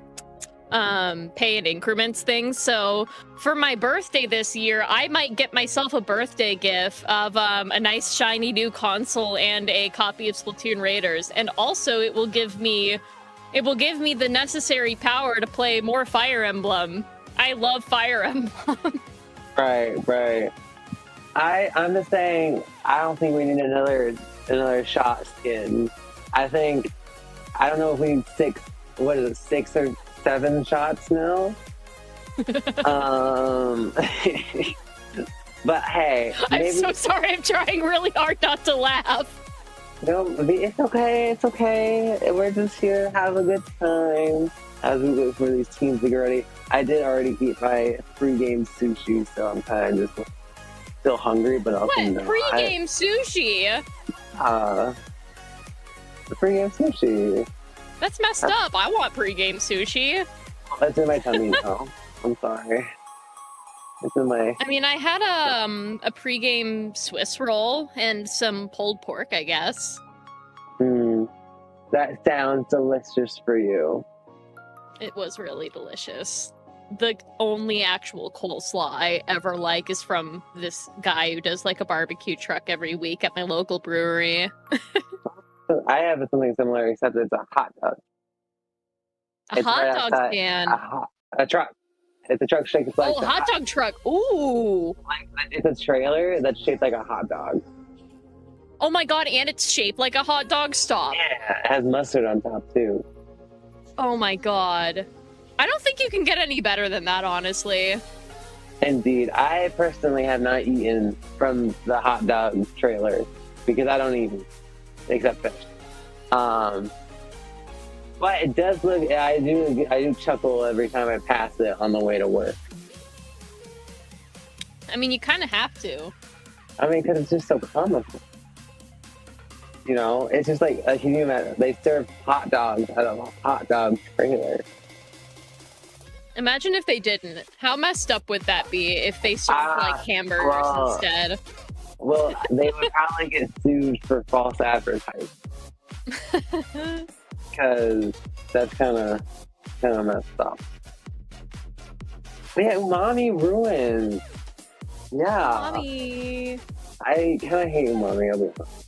pay in increments thing. So for my birthday this year, I might get myself a birthday gift of a nice shiny new console and a copy of Splatoon Raiders, and also it will give me the necessary power to play more Fire Emblem. I love Fire Emblem. Right. I'm just saying, I don't think we need another shot skin. I don't know if we need 6 or 7 shots now. But hey, I'm so sorry. I'm trying really hard not to laugh. No, it's okay. We're just here to have a good time as we wait for these teams to get ready. I did already eat my pre-game sushi, so I'm kind of just still hungry, but also what? Pre-game sushi? The pre-game sushi. That's messed up. I want pre-game sushi. That's in my tummy now. I'm sorry. It's in my... I mean, I had a pre-game Swiss roll and some pulled pork, I guess. That sounds delicious for you. It was really delicious. The only actual coleslaw I ever like is from this guy who does like a barbecue truck every week at my local brewery. I have something similar, except it's a hot dog. A It's hot right dog outside- stand. A truck. It's a truck shaped like Oh, hot dog truck. Ooh. It's a trailer that's shaped like a hot dog. Oh my god, and it's shaped like a hot dog stop. Yeah, it has mustard on top too. Oh my god. I don't think you can get any better than that, honestly. Indeed, I personally have not eaten from the hot dog trailer because I don't eat meat, except fish. But it does look. I do chuckle every time I pass it on the way to work. I mean, you kind of have to. I mean, because it's just so comical. You know, it's just like, can you imagine? They serve hot dogs at a hot dog trailer. Imagine if they didn't. How messed up would that be if they served like hamburgers well, instead? Well, they would probably get sued for false advertising because that's kind of messed up. But yeah, umami ruins. Yeah, Mommy. I kind of hate umami. I'll be honest.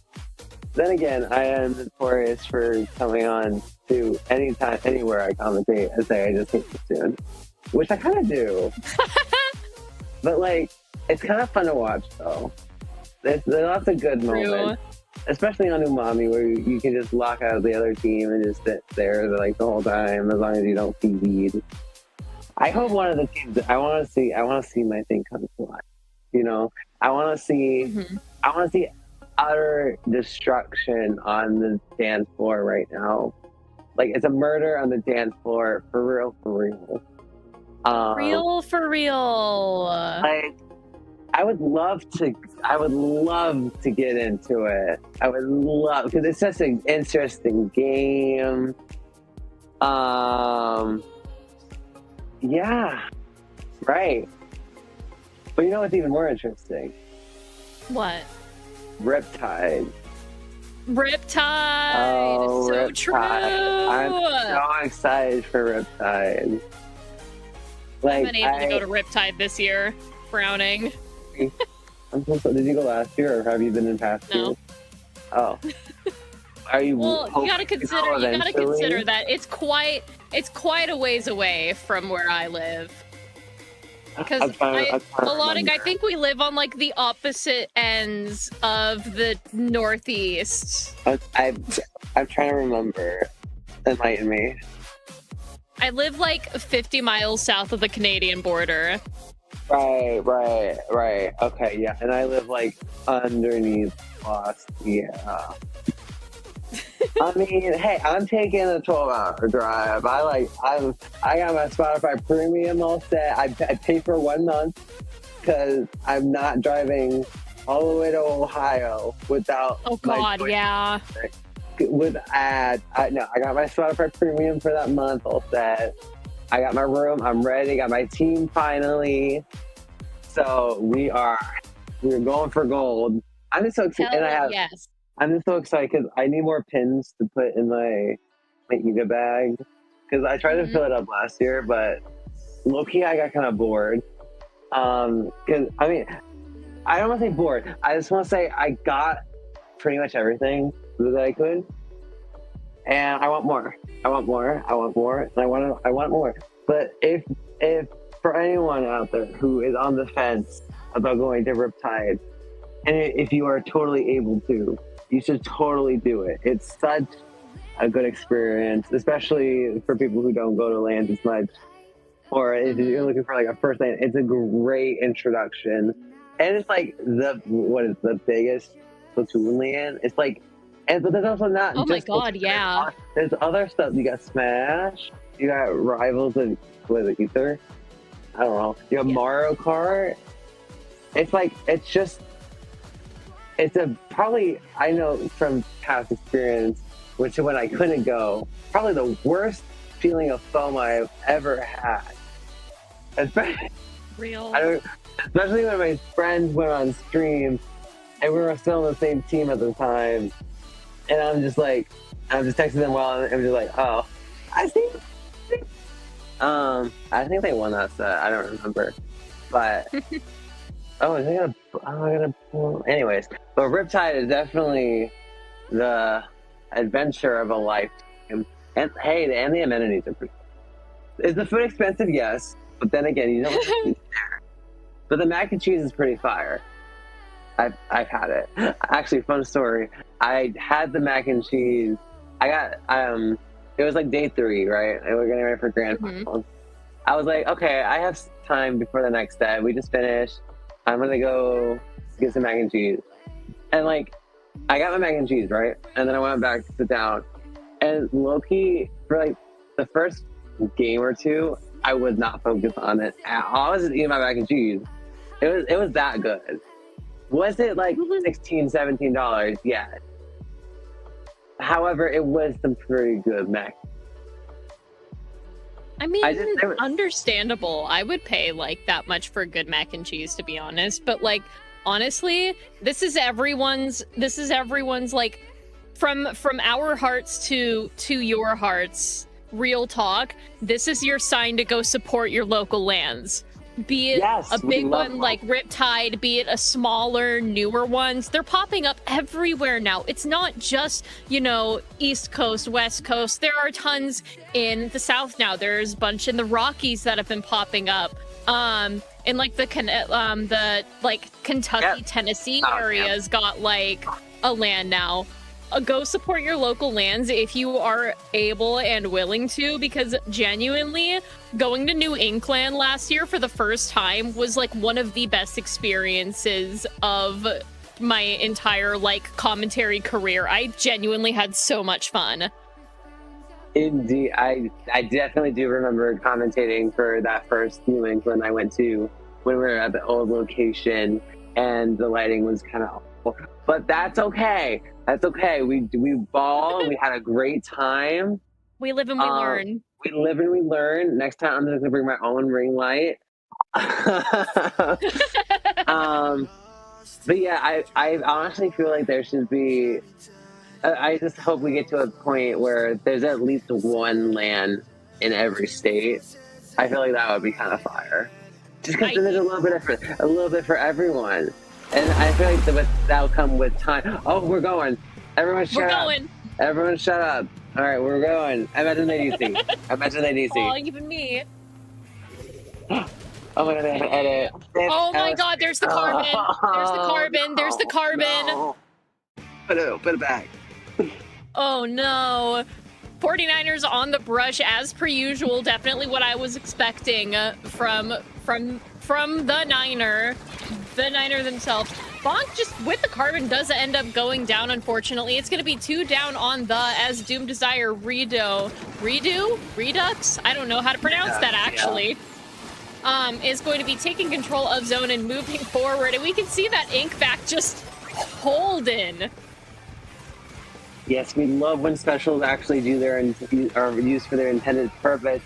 Then again, I am notorious for coming on to anytime, anywhere I commentate and say I just hate Splatoon, which I kind of do. But like, it's kind of fun to watch though. There's lots of good moments, especially on Umami, where you can just lock out the other team and just sit there like the whole time, as long as you don't feed. I hope one of the teams. I want to see my thing come to life. You know, I want to see utter destruction on the dance floor right now. Like, it's a murder on the dance floor, for real, for real. For real. Like, I would love to get into it. I would love, because it's just an interesting game. Yeah, right. But you know what's even more interesting? What? Riptide. Riptide. Oh, So Riptide. true. I'm so excited for Riptide. Like, I've been able to go to Riptide this year. Frowning. Did you go last year, or have you been in past years? Oh. Are you? Well, you gotta consider that it's quite a ways away from where I live. Because I think we live on like the opposite ends of the Northeast. I'm trying to remember. Enlighten me. I live like 50 miles south of the Canadian border. Right. Okay, yeah. And I live like underneath Lost. Yeah. I mean, hey, I'm taking a 12-hour drive. I got my Spotify Premium all set. I pay for 1 month because I'm not driving all the way to Ohio without. Oh God, yeah. With ads. I got my Spotify Premium for that month all set. I got my room. I'm ready. Got my team finally. So we're going for gold. I'm just so excited. I'm just so excited because I need more pins to put in my Eva bag. Because I tried to fill it up last year, but low-key I got kind of bored. Because I mean, I don't want to say bored. I just want to say I got pretty much everything that I could, and I want more. And I want more. But if for anyone out there who is on the fence about going to Riptide, and if you are totally able to, you should totally do it. It's such a good experience, especially for people who don't go to LANs as much, or if you're looking for like a first LAN. It's a great introduction, and it's like the biggest Splatoon LAN. It's like, but there's also not. Oh my God, yeah. There's other stuff. You got Smash. You got Rivals of Ether. I don't know. You have Mario Kart. It's like, probably, I know from past experience, which when I couldn't go, probably the worst feeling of FOMO I've ever had. Especially when my friends went on stream and we were still on the same team at the time. And I'm just texting them while I'm just like, oh, I think they won that set. I don't remember. But anyways, but Riptide is definitely the adventure of a lifetime. And hey, and the amenities are pretty. Is the food expensive? Yes, but then again, you don't have to eat there. But the mac and cheese is pretty fire. I've had it. Actually, fun story. I had the mac and cheese. I got it was like day 3, right? And we're getting ready for grand finals. I was like, okay, I have time before the next day. We just finished. I'm gonna go get some mac and cheese. And like, I got my mac and cheese, right? And then I went back to sit down. And low-key, for like the first game or two, I was not focused on it at all. I was just eating my mac and cheese. It was that good. Was it like $16, $17? Yeah. However, it was some pretty good mac. I mean, understandable. I would pay like that much for good mac and cheese, to be honest. But like, honestly, this is everyone's like, from our hearts to your hearts. Real talk. This is your sign to go support your local lands. Be it a big one like Riptide, be it a smaller, newer ones. They're popping up everywhere now. It's not just, East Coast, West Coast. There are tons in the South now. There's a bunch in the Rockies that have been popping up. In like the Kentucky, Tennessee areas got like a land now. Go support your local lands if you are able and willing to, because genuinely going to New Inkland last year for the first time was like one of the best experiences of my entire like commentary career. I genuinely had so much fun. Indeed, I definitely do remember commentating for that first New England I went to when we were at the old location and the lighting was kind of awful. But that's okay. That's okay. We ball. We had a great time. We live and we learn. We live and we learn. Next time I'm going to bring my own ring light. But yeah, I honestly feel like there should be... I just hope we get to a point where there's at least one LAN in every state. I feel like that would be kind of fire. Just because there's a little bit for everyone. And I feel like that'll come with time. Oh, we're going. Everyone shut up. Everyone shut up. All right, we're going. Imagine they DC. Imagine they DC. Oh, even me. Oh my god, they have to edit. Oh my god, there's the carbon. There's the carbon. There's the carbon. No. Put it back. Oh no. 49ers on the brush as per usual. Definitely what I was expecting from the Niner. The Niner themselves. Bonk just with the carbon does end up going down, unfortunately. It's going to be 2 down on the as Doom Desire Redux? I don't know how to pronounce that actually. Yeah. Is going to be taking control of zone and moving forward. And we can see that Inkvac just holding. Yes, we love when specials actually are used for their intended purpose.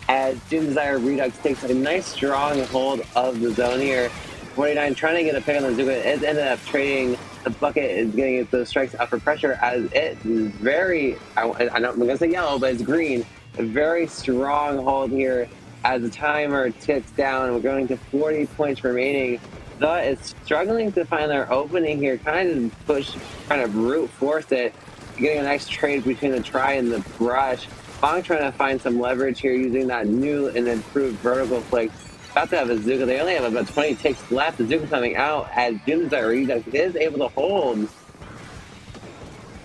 As Doom Desire Redux takes a nice strong hold of the zone here. 49 trying to get a pick on the Zuka. It ended up trading. The bucket is getting those strikes up for pressure as it is very, I'm going to say yellow, but it's green. A very strong hold here as the timer ticks down. We're going to 40 points remaining. The is struggling to find their opening here, kind of brute force it. Getting a nice trade between the try and the brush. Bong trying to find some leverage here using that new and improved vertical flick. About to have a Zuka. They only have about 20 ticks left. The Zuka coming out as Doom Desire Redux is able to hold.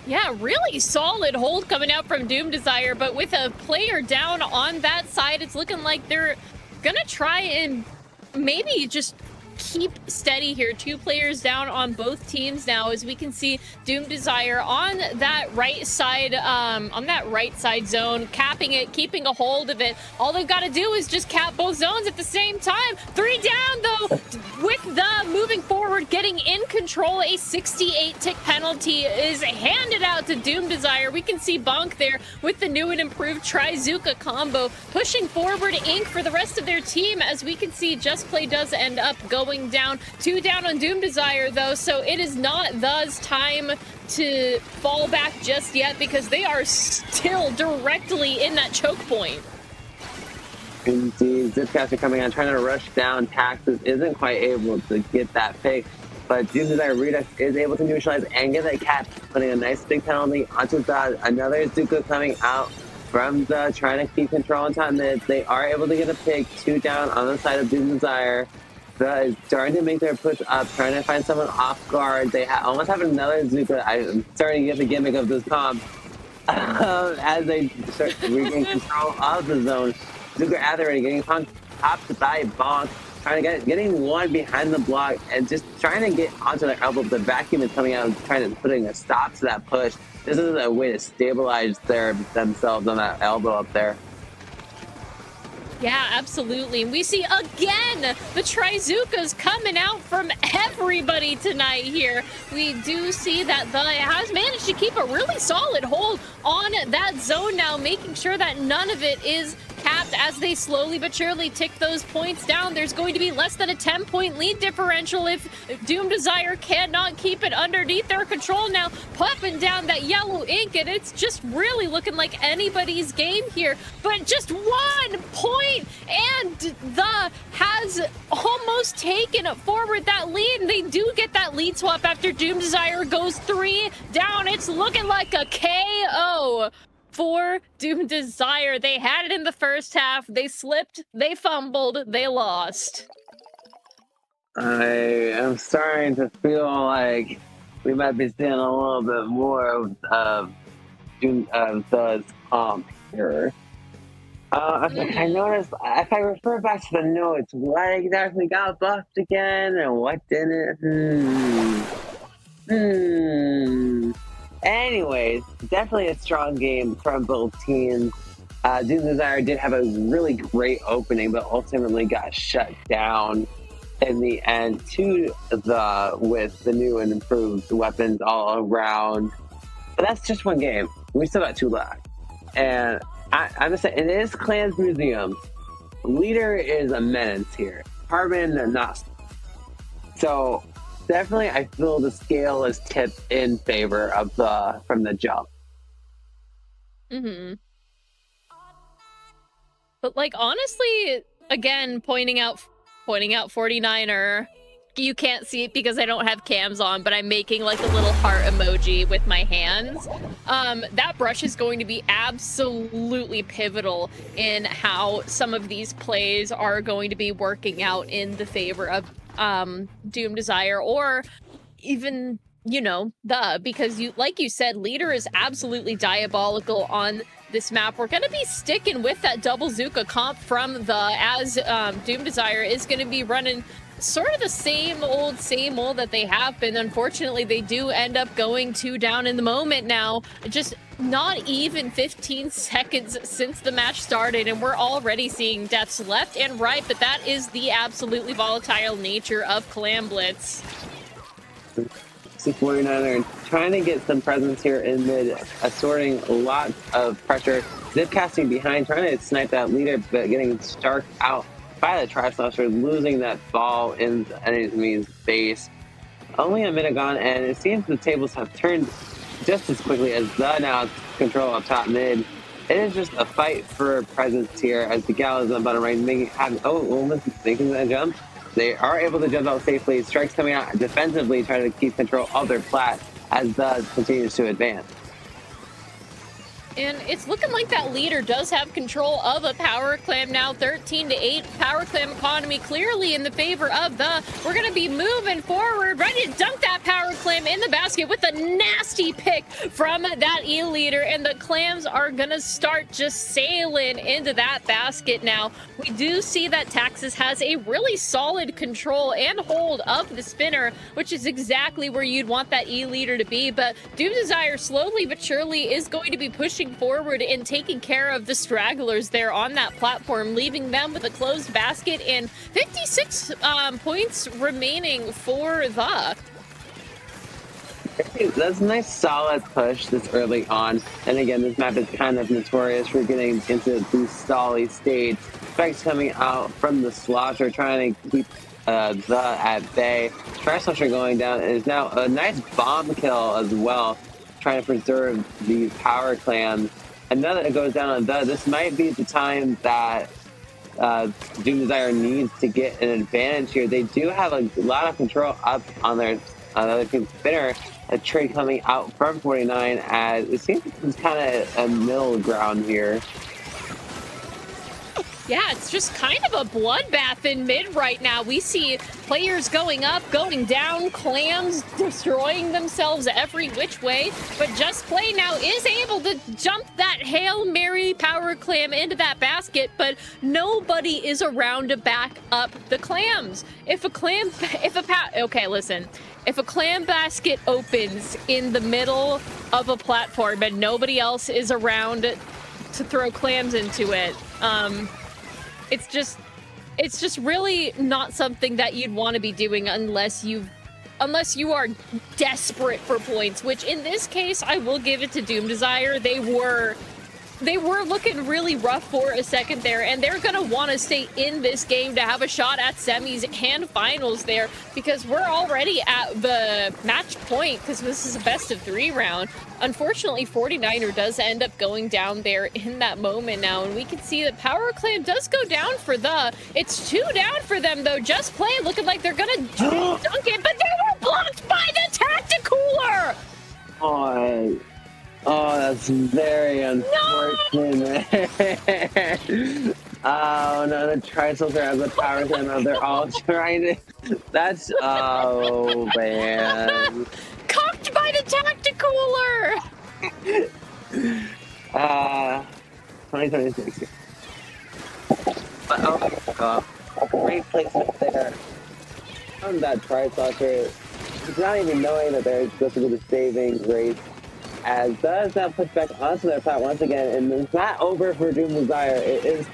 Yeah, really solid hold coming out from Doom Desire, but with a player down on that side, it's looking like they're gonna try and maybe just keep steady here. 2 players down on both teams now, as we can see Doom Desire on that right side zone, capping it, keeping a hold of it. All they've got to do is just cap both zones at the same time. 3 down though, with the moving forward, getting in control. A 68 tick penalty is handed out to Doom Desire. We can see Bonk there with the new and improved Trizuka combo pushing forward Ink for the rest of their team, as we can see Just Play does end up going down. 2 down on Doom Desire though, so it is not thus time to fall back just yet, because they are still directly in that choke point. Indeed, Zipcaster coming on, trying to rush down Taxes, isn't quite able to get that pick. but Doom Desire Redux is able to neutralize and get that cap, putting a nice big penalty onto the another Zuko coming out from the trying to keep control on top mid. They are able to get a pick, 2 down on the side of Doom Desire. The is starting to make their push up, trying to find someone off guard. They almost have another Zuko. I'm starting to get the gimmick of this comp. As they start regaining control of the zone, Zuko already getting popped by Bonk, trying to getting one behind the block and just trying to get onto their elbow. The vacuum is coming out, trying to putting a stop to that push. This is a way to stabilize themselves on that elbow up there. Yeah, absolutely. And we see again the Trizukas coming out from everybody tonight here. We do see that the has managed to keep a really solid hold on that zone now, making sure that none of it is capped as they slowly but surely tick those points down. There's going to be less than a 10-point lead differential if Doom Desire cannot keep it underneath their control now, popping down that yellow ink, and it's just really looking like anybody's game here. But just 1 point, and the has almost taken forward that lead, and they do get that lead swap after Doom Desire goes 3 down. It's looking like a KO for Doom Desire. They had it in the first half. They slipped, they fumbled, they lost. I am starting to feel like we might be seeing a little bit more of the comp here. I noticed, if I refer back to the notes, what exactly got buffed again and what didn't? Anyways, definitely a strong game from both teams. Doom Desire did have a really great opening, but ultimately got shut down in the end with the new and improved weapons all around. But that's just one game. We still got 2 left. And I'm just saying, it is Clans Museum. Leader is a menace here. Carbon, not. So definitely, I feel the scale is tipped in favor of from the jump. But like, honestly, again, pointing out 49er, you can't see it because I don't have cams on, but I'm making like a little heart emoji with my hands. That brush is going to be absolutely pivotal in how some of these plays are going to be working out in the favor of Doom Desire, or even, you know, because like you said, Leader is absolutely diabolical on this map. We're going to be sticking with that double Zuka comp from as Doom Desire is going to be running sort of the same old that they have been. Unfortunately, they do end up going 2 down in the moment now. Just not even 15 seconds since the match started, and we're already seeing deaths left and right, but that is the absolutely volatile nature of Clam Blitz. 49er trying to get some presence here in mid, assorting lots of pressure. Zip casting behind, trying to snipe that leader, but getting starked out by the Tri-Slasher, losing that ball in the enemy's base. Only a minute gone, and it seems the tables have turned just as quickly as the now control of top mid. It is just a fight for presence here as the Gal is on bottom right, making that jump. They are able to jump out safely. Strikes coming out defensively, trying to keep control of their plat as the continues to advance. And it's looking like that leader does have control of a power clam now, 13-8. Power clam economy clearly in the favor of the. We're going to be moving forward, ready to dunk that power clam in the basket with a nasty pick from that E leader. And the clams are going to start just sailing into that basket now. We do see that Taxis has a really solid control and hold of the spinner, which is exactly where you'd want that E leader to be. But Doom Desire slowly but surely is going to be pushing forward and taking care of the stragglers there on that platform, leaving them with a closed basket and 56 points remaining for the. That's a nice solid push this early on. And again, this map is kind of notorious for getting into the stally state. Effects coming out from the Slosher, trying to keep the at bay. Tri-Slosher going down, and is now a nice bomb kill as well, trying to preserve these power clams. And now that it goes down on the, this might be the time that Doom Desire needs to get an advantage here. They do have a lot of control up on their other team's spinner. A trade coming out from 49 as it seems it's kind of a middle ground here. Yeah, it's just kind of a bloodbath in mid right now. We see players going up, going down, clams destroying themselves every which way. But Just Play now is able to jump that Hail Mary power clam into that basket, but nobody is around to back up the clams. If a clam basket opens in the middle of a platform and nobody else is around to throw clams into it, it's just really not something that you'd want to be doing unless you are desperate for points, which in this case I will give it to Doom Desire. They were looking really rough for a second there, and they're gonna want to stay in this game to have a shot at semis and finals there, because we're already at the match point, because this is a best of 3 round. Unfortunately, 49er does end up going down there in that moment now, and we can see that Power Clan does go down for it's 2 down for them though. Just Play looking like they're gonna dunk it, but they were blocked by the Tacticooler! Oh, that's very unfortunate. No! Oh no, the Trisols are the power clan. They're all trying to. That's man. Cocked by the Tacticooler. 2026. But oh my god, great placement there. On that Trisol, it's not even knowing that they're supposed to be the saving grace. As does now push back onto their plat once again, and it's not over for Doom Desire.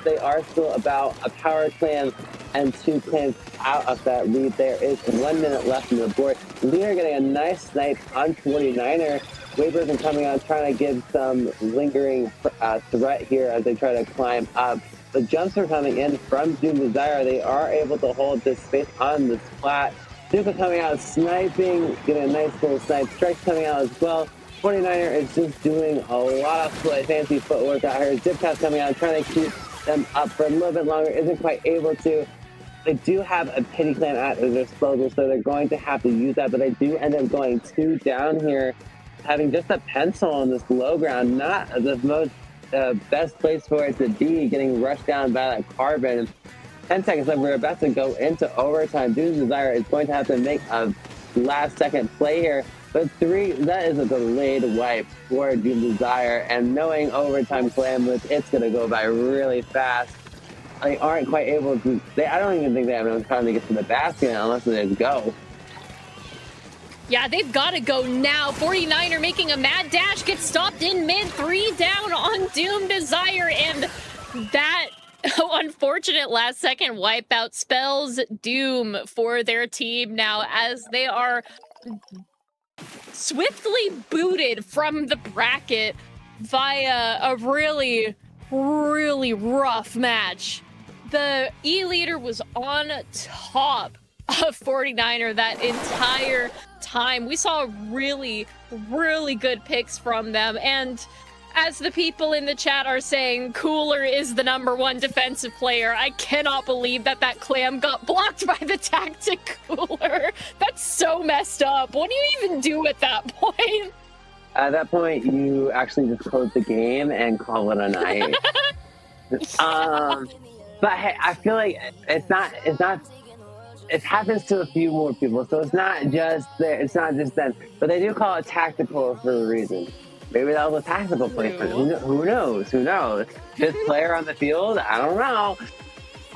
They are still about a power clan and 2 clans out of that lead. There is 1 minute left on the board. Leader getting a nice snipe on 49er. Wayburn coming on, trying to give some lingering threat here as they try to climb up. The jumps are coming in from Doom Desire. They are able to hold this space on this plat. Duka coming out, sniping, getting a nice little snipe. Strikes coming out as well. 49er is just doing a lot of fancy footwork out here. Zipcast coming out, trying to keep them up for a little bit longer, isn't quite able to. They do have a pity clan at their disposal, so they're going to have to use that, but they do end up going 2 down here, having just a pencil on this low ground. Not the most best place for it to be, getting rushed down by that carbon. 10 seconds left, we're about to go into overtime. Doom Desire is going to have to make a last second play here. But 3, that is a delayed wipe for Doom Desire, and knowing overtime Glamless, it's going to go by really fast. They aren't quite able to, I don't even think they have enough time to get to the basket unless they just go. Yeah, they've got to go now. 49er making a mad dash, gets stopped in mid, 3 down on Doom Desire, and that unfortunate last second wipeout spells doom for their team now, as they are swiftly booted from the bracket via a really, really rough match. The E-leader was on top of 49er that entire time. We saw really, really good picks from them, and as the people in the chat are saying, Cooler is the #1 defensive player. I cannot believe that clam got blocked by the Tacticooler. That's so messed up. What do you even do at that point? At that point, you actually just close the game and call it a night. But hey, I feel like it's not. It happens to a few more people, so it's not just there. It's not just them. But they do call it tactical for a reason. Maybe that was a tactical placement. Who knows? Who knows? This player on the field? I don't know.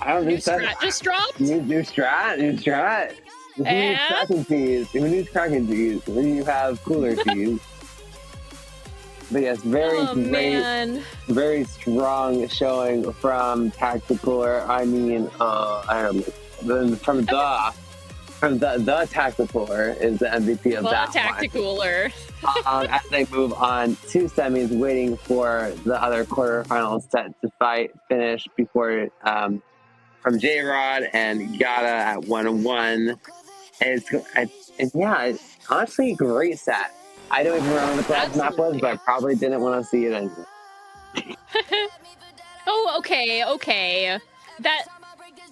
I don't think that. Just dropped? New strat. Who needs cracking cheese? Who needs cracking cheese? When you have cooler cheese. But yes, very strong showing from Tacticooler. I mean, I don't know. From the Tacticooler is the MVP of that Tacticooler. As they move on to semis, waiting for the other quarterfinals set to finish before from J-Rod and Yada at 1-1. It's honestly a great set. I don't even remember what the last map was, but I probably didn't want to see it anymore. Oh, okay. That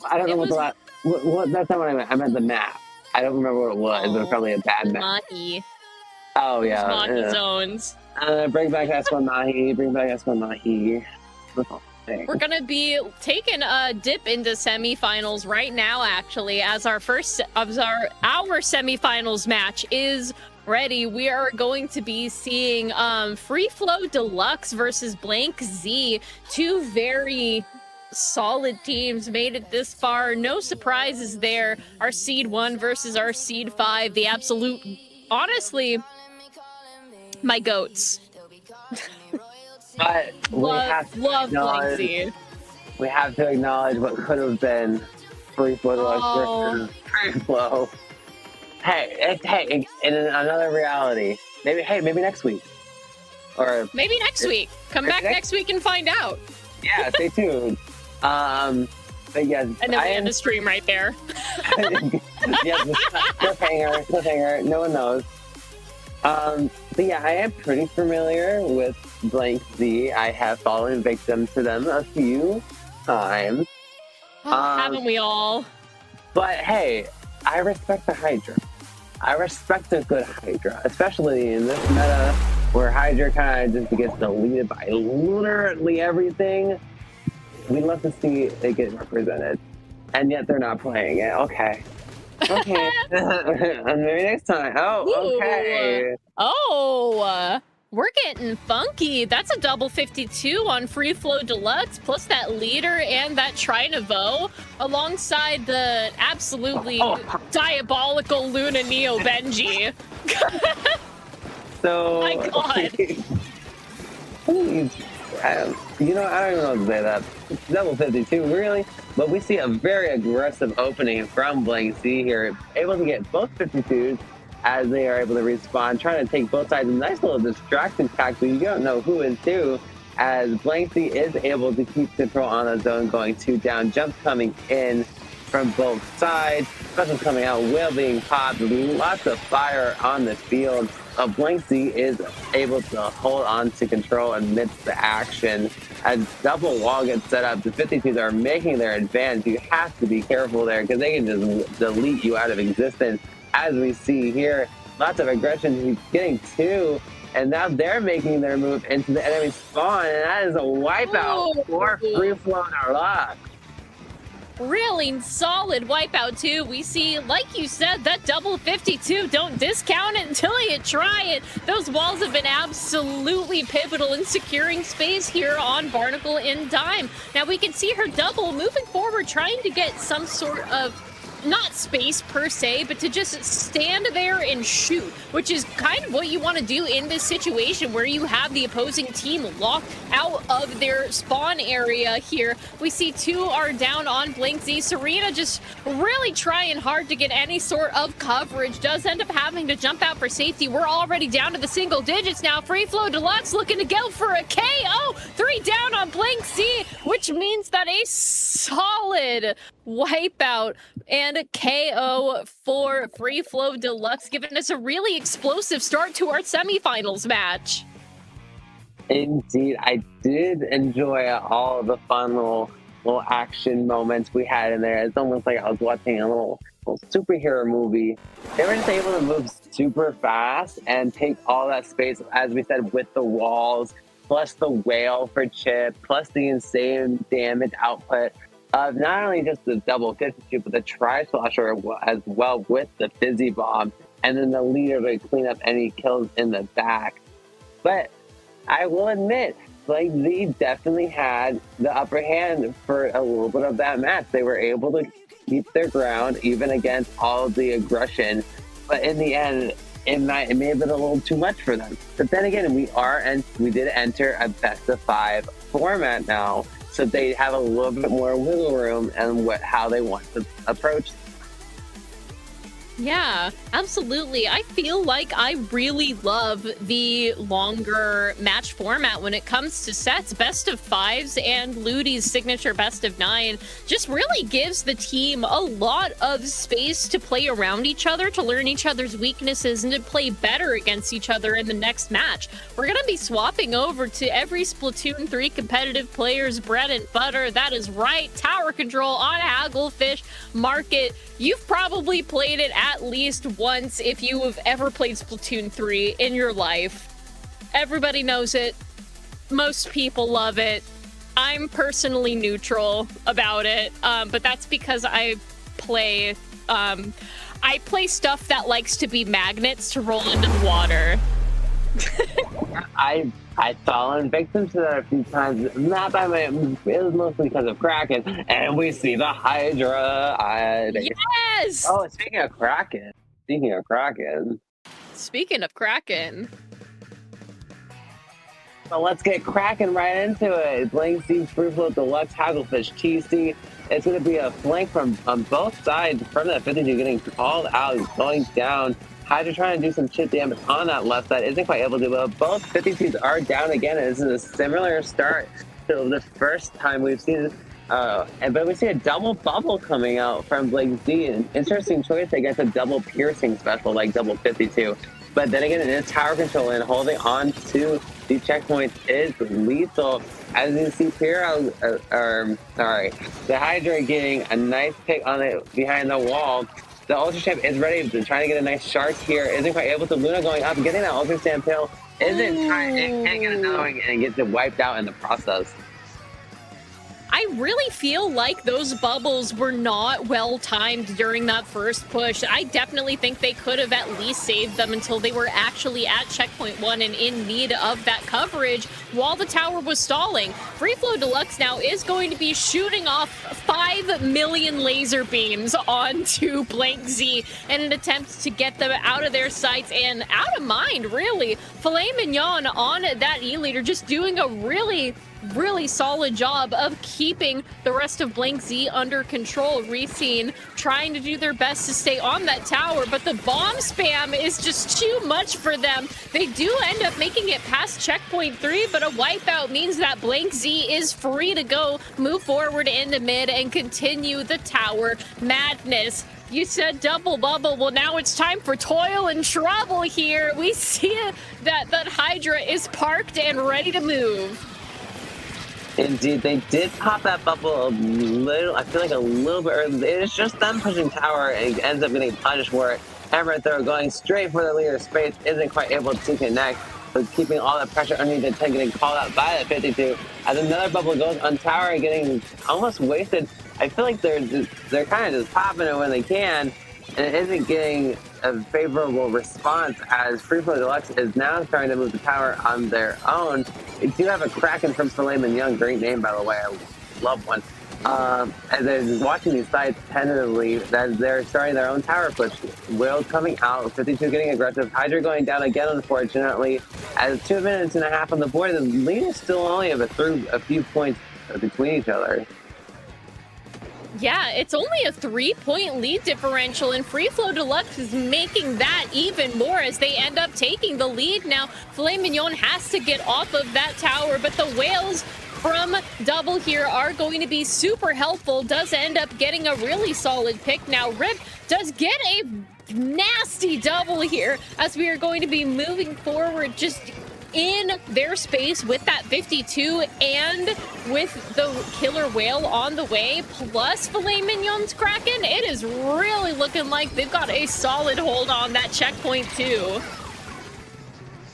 I don't know it what the was- last. What, that's not what I meant. I meant the map. I don't remember what it was. It was probably a bad map. Mahi. Oh yeah. Mahi yeah. zones. Bring back S1 Mahi. Bring back S1 Mahi. That's all I'm saying. We're gonna be taking a dip into semifinals right now, actually, as our semifinals match is ready. We are going to be seeing FreeFlow Deluxe versus BlankZ, two very solid teams made it this far. No surprises there. Our seed 1 versus our seed 5. The absolute, honestly, my goats. But Love BlankZ. we have to acknowledge what could have been FreeFlow Oh. versus FreeFlow. Hey, in another reality, maybe next week, or Maybe next week. Come back next week and find out. yeah, stay tuned. But yes, And then we end the stream right there. yes, cliffhanger. No one knows. But yeah, I am pretty familiar with BlankZ. I have fallen victim to them a few times. Haven't we all? But hey, I respect the Hydra. I respect a good Hydra, especially in this meta where Hydra kind of just gets deleted by literally everything. We love to see it get represented, and yet they're not playing it. Okay. And maybe next time. Oh, okay. We're getting funky. That's a double 52 on FreeFlow Deluxe, plus that leader and that Trinovo, alongside the absolutely diabolical Luna Neo Benji. So, My God. Please, I don't even know what to say that. It's double 52, really? But we see a very aggressive opening from BlankZ here, able to get both 52s as they are able to respawn, trying to take both sides. A nice little distraction tactic. You don't know who is who, as BlankZ is able to keep control on the zone, going 2 down. Jumps coming in from both sides. Specials coming out, whale being popped. Lots of fire on the field. BlankZ is able to hold on to control amidst the action. As double wall gets set up, the 52s are making their advance. You have to be careful there because they can just delete you out of existence. As we see here, lots of aggression. He's getting 2, and now they're making their move into the enemy spawn, and that is a wipeout for FreeFlow Deluxe. Really solid wipeout too. We see, like you said, that double 52. Don't discount it until you try it. Those walls have been absolutely pivotal in securing space here on Barnacle in Dime. Now we can see her double moving forward, trying to get some sort of, not space per se, but to just stand there and shoot, which is kind of what you want to do in this situation where you have the opposing team locked out of their spawn area here. We see 2 are down on BlankZ. Serena just really trying hard to get any sort of coverage. Does end up having to jump out for safety. We're already down to the single digits now. FreeFlow Deluxe looking to go for a KO. 3 down on BlankZ, which means that a solid wipeout and a KO for FreeFlow Deluxe, giving us a really explosive start to our semifinals match. Indeed, I did enjoy all the fun little action moments we had in there. It's almost like I was watching a little superhero movie. They were just able to move super fast and take all that space, as we said, with the walls, plus the whale for chip, plus the insane damage output of not only just the double 52, but the tri-slasher as well with the fizzy bomb, and then the leader to clean up any kills in the back. But I will admit, BlankZ definitely had the upper hand for a little bit of that match. They were able to keep their ground even against all of the aggression, but in the end, it may have been a little too much for them. But then again, we did enter a best of 5 format now, so they have a little bit more wiggle room and how they want to approach. Yeah, absolutely. I feel like I really love the longer match format when it comes to sets. Best of 5s and Ludi's signature best of 9 just really gives the team a lot of space to play around each other, to learn each other's weaknesses, and to play better against each other in the next match. We're going to be swapping over to every Splatoon 3 competitive player's bread and butter. That is right, tower control on Hagglefish Market. You've probably played it at least once if you have ever played Splatoon 3 in your life. Everybody knows it. Most people love it. I'm personally neutral about it, but that's because I play stuff that likes to be magnets to roll into the water. I've fallen victim to that a few times. Not by my, it was mostly because of Kraken. And we see the Hydra. Yes! Oh, speaking of Kraken. Speaking of Kraken. So let's get cracking right into it. BlankZ, FreeFlow, Deluxe, Hagglefish, TC. It's going to be a flank from on both sides. From that 52 getting called out, going down. Hydra trying to do some chip damage on that left side. Isn't quite able to, but both 52s are down again. And this is a similar start to the first time we've seen it. But we see a double bubble coming out from BlankZ. An interesting choice against a double piercing special like double 52. But then again, it is tower control, and holding on to the checkpoints is lethal. As you see here, the Hydra getting a nice pick on it behind the wall. The Ultra Champ is ready to try to get a nice shark here. Isn't quite able to. Luna going up and getting that Ultra Stamp pill. Isn't trying, it can't get another one and gets it wiped out in the process. I really feel like those bubbles were not well timed during that first push. I definitely think they could have at least saved them until they were actually at checkpoint 1 and in need of that coverage while the tower was stalling. FreeFlow Deluxe now is going to be shooting off 5 million laser beams onto BlankZ in an attempt to get them out of their sights and out of mind, really. Filet Mignon on that E-leader just doing a really solid job of keeping the rest of BlankZ under control. Recene trying to do their best to stay on that tower, but the bomb spam is just too much for them. They do end up making it past checkpoint 3, but a wipeout means that BlankZ is free to go, move forward into mid, and continue the tower madness. You said double bubble. Well, now it's time for toil and trouble here. We see that Hydra is parked and ready to move. Indeed, they did pop that bubble a little, I feel like a little bit early. It's just them pushing tower and ends up getting punished for it. Hammer throw going straight for the leader's space, isn't quite able to connect, but keeping all that pressure underneath the tank, getting called out by the 52. As another bubble goes on tower, getting almost wasted. I feel like they're kind of just popping it when they can, and it isn't getting a favorable response as FreeFlow Deluxe is now trying to move the tower on their own. They do have a Kraken from Filet Mignon, great name by the way, I love one. As they're watching these sides tentatively, as they're starting their own tower push. Will coming out, 52 getting aggressive, Hydra going down again unfortunately. As 2 minutes and a half on the board, the lead is still only a few points between each other. Yeah, it's only a 3-point lead differential, and FreeFlow Deluxe is making that even more as they end up taking the lead. Now, Filet Mignon has to get off of that tower, but the whales from Double here are going to be super helpful. Does end up getting a really solid pick. Now, Rip does get a nasty double here as we are going to be moving forward just in their space with that 52 and with the killer whale on the way, plus Filet Mignon's Kraken. It is really looking like they've got a solid hold on that checkpoint too.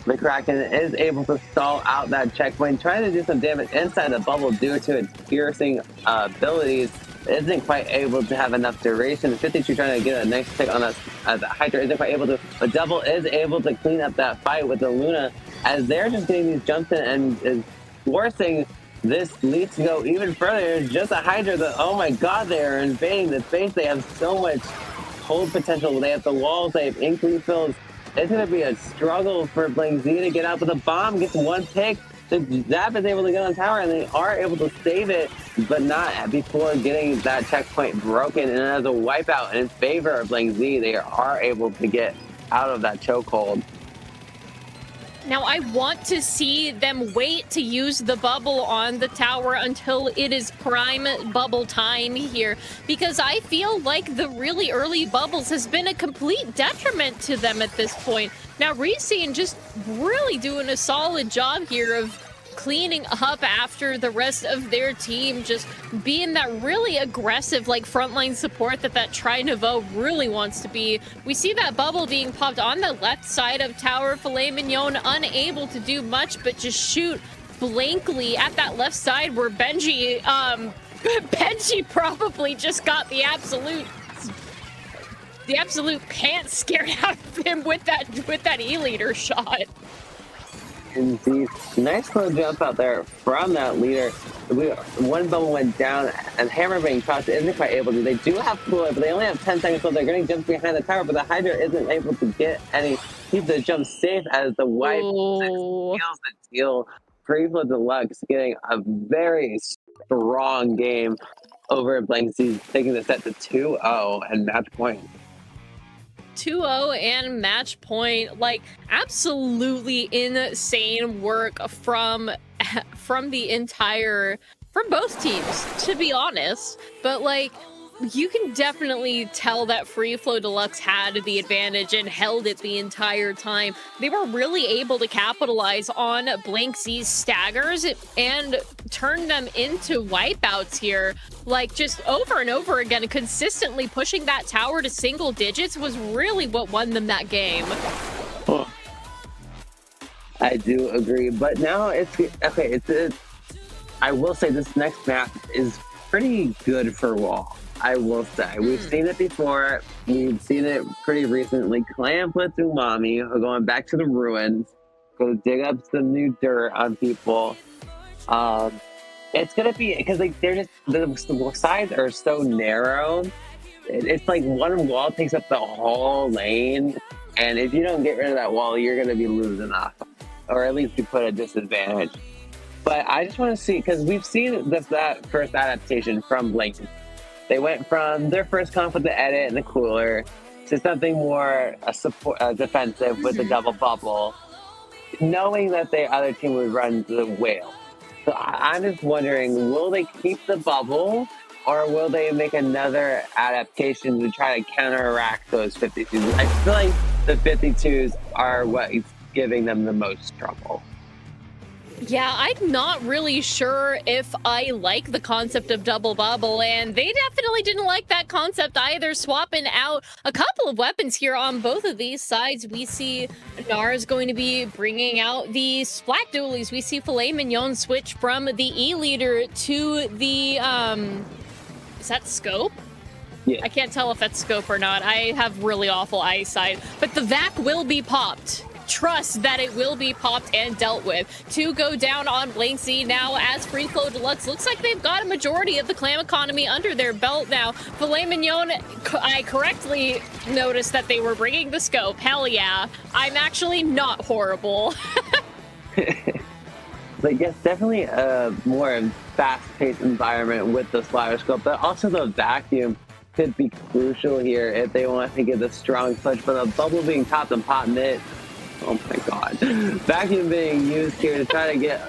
The Kraken is able to stall out that checkpoint, trying to do some damage inside the bubble due to its piercing abilities. It isn't quite able to have enough duration. 52 trying to get a nice pick on us. The Hydra isn't quite able to, but Double is able to clean up that fight with the Luna as they're just getting these jumps in and is forcing this lead to go even further. Just a Hydra that, oh my god, they are invading the space. They have so much hold potential. They have the walls, they have Inkling fills. It's going to be a struggle for BlankZ to get out, but the bomb gets one pick. the Zap is able to get on tower, and they are able to save it, but not before getting that checkpoint broken. And as a wipeout in favor of BlankZ, they are able to get out of that chokehold. Now, I want to see them wait to use the bubble on the tower until it is prime bubble time here, because I feel like the really early bubbles has been a complete detriment to them at this point. Now, Recene just really doing a solid job here of cleaning up after the rest of their team, just being that really aggressive, like, frontline support that Trickonometry really wants to be. We see that bubble being popped on the left side of tower. Filet Mignon unable to do much but just shoot blankly at that left side where Benji probably just got the absolute pants scared out of him with that E-leader shot. Indeed. Nice little jump out there from that leader. One bubble went down, and Hammer being tossed isn't quite able to. They do have cooler, but they only have 10 seconds, so they're getting jumps behind the tower, but the Hydra isn't able to keep the jump safe as the wipe seals the deal. FreeFlow Deluxe getting a very strong game over BlankZ, taking the set to 2-0 and match point. 2-0 and match point. Like, absolutely insane work from both teams, to be honest. But like, you can definitely tell that FreeFlow Deluxe had the advantage and held it the entire time. They were really able to capitalize on BlankZ's staggers and turn them into wipeouts here. Like, just over and over again, consistently pushing that tower to single digits was really what won them that game. Oh, I do agree, but now it's okay. I will say this next map is pretty good for Wall. I will say. We've seen it before. We've seen it pretty recently. Clan Blitz Umami are going back to the ruins, go dig up some new dirt on people. It's gonna be because like they're just the sides are so narrow. It's like one wall takes up the whole lane, and if you don't get rid of that wall, you're gonna be losing off, or at least you put a disadvantage. But I just want to see, because we've seen that first adaptation from BlankZ. They went from their first comp with the edit and the cooler to something more defensive with the double bubble, knowing that the other team would run the whale. So I'm just wondering, will they keep the bubble, or will they make another adaptation to try to counteract those 52s? I feel like the 52s are what's giving them the most trouble. Yeah, I'm not really sure if I like the concept of double bubble, and they definitely didn't like that concept either, swapping out a couple of weapons here on both of these sides. We see Nars going to be bringing out the Splat Dualies. We see Filet Mignon switch from the E-leader to the, is that Scope? Yeah. I can't tell if that's Scope or not. I have really awful eyesight, but the VAC will be popped. Trust that it will be popped and dealt with. To go down on BlankZ now as FreeFlow Deluxe. Looks like they've got a majority of the clam economy under their belt now. Filet Mignon, I correctly noticed that they were bringing the scope. Hell yeah. I'm actually not horrible. But yes, definitely a more fast-paced environment with the slider scope, but also the vacuum could be crucial here if they want to get a strong push. But the bubble being topped and pot mid, oh my god. Vacuum being used here to try to get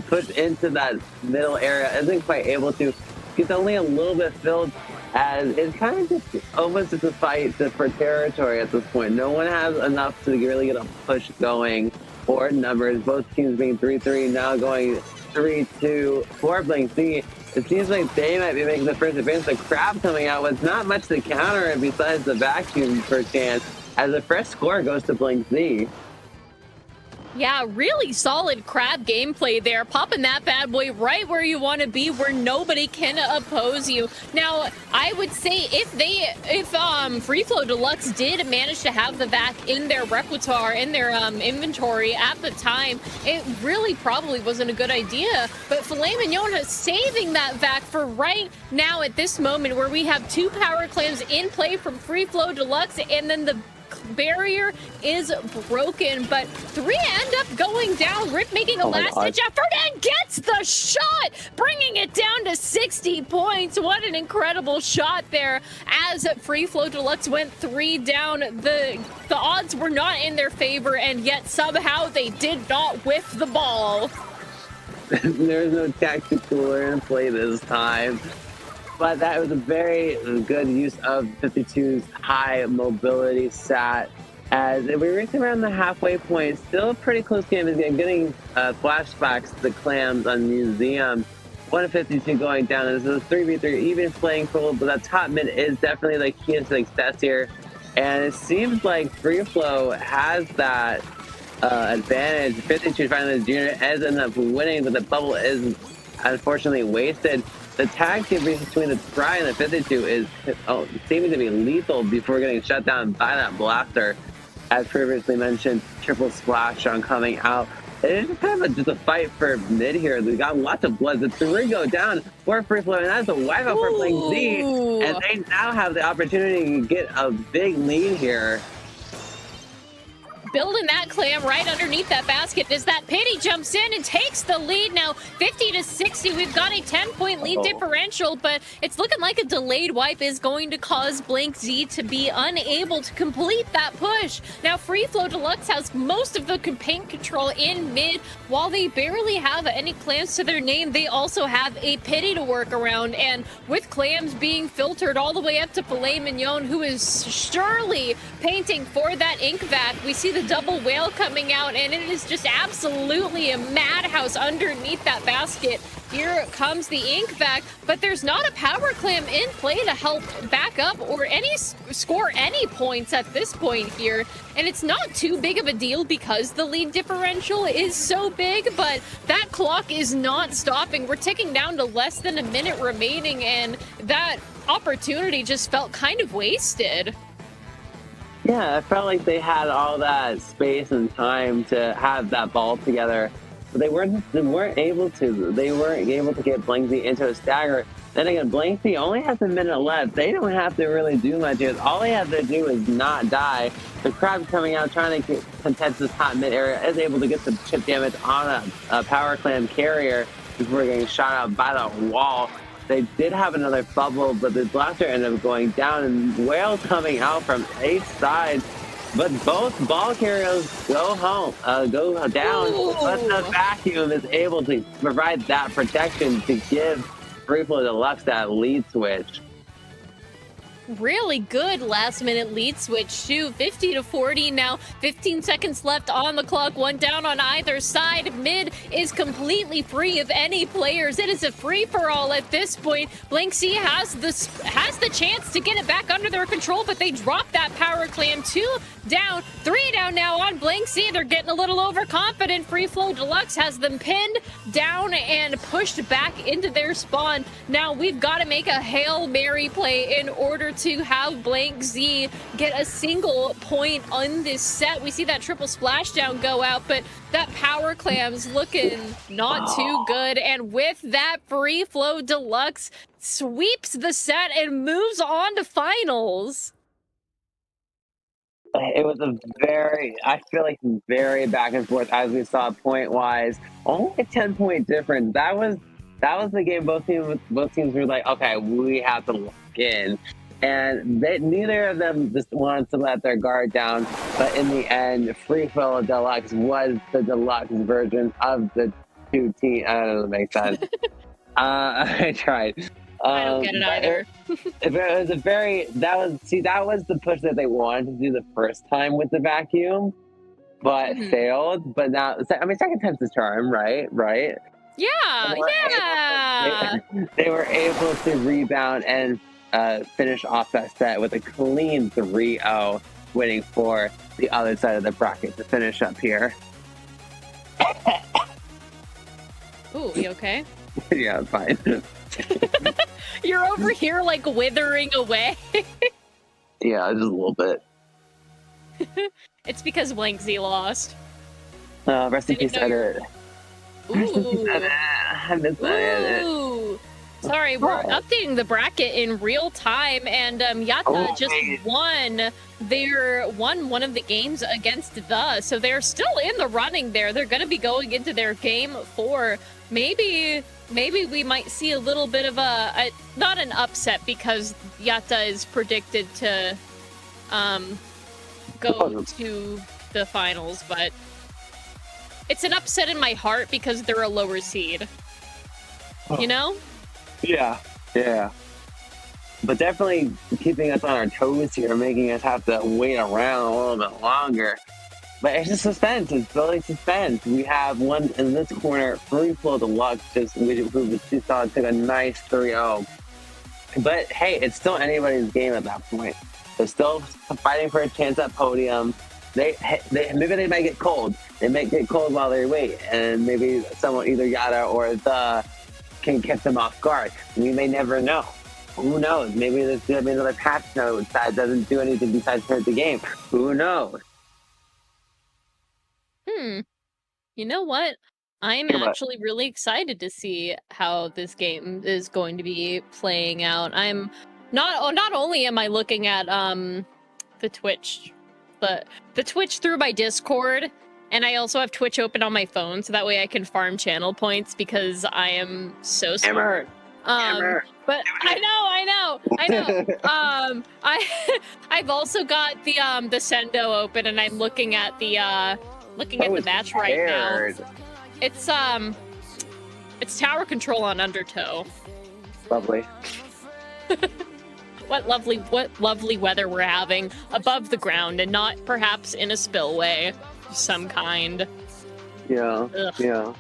pushed into that middle area isn't quite able to. It's only a little bit filled, as it's kind of just almost a fight for territory at this point. No one has enough to really get a push going for numbers. Both teams being 3-3, now going 3-2 for BlankZ. It seems like they might be making the first advance. The Crab coming out with not much to counter it besides the vacuum per chance, as the first score goes to BlankZ. Yeah, really solid Crab gameplay there, popping that bad boy right where you want to be, where nobody can oppose you. Now, I would say if FreeFlow Deluxe did manage to have the VAC in their repertoire, in their inventory at the time, it really probably wasn't a good idea. But Filet Mignon is saving that VAC for right now at this moment, where we have two power clams in play from FreeFlow Deluxe, and then the barrier is broken, but 3 end up going down. Rip making a last-ditch effort and gets the shot, bringing it down to 60 points. What an incredible shot there as FreeFlow Deluxe went 3 down. The odds were not in their favor, and yet somehow they did not whiff the ball. There's no tactical play this time. But that was a very good use of 52's high mobility stat. As we reached around the halfway point, still a pretty close game. Is getting flashbacks to the clams on Museum. 152 going down. This is a 3v3 even playing field, but that top mid is definitely the key to success here. And it seems like FreeFlow has that advantage. 52 finally the junior ends up winning, but the bubble is unfortunately wasted. The tag team between the Try and the 52 is seeming to be lethal before getting shut down by that blaster. As previously mentioned, triple splash on coming out. It is kind of just a fight for mid here. They got lots of blood. The 3 go down for FreeFlow, and that's a wipe out for BlankZ. And they now have the opportunity to get a big lead here. Building that clam right underneath that basket as that Pity jumps in and takes the lead now 50 to 60. We've got a 10-point lead differential, but it's looking like a delayed wipe is going to cause BlankZ to be unable to complete that push. Now FreeFlow Deluxe has most of the paint control in mid. While they barely have any clams to their name, they also have a Pity to work around, and with clams being filtered all the way up to Filet Mignon, who is surely painting for that ink vac, we see the double whale coming out, and it is just absolutely a madhouse underneath that basket. Here comes the ink vac, but there's not a power clam in play to help back up or score any points at this point here. And it's not too big of a deal because the lead differential is so big, but that clock is not stopping. We're ticking down to less than a minute remaining, and that opportunity just felt kind of wasted. Yeah, I felt like they had all that space and time to have that ball together, but they weren't able to. They weren't able to get BlankZ into a stagger. Then again, BlankZ only has a minute left. They don't have to really do much here. All they have to do is not die. The crowd coming out trying to contest this hot mid area is able to get some chip damage on a power clam carrier before getting shot out by the wall. They did have another bubble, but the blaster ended up going down, and whales coming out from each side. But both ball carriers go down. But the vacuum is able to provide that protection to give FreeFlow Deluxe that lead switch. Really good last minute lead switch too. 50 to 40 now, 15 seconds left on the clock, 1 down on either side. Mid is completely free of any players. It is a free-for-all at this point. BlankZ has the chance to get it back under their control, but they drop that power clam. 2 down, 3 down now on BlankZ. They're getting a little overconfident. FreeFlow Deluxe has them pinned down and pushed back into their spawn. Now we've got to make a Hail Mary play in order to have BlankZ get a single point on this set. We see that triple splashdown go out, but that power clam's looking not too good. And with that, FreeFlow Deluxe sweeps the set and moves on to finals. It was I feel like very back and forth as we saw point wise. Only a 10-point difference. That was the game both teams were like, okay, we have to lock in. And neither of them just wanted to let their guard down. But in the end, FreeFlow Deluxe was the deluxe version of the two teams. I don't know if that makes sense. I tried. I don't get it either. That was the push that they wanted to do the first time with the vacuum, but failed. But now, I mean, second time's the charm, right? Yeah. They were able to rebound and finish off that set with a clean 3-0, waiting for the other side of the bracket to finish up here. Ooh, you okay? Yeah, I'm fine. You're over here like withering away. Yeah, just a little bit. It's because BlankZ lost. Rest in peace, Edit. Ooh. I miss that Edit. Sorry, we're updating the bracket in real time, and Yatta just won one of the games against the, so they're still in the running there. They're going to be going into their game 4. Maybe we might see a little bit of a not an upset, because Yatta is predicted to go to the finals, but it's an upset in my heart because they're a lower seed. You know? Yeah. But definitely keeping us on our toes here, making us have to wait around a little bit longer. But it's just suspense. It's building suspense. We have one in this corner, FreeFlow Deluxe, who took a nice 3-0. But hey, it's still anybody's game at that point. They're still fighting for a chance at podium. Maybe they might get cold. They might get cold while they wait, and maybe someone, either Yada or the, can catch them off guard. We may never know. Who knows? Maybe there's going to be another patch note that doesn't do anything besides hurt the game. Who knows? You know what? I'm actually really excited to see how this game is going to be playing out. I'm not only am I looking at the Twitch, but the Twitch through my Discord, and I also have Twitch open on my phone, so that way I can farm channel points because I am so smart. But I know. I've also got the Sendo open, and I'm looking at the match right now. It's tower control on Undertow. Lovely. What lovely weather we're having above the ground, and not perhaps in a spillway of some kind. Yeah. Ugh. Yeah.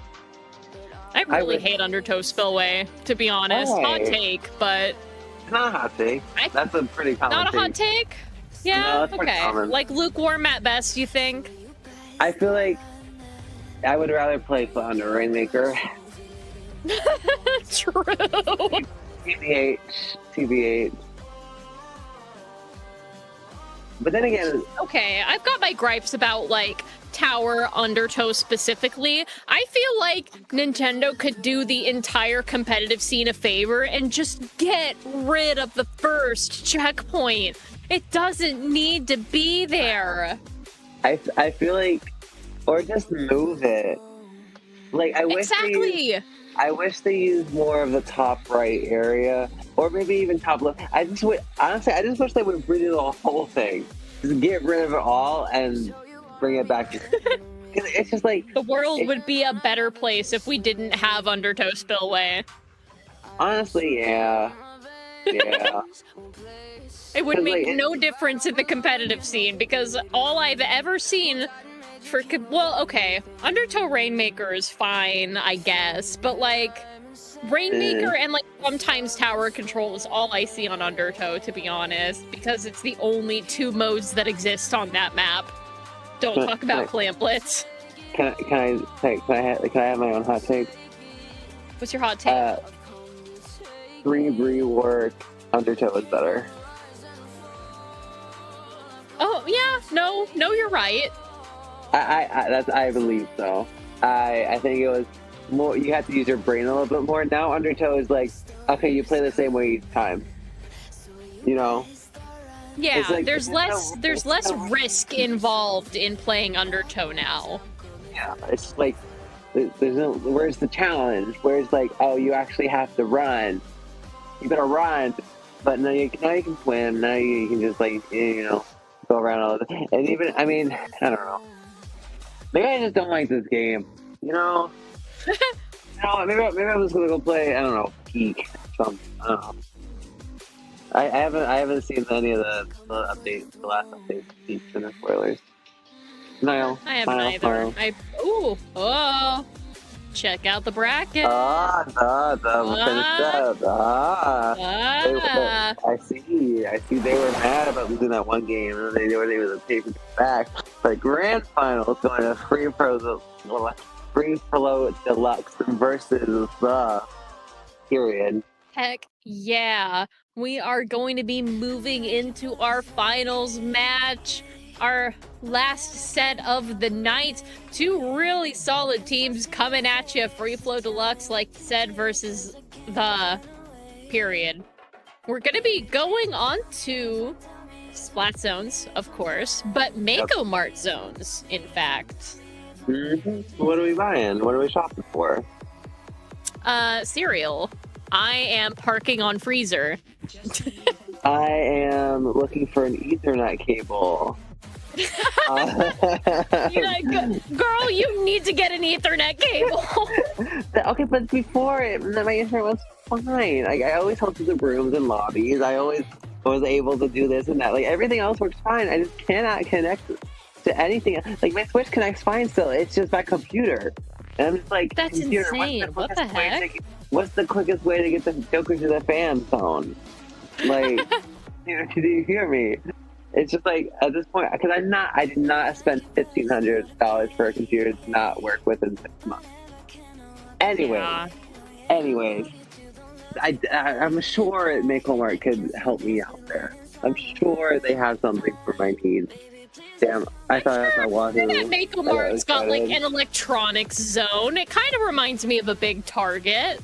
I really hate Undertow spillway, to be honest. Hot take, but it's not a hot take. That's a pretty common Not a hot take? Yeah, no, that's okay. common. Like lukewarm at best, you think? I feel like I would rather play under Rainmaker. True. TBH. But then again... Okay, I've got my gripes about, like, Tower Undertow specifically. I feel like Nintendo could do the entire competitive scene a favor and just get rid of the first checkpoint. It doesn't need to be there. I feel like... Or just move it. Like, I wish they used more of the top right area, or maybe even top left. I just wish they would redo the whole thing. Just get rid of it all and bring it back. It's just like the world would be a better place if we didn't have Undertow Spillway. Honestly, yeah. It would make no difference in the competitive scene, because all I've ever seen for, well, okay, Undertow Rainmaker is fine, I guess, but like Rainmaker and like sometimes Tower Control is all I see on Undertow, to be honest, because it's the only 2 modes that exist on that map. Don't talk about Clamplets. Can I have my own hot take? What's your hot take? Rework Undertow is better. Oh yeah, no, you're right. I believe so. I think it was more. You have to use your brain a little bit more. Now Undertow is like, okay, you play the same way each time. You know. Yeah, like, there's less risk involved in playing Undertow now. Yeah, it's like there's no. Where's the challenge? Where's like, oh, you actually have to run. You gotta run, but now you can swim. Now you can just like go around all the. And even I mean I don't know. Maybe I just don't like this game. Maybe I'm just gonna go play. I don't know, Peak or something. I don't know. I haven't seen any of the updates, the last updates, Peaks and the spoilers. No, I haven't either. Check out the bracket. Finished up. I see. They were mad about losing that one game, and they were able to take it back. But grand finals going to FreeFlow Deluxe versus the period. Heck yeah! We are going to be moving into our finals match. Our last set of the night. 2 really solid teams coming at you. FreeFlow Deluxe, like you said, versus the period. We're gonna be going on to Splat zones, of course, but Mako Mart zones, in fact. What are we buying? What are we shopping for? Cereal. I am parking on freezer. I am looking for an Ethernet cable. Girl, you need to get an Ethernet cable. Okay, but before my internet was fine. Like, I always hosted the rooms and lobbies. I always was able to do this and that. Like, everything else works fine. I just cannot connect to anything. Like, my Switch connects fine still. It's just my computer. And I'm just like, that's computer, insane. What the heck? What's the quickest way to get the Joker to the fan zone? Like, do you hear me? It's just like, at this point, because I did not spend $1,500 for a computer to not work within 6 months. Anyways, I'm sure Mako Mart could help me out there. I'm sure they have something for my needs. Damn, I thought I was Wahoo. That Mako Mart's got like an electronics zone. It kind of reminds me of a big Target.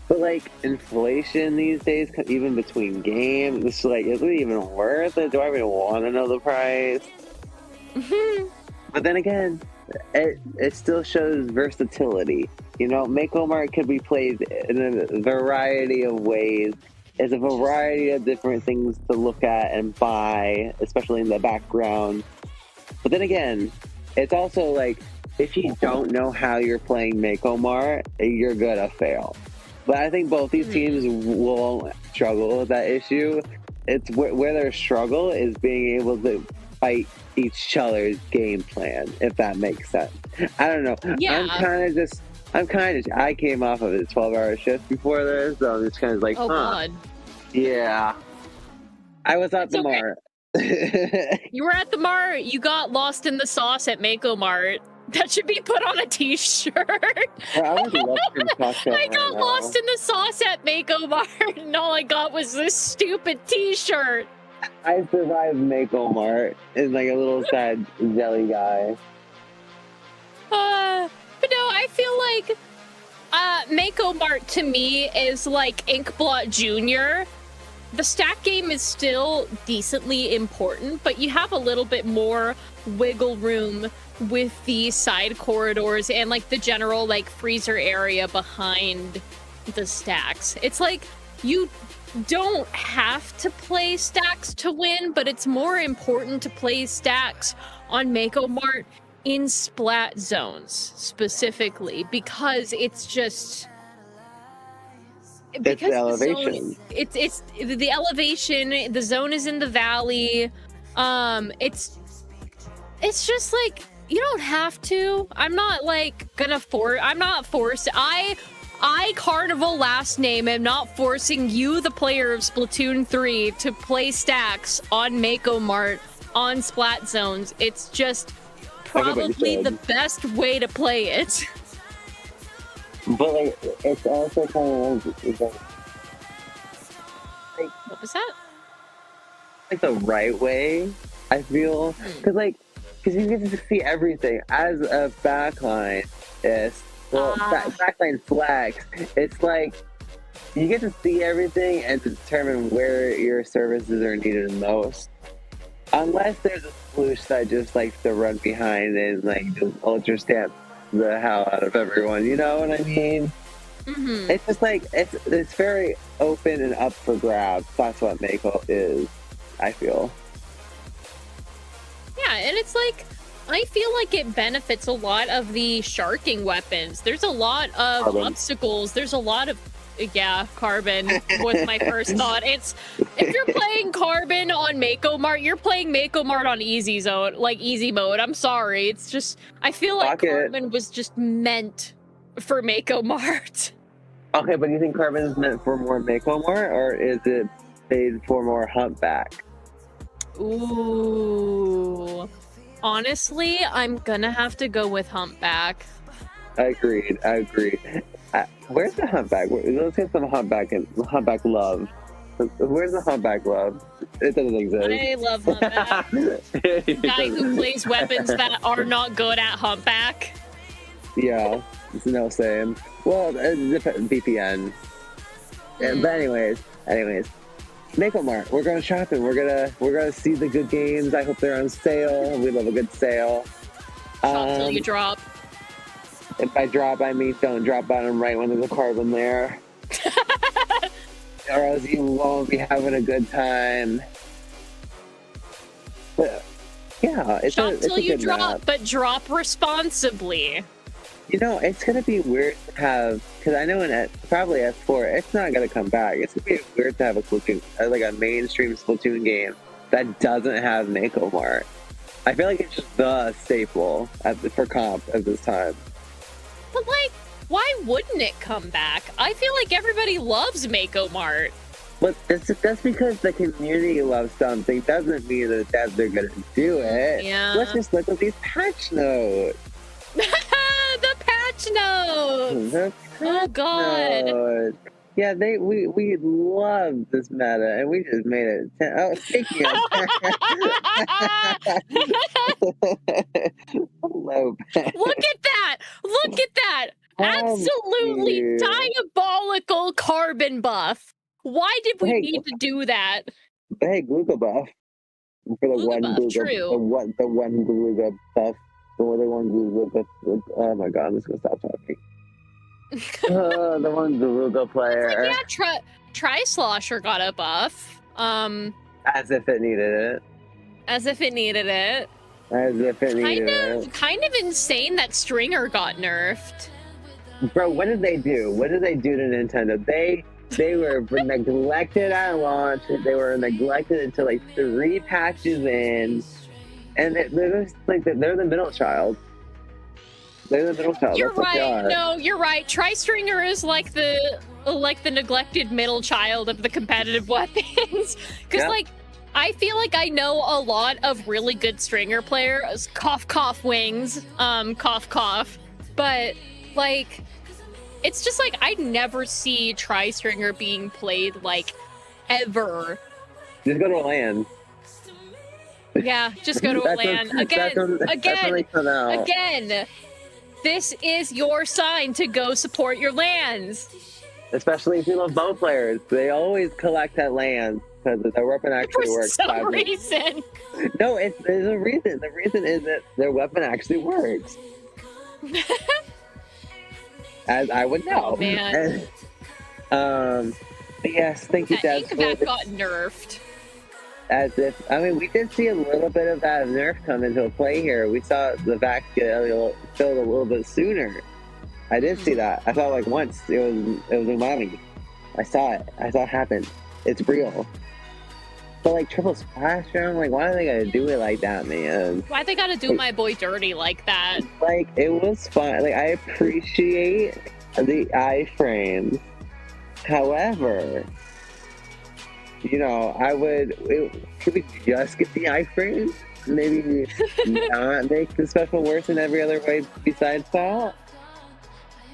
But like inflation these days, even between games, it's like, is it even worth it? Do I even want to know the price? But then again, it still shows versatility. You know, Mako Mart could be played in a variety of ways. There's a variety of different things to look at and buy, especially in the background. But then again, it's also like, if you don't know how you're playing Mako Mart, you're gonna fail. But I think both these teams will struggle with that issue. It's where their struggle is being able to fight each other's game plan, if that makes sense. I don't know. Yeah. I came off of a 12-hour shift before this, so I'm just kind of like, God. Yeah. I was at the Mart. You were at the Mart. You got lost in the sauce at Mako Mart. That should be put on a t-shirt. I got lost in the sauce at Mako Mart, and all I got was this stupid t-shirt. I survived Mako Mart as like a little sad jelly guy. But no, I feel like Mako Mart to me is like Inkblot Jr. The stack game is still decently important, but you have a little bit more wiggle room with the side corridors and like the general like freezer area behind the stacks. It's like you don't have to play stacks to win, but it's more important to play stacks on Mako Mart in splat zones specifically, because it's just it's the elevation. It's the elevation. The zone is in the valley. It's just like, you don't have to. I'm not like gonna I'm not forced. I Carnival last name am not forcing you, the player of Splatoon 3, to play stacks on Mako Mart on splat zones. It's just probably the best way to play it. But like, it's also kind of like, what was that? Like the right way, I feel, because you get to see everything as a backline. Backline flex. It's like you get to see everything and determine where your services are needed most. Unless there's a sploosh that just likes to run behind and like just ultra stamp the hell out of everyone. You know what I mean? Mm-hmm. It's just like it's very open and up for grabs. That's what Mako is, I feel. Yeah, and it's like, I feel like it benefits a lot of the sharking weapons. There's a lot of Carbon. obstacles. There's a lot of, Carbon was my first thought. It's, if you're playing Carbon on Mako Mart, you're playing Mako Mart on easy zone, like easy mode. I'm sorry. It's just, I feel like Carbon was just meant for Mako Mart. Okay, but do you think Carbon is meant for more Mako Mart, or is it made for more Humpback? Ooh. Honestly, I'm gonna have to go with Humpback. Agreed. Where's the Humpback? Let's get some Humpback love. Where's the Humpback love? It doesn't exist. I love Humpback. The guy who plays weapons that are not good at Humpback. Yeah, it's no same. Well, VPN. But anyways, Mako Mart. We're going shopping. We're gonna see the good games. I hope they're on sale. We love a good sale. Shop till you drop. If I drop, I mean don't drop on them right when there's a carbon there. Or else you won't be having a good time. But yeah, it's Shop a till you good drop, map. but drop responsibly. You know, it's gonna be weird to have, because I know probably S4, it's not gonna come back. It's gonna be weird to have a Splatoon, like a mainstream Splatoon game that doesn't have Mako Mart. I feel like it's just the staple for comp at this time. But like, why wouldn't it come back? I feel like everybody loves Mako Mart. But that's because the community loves something doesn't mean that they're gonna do it. Yeah. Let's just look at these patch notes. The patch notes! Oh god. Notes. Yeah, we love this meta, and we just made it. Oh, speaking of, hello. Look at that! Look at that! Absolutely Dude. diabolical carbon buff. Why did we Hey. need to do that? Hey, Gluga buff for the Gluga one buff, Gluga, true. the one Gluga buff, the one Gluga buff. Oh my god, I'm just gonna stop talking. The one Gluga player, Yeah, Tri-Slosher got a buff. as if it needed it. As if it needed it. As if it needed it. Kind of insane that Stringer got nerfed. Bro, what did they do? What did they do to Nintendo? They were neglected at launch. They were neglected until like 3 patches in, and they're just like they're the middle child. They're the middle child. You're That's what they right. are. No, you're right. Tri-Stringer is like the neglected middle child of the competitive weapons. Because Yeah. like, I feel like I know a lot of really good Stringer players. Cough, cough, wings. Cough, cough. But like, it's just like I never see Tri-Stringer being played like ever. Just go to LAN. Yeah, just go to a LAN again. Again. This is your sign to go support your LANs. Especially if you love bow players, they always collect at LAN because their weapon actually For works. some reason. No, there's a reason. The reason is that their weapon actually works. As I would know. Oh, man. But yes, thank you, That Dad. Inkback got nerfed. As if, I mean, we did see a little bit of that nerf come into play here. We saw the vac get filled a little bit sooner. I did see that. I saw it like once. It was umami. I saw it. I saw it happen. It's real. But like triple splash round, like why are they gonna do it like that, man? Why they gotta do my boy dirty like that? Like it was fun. Like I appreciate the iframes. However, you know, could we just get the iframes? Maybe not make the special worse in every other way besides that?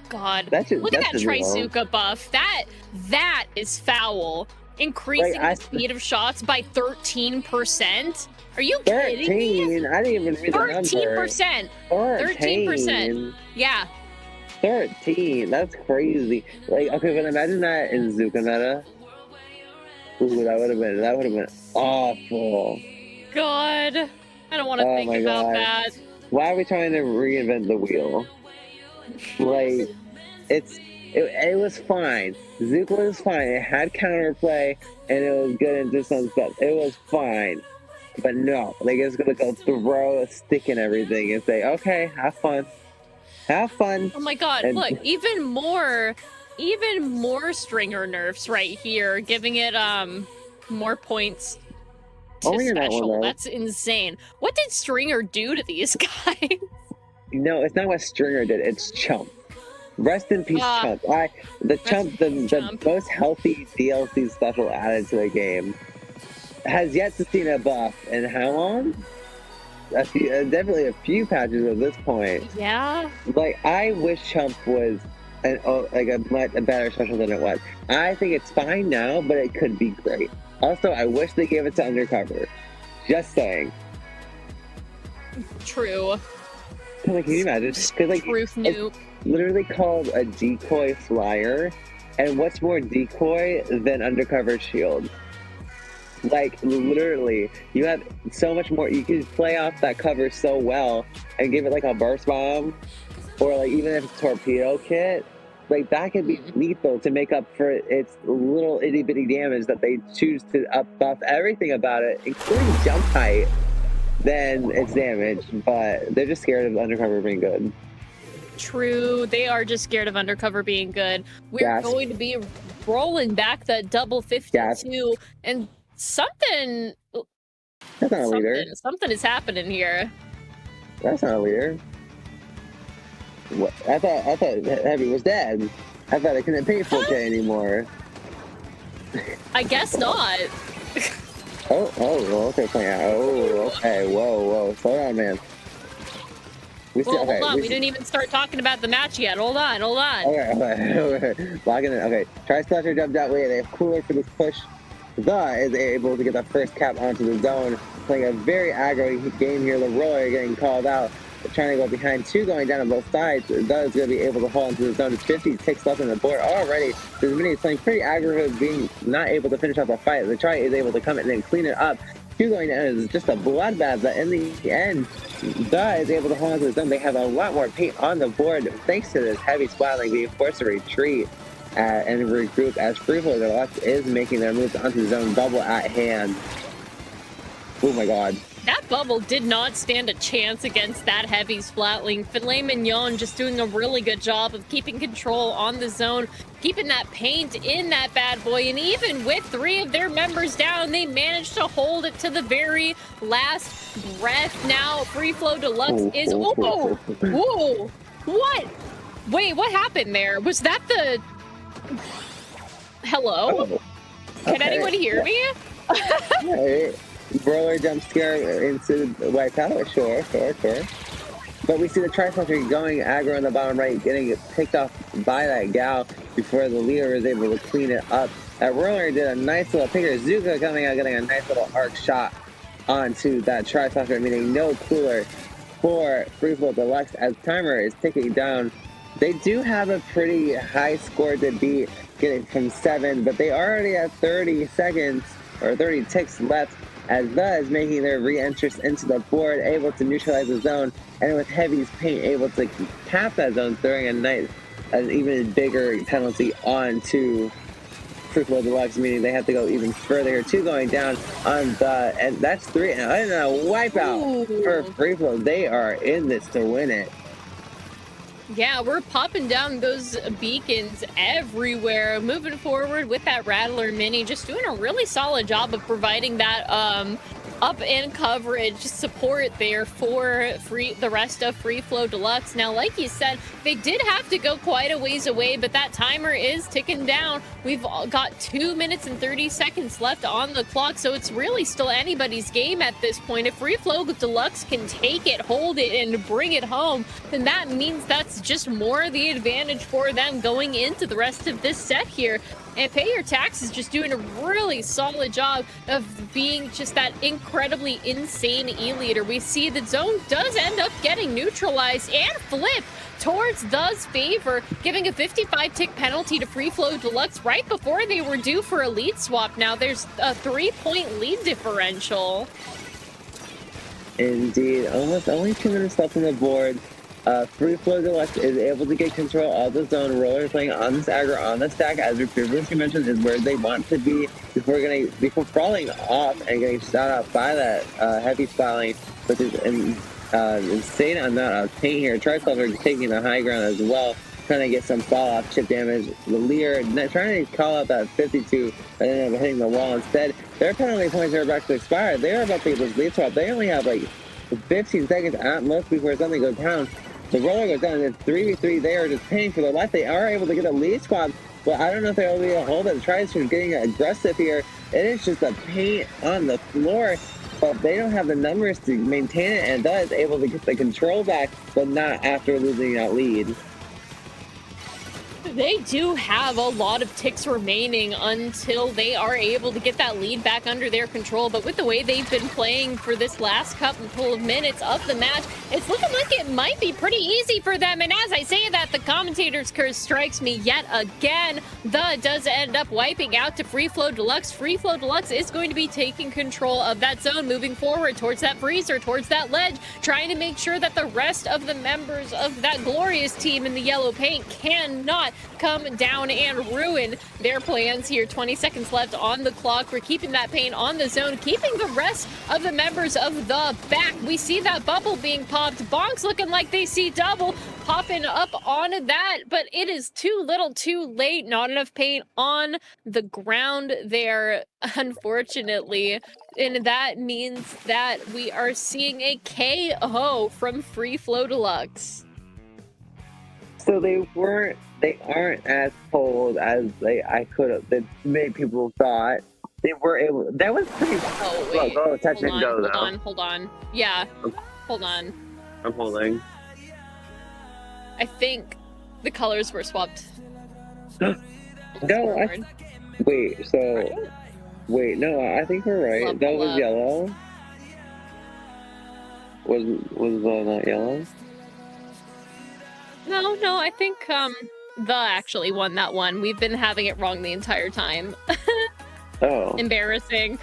God. That's just, Look at that's that just wrong. Trizuka buff. That is foul. Increasing Like, the speed of shots by 13%? Are you kidding me? 13? I didn't even read the number. 13%. 13%. Yeah. 13. That's crazy. Like, okay, but imagine that in Zuka meta. Ooh, that would have been awful. God. I don't want to Oh think my about God. that. Why are we trying to reinvent the wheel? Like, it was fine. Zuka was fine. It had counterplay, and it was good into some stuff. It was fine. But no, they just gonna go throw a stick in everything and say, okay, have fun. Have fun. Oh my God. And- Look, even more Stringer nerfs right here, giving it more points to Only in that one, special. though. That's insane. What did Stringer do to these guys? No, it's not what Stringer did. It's Chump. Rest in peace, Chump. The Chump. most healthy DLC special added to the game, has yet to see a buff. And how long? Definitely a few patches at this point. Yeah. Like, I wish Chump was a better special than it was. I think it's fine now, but it could be great. Also, I wish they gave it to Undercover. Just saying. True. Like, can you imagine? Because like, Truth it's noob. literally called a decoy flyer, And what's more decoy than undercover shield? Like, literally, you have so much more. You can play off that cover so well and give it like a burst bomb, or like even if it's torpedo kit, like that could be lethal to make up for its little itty bitty damage that they choose to up buff everything about it, including jump height, then its damage. But they're just scared of undercover being good. True, they are just scared of undercover being good. We're going to be rolling back that double 52, and something. That's not a leader. Something is happening here. That's not a leader. What? I thought Heavy was dead. I thought I couldn't pay 4K anymore. I guess not. Okay, okay, whoa, slow down, man. Hold on, we didn't even start talking about the match yet. Hold on. Okay. Logging in. Okay, Tri-Splasher jumped that way. They have cooler for this push. The is able to get the first cap onto the zone, playing a very aggro game here. The roller getting called out. They're trying to go behind two, going down on both sides. The is going to be able to hold into the zone. It's 50 ticks left on the board already. This mini is playing pretty aggro, being not able to finish off the fight. The Tri is able to come in and clean it up. Two going down is just a bloodbath, but in the end, the is able to hold onto the zone. They have a lot more paint on the board thanks to this heavy splatling being forced to retreat and regroup as FreeFlow Deluxe is making their moves onto the zone. Bubble at hand. Oh my god. That bubble did not stand a chance against that heavy splatling. Filet Mignon just doing a really good job of keeping control on the zone, keeping that paint in that bad boy, and even with 3 of their members down, they managed to hold it to the very last breath. Now, FreeFlow Deluxe is... Whoa! What? Wait, what happened there? Was that the... Hello? Can anyone hear me? Hey. Roller jump scare into the white tower, sure. But we see the Tri-Splasher going aggro in the bottom right, getting picked off by that gal before the leader is able to clean it up. That Roller did a nice little picker. Zuka coming out, getting a nice little arc shot onto that Tri-Splasher, meaning no cooler for FreeFlow Deluxe as timer is ticking down. They do have a pretty high score to beat, getting from 7, but they already have 30 seconds or 30 ticks left, as the is making their re-entrance into the board, able to neutralize the zone, and with Heavy's paint able to cap that zone, throwing an even bigger penalty onto FreeFlow Deluxe, meaning they have to go even further here. 2 going down on the, and that's 3, and a wipeout for FreeFlow. They are in this to win it. Yeah, we're popping down those beacons everywhere. Moving forward with that Rattler Mini, just doing a really solid job of providing that up and coverage support there for the rest of FreeFlow Deluxe. Now, like you said, they did have to go quite a ways away, but that timer is ticking down. We've got 2 minutes and 30 seconds left on the clock, so it's really still anybody's game at this point. If FreeFlow Deluxe can take it, hold it, and bring it home, then that means that's just more the advantage for them going into the rest of this set here. And Pay Your Tax is just doing a really solid job of being just that incredibly insane E-leader. We see the zone does end up getting neutralized and flipped towards The's favor, giving a 55-tick penalty to FreeFlow Deluxe right before they were due for a lead swap. Now there's a 3-point lead differential. Indeed. Almost only 2 minutes left on the board. FreeFlow Deluxe is able to get control of the zone. Roller playing on this aggro, on the stack, as we previously mentioned, is where they want to be before falling off and getting shot out by that heavy splatling, which is an insane amount of paint here. Tri-Splasher taking the high ground as well, trying to get some fall-off chip damage. The leader trying to call out that 52, but ended up hitting the wall instead. Their penalty points are about to expire. They are about to get this lead swap. They only have like 15 seconds at most before something goes down. The roller goes down, and it's 3v3. They are just paying for their life. They are able to get a lead swap, but I don't know if they'll be able to hold it. Tri-Splasher getting aggressive here. It is just a paint on the floor, but they don't have the numbers to maintain it, and that is able to get the control back, but not after losing that lead. They do have a lot of ticks remaining until they are able to get that lead back under their control. But with the way they've been playing for this last couple of minutes of the match, it's looking like it might be pretty easy for them. And as I say that, the commentator's curse strikes me yet again. The does end up wiping out to FreeFlow Deluxe. FreeFlow Deluxe is going to be taking control of that zone, moving forward towards that freezer, towards that ledge, trying to make sure that the rest of the members of that glorious team in the yellow paint cannot come down and ruin their plans here. 20 seconds left on the clock. We're keeping that paint on the zone, keeping the rest of the members of the back. We see that bubble being popped. Bonks looking like they see double popping up on that, but it is too little too late. Not enough paint on the ground there, unfortunately. And that means that we are seeing a KO from FreeFlow Deluxe. So they aren't as cold as I could have. That many people thought. They were able. That was pretty. Oh wait, go touch and go. Hold on. Yeah, hold on. I'm holding. I think the colors were swapped. No, wait. So, wait. No, I think we're right. Love, that was love. yellow. Was not yellow? No, I think the actually won that one. We've been having it wrong the entire time. Oh. Embarrassing.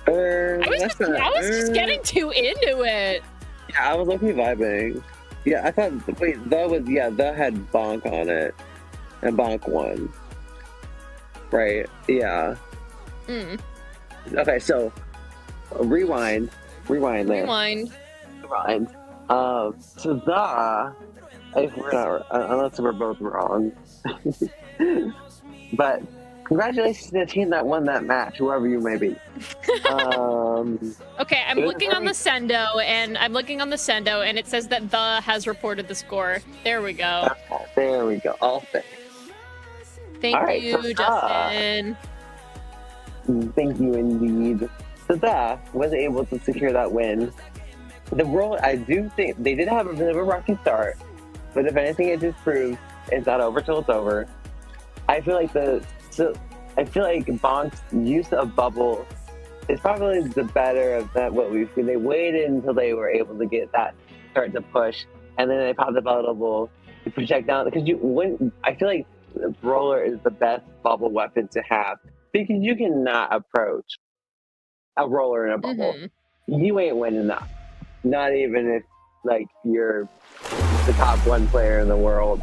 I I was just getting too into it. Yeah, I was looking vibing. Yeah, I thought. Wait, the had bonk on it, and bonk won. Right? Yeah. Okay, so rewind there. Rewind. So if we're not, unless we're both wrong. But congratulations to the team that won that match, whoever you may be. Okay, I'm looking on the Sendo, and it says that the has reported the score. There we go. There we go. All fixed. Thank you, Justin. Thank you indeed. So that was able to secure that win. The world, I do think they did have a bit of a rocky start, but if anything, it just proves it's not over till it's over. I feel like Bonk's use of bubble is probably the better of that. What we've seen, they waited until they were able to get that start to push, and then they popped the bubble to project down. Because I feel like the roller is the best bubble weapon to have because you cannot approach a roller in a bubble. You ain't winning that. Not even if you're the top one player in the world.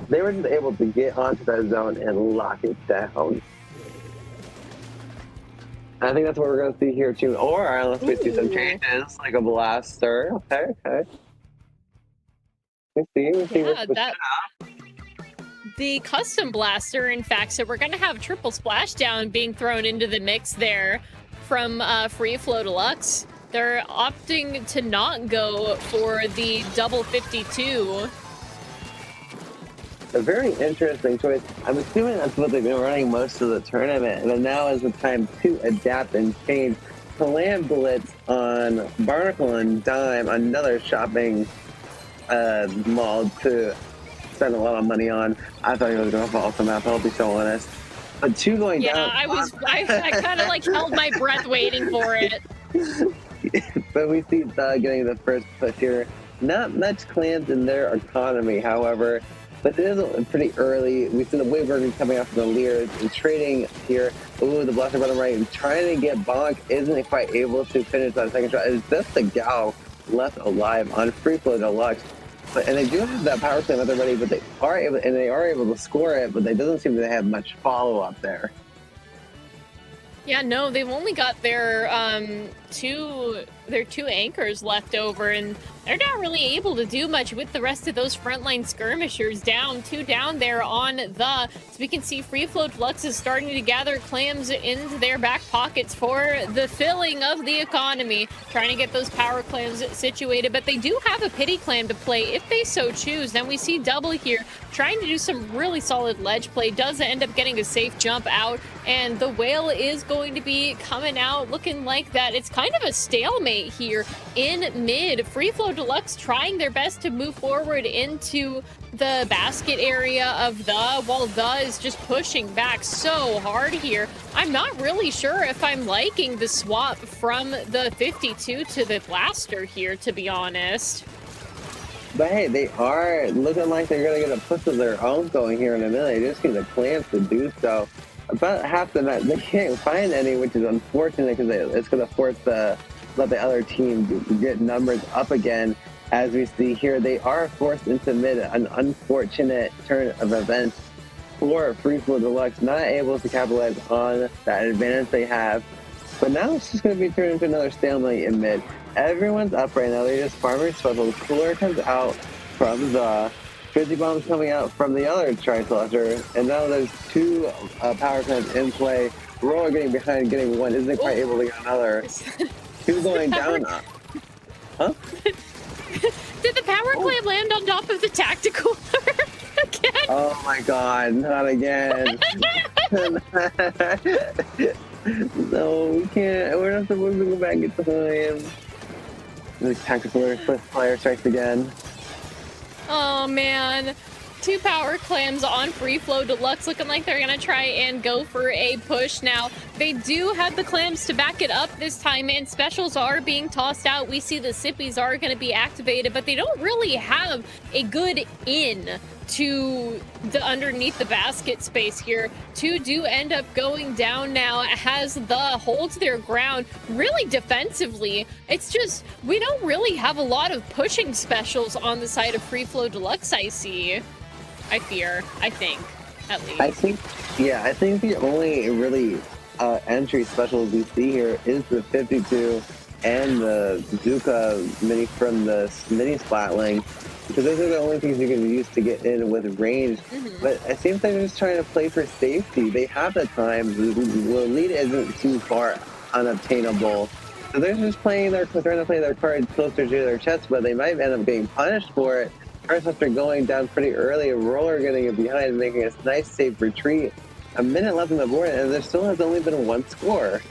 They were just able to get onto that zone and lock it down. I think that's what we're going to see here too. Or unless we see some changes, like a blaster. Okay. We see. The custom blaster, in fact, so we're going to have triple splashdown being thrown into the mix there from FreeFlow Deluxe. They're opting to not go for the double 52. A very interesting choice. I'm assuming that's what they've been running most of the tournament, and then now is the time to adapt and change. Slam Blitz on Barnacle and Dime, another shopping mall to spend a lot of money on. I thought he was going to fall off the map, I'll be so honest. But two going down. Yeah, I kind of held my breath waiting for it. But we see getting the first push here. Not much clans in their economy, however, but it is pretty early. We see the wave working coming off from the Leers and trading here. Ooh, the blaster bottom right, trying to get Bonk, isn't quite able to finish that second shot. It's just the gal left alive on FreeFlow Deluxe. And they do have that power slam at the ready, but they are able to score it, but they doesn't seem to have much follow-up there. Yeah, no, they've only got their two anchors left over, and they're not really able to do much with the rest of those frontline skirmishers. Two down there on the. So we can see FreeFlow Deluxe is starting to gather clams into their back pockets for the filling of the economy, trying to get those power clams situated. But they do have a pity clam to play if they so choose. Then we see Double here trying to do some really solid ledge play. Does end up getting a safe jump out, and the whale is going to be coming out looking like that. It's kind of a stalemate teammate here in mid. FreeFlow Deluxe trying their best to move forward into the basket area of the, while the is just pushing back so hard here. I'm not really sure if I'm liking the swap from the 52 to the blaster here, to be honest. But hey, they are looking like they're going to get a push of their own going here in a minute. They just need the clamps to do so. About half the night, they can't find any, which is unfortunate because it's going to force let the other team get numbers up again. As we see here, they are forced into mid, an unfortunate turn of events for FreeFlow Deluxe, not able to capitalize on that advantage they have. But now it's just going to be turned into another stalemate in mid. Everyone's up right now. They're just farming specials. Cooler comes out from the 50 bombs coming out from the other Tri-Cluster. And now there's two power plants in play. Roller getting behind, getting one. Isn't quite able to get another. Two going down. Huh? Did the power plant land on top of the tactical again? Oh my god, not again. No, we can't. We're not supposed to go back and get the flame. The tactical player strikes again. Oh man. Two power clams on FreeFlow Deluxe, looking like they're gonna try and go for a push now. They do have the clams to back it up this time, and specials are being tossed out. We see the sippies are gonna be activated, but they don't really have a good in to the underneath the basket space here. Two do end up going down now as the holds their ground really defensively. It's just, we don't really have a lot of pushing specials on the side of FreeFlow Deluxe, I think, at least. I think the only really entry specials we see here is the 52 and the Zuka mini from the mini Splatling, because those are the only things you can use to get in with range. But it seems like they're just trying to play for safety. They have the time. The lead isn't too far unobtainable. So they're just trying to play their cards closer to their chest, but they might end up getting punished for it. First, after going down pretty early, a roller getting it behind, making a nice safe retreat. A minute left on the board, and there still has only been one score.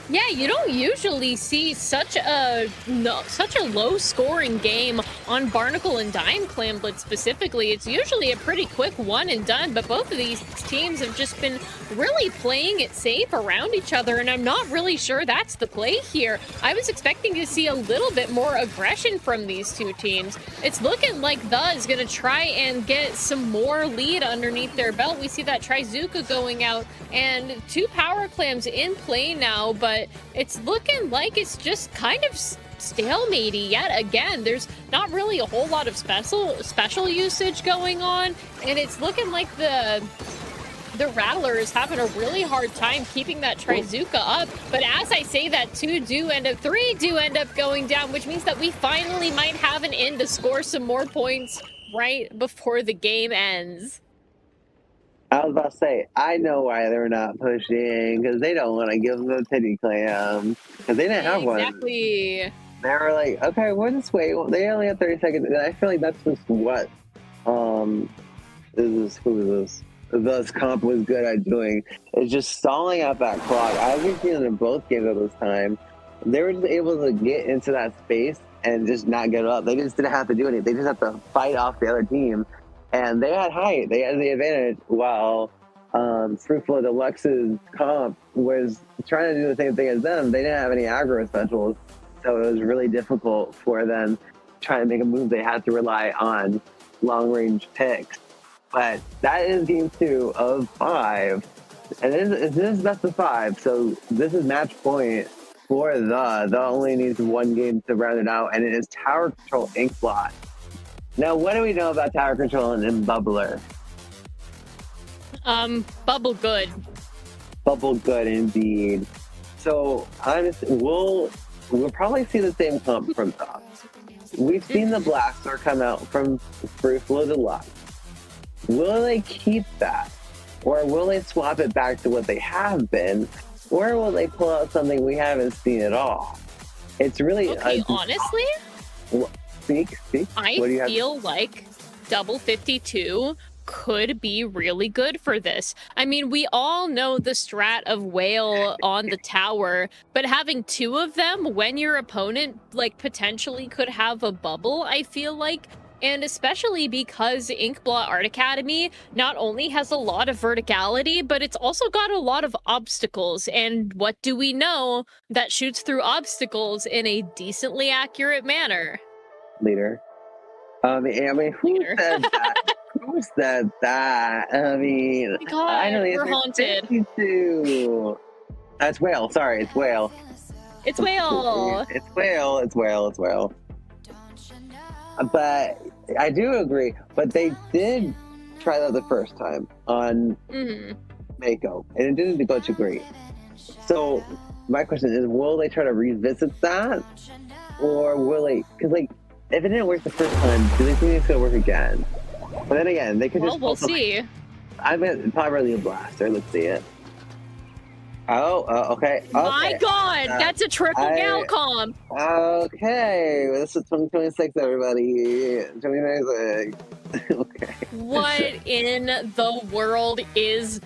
Yeah, you don't usually see such a low scoring game on Barnacle and Dime Clamlet specifically. It's usually a pretty quick one and done, but both of these teams have just been really playing it safe around each other, and I'm not really sure that's the play here. I was expecting to see a little bit more aggression from these two teams. It's looking like The is going to try and get some more lead underneath their belt. We see that Trizuka going out, and two power clams in play now, but it's looking like it's just kind of stalematey yet again. There's not really a whole lot of special usage going on, and it's looking like the Rattler is having a really hard time keeping that Trizuka up. But as I say that, three do end up going down, which means that we finally might have an in to score some more points right before the game ends. I was about to say, I know why they're not pushing, because they don't want to give them the titty clam, because they didn't have one. Exactly. They were like, okay, we'll just wait. They only have 30 seconds, and I feel like that's just what this comp was good at doing. It's just stalling out that clock. As we've seen in both games at this time, they were just able to get into that space and just not get up. They just didn't have to do anything. They just have to fight off the other team. And they had height, they had the advantage, while FreeFlow Deluxe's comp was trying to do the same thing as them. They didn't have any aggro specials, so it was really difficult for them trying to make a move. They had to rely on long-range picks. But that is game 2 of 5. And this is best of 5, so this is match point for The only needs one game to round it out, and it is Tower Control Inkblot. Now, what do we know about Tower Control and Bubbler? Bubble good. Bubble good, indeed. So, honestly, we'll probably see the same comp from Top. We've seen the Blaster come out from FreeFlow Deluxe. Will they keep that? Or will they swap it back to what they have been? Or will they pull out something we haven't seen at all? It's really... Okay, honestly... Speak. I feel like Double 52 could be really good for this. I mean, we all know the strat of whale on the tower, but having 2 of them when your opponent like potentially could have a bubble, I feel like. And especially because Inkblot Art Academy not only has a lot of verticality, but it's also got a lot of obstacles. And what do we know that shoots through obstacles in a decently accurate manner? Leader. I mean, who Leader. said that? Who said that? I mean, God, I know the we're answer is haunted. 52. That's whale. Sorry, it's whale. It's whale. It's whale. It's whale. It's whale. But I do agree. But they did try that the first time on Mako, and it didn't go too great. So my question is, will they try to revisit that, or will they? Because like, if it didn't work the first time, do they think it's gonna work again? But then again, they could Well, just. we'll see. I mean, probably a blaster. Let's see it. Oh, okay. My God, Uh, that's a triple Galcom. Okay, this is 2026, everybody. 2026. Okay. What in the world is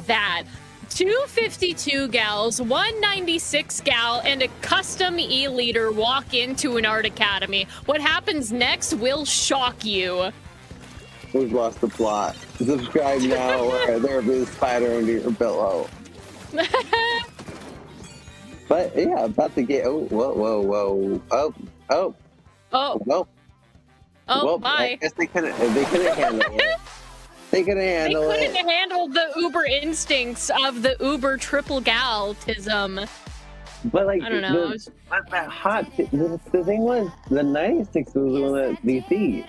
that? 252 gals, 196 gal, and a custom E-leader walk into an art academy. What happens next will shock you. We've lost the plot. Subscribe now, or there will be a spider under your pillow. But yeah, about to get. Oh, whoa. Oh. Oh, Well. oh, Well, bye. I guess they couldn't handle it. They couldn't They handle couldn't it. handle the uber instincts of the uber triple galtism. But like, I don't know. that hot. The thing was, the 96 was the one that they beat.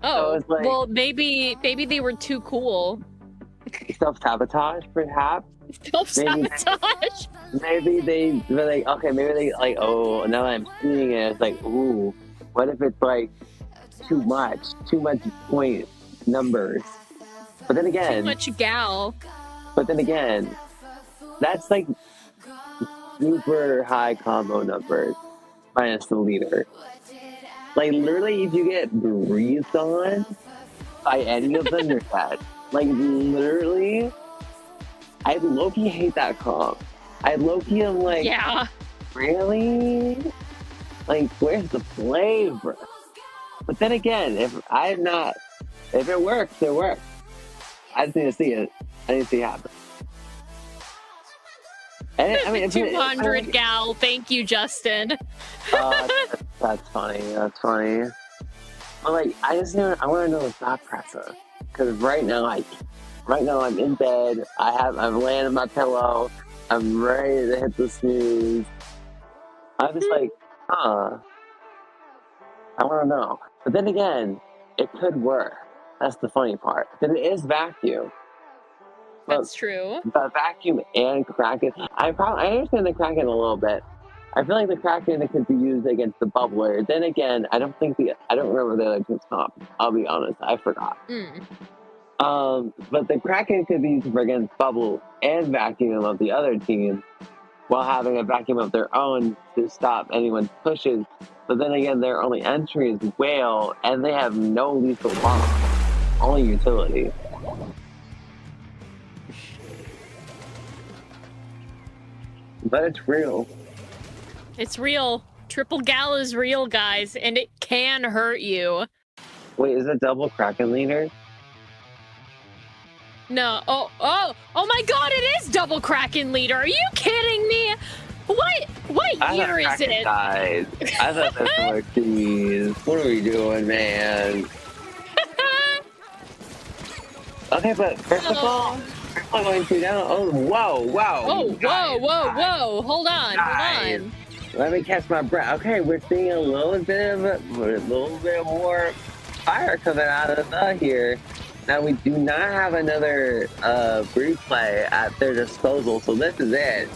Oh, it's like- well, maybe they were too cool. Self-sabotage, perhaps. Self-sabotage. Maybe they were like, okay, maybe they like, oh, now that I'm seeing it, it's like, ooh, what if it's like too much point numbers? But then Too again, much gal. that's like super high combo numbers minus the leader. Like literally, if you get breathed on by any of them, you're dead. Like literally, I low-key hate that comp. I low-key am like, Yeah. really? Like, where's the flavor? But then again, if it works, it works. I just need to see it. I need to see it happen. And I mean, 200 gal. Thank you, Justin. that's funny. That's funny. But like, I want to know the thought process, because right now I'm in bed. I'm laying on my pillow. I'm ready to hit the snooze. I'm just like, I want to know. But then again, it could work. That's the funny part. Because it is vacuum. That's true. But vacuum and Kraken. I understand the Kraken a little bit. I feel like the Kraken could be used against the bubbler. Then again, I don't remember the other team's comp. I'll be honest, I forgot. But the Kraken could be used against bubble and vacuum of the other team, while having a vacuum of their own to stop anyone's pushes. But then again, their only entry is whale, and they have no lethal bomb, only utility. But it's real. It's real. Triple gal is real, guys, and it can hurt you. Wait, is it double Kraken leader? No. Oh my God! It is double Kraken leader. Are you kidding me? What year is it? Died. I thought that's more keys. What are we doing, man? Okay, but first of all, I'm going to down. Oh, whoa. Oh, whoa. Hold on. Let me catch my breath. Okay, we're seeing a little bit more fire coming out of the here. Now, we do not have another replay at their disposal, so this is it.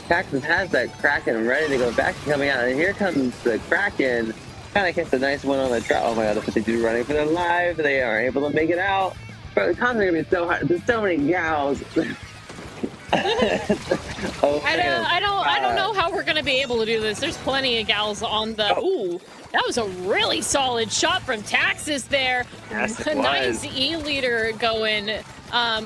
Texas has that Kraken ready to go back coming out, and here comes the Kraken. Kind of gets a nice one on the drop. Oh my God, the 52 running for their life. They are able to make it out. But the comps are going to be so hard. There's so many gals. I don't know how we're gonna be able to do this. There's plenty of gals on the. Ooh. That was a really solid shot from Taxis there. Yes, it A nice was. E-leader going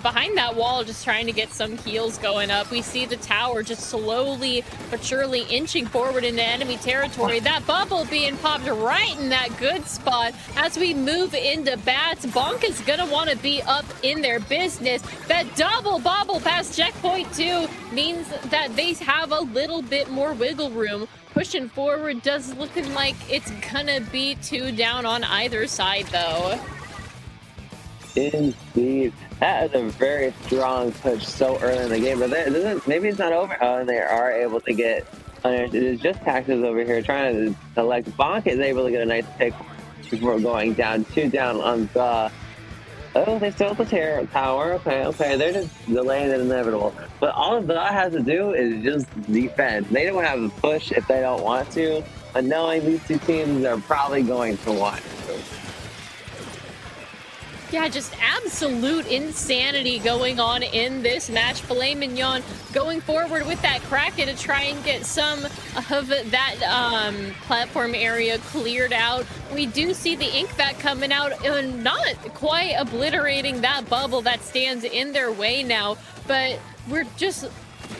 behind that wall, just trying to get some heals going up. We see the tower just slowly but surely inching forward into enemy territory. That bubble being popped right in that good spot. As we move into bats, Bonk is going to want to be up in their business. That double bobble past checkpoint 2 means that they have a little bit more wiggle room. Pushing forward does looking like it's gonna be 2 down on either side, though. Indeed. That is a very strong push so early in the game, but maybe it's not over. Oh, and they are able to get. It is just Taxes over here trying to select. Bonk is able to get a nice pick before going down 2 down on the. Oh, they still have the tower. Okay. They're just delaying the inevitable. But all the has to do is just defend. They don't have to push if they don't want to. But knowing these two teams are probably going to want to. Yeah, just absolute insanity going on in this match. Filet Mignon going forward with that Kraken to try and get some of that platform area cleared out. We do see the ink vat coming out and not quite obliterating that bubble that stands in their way now, but we're just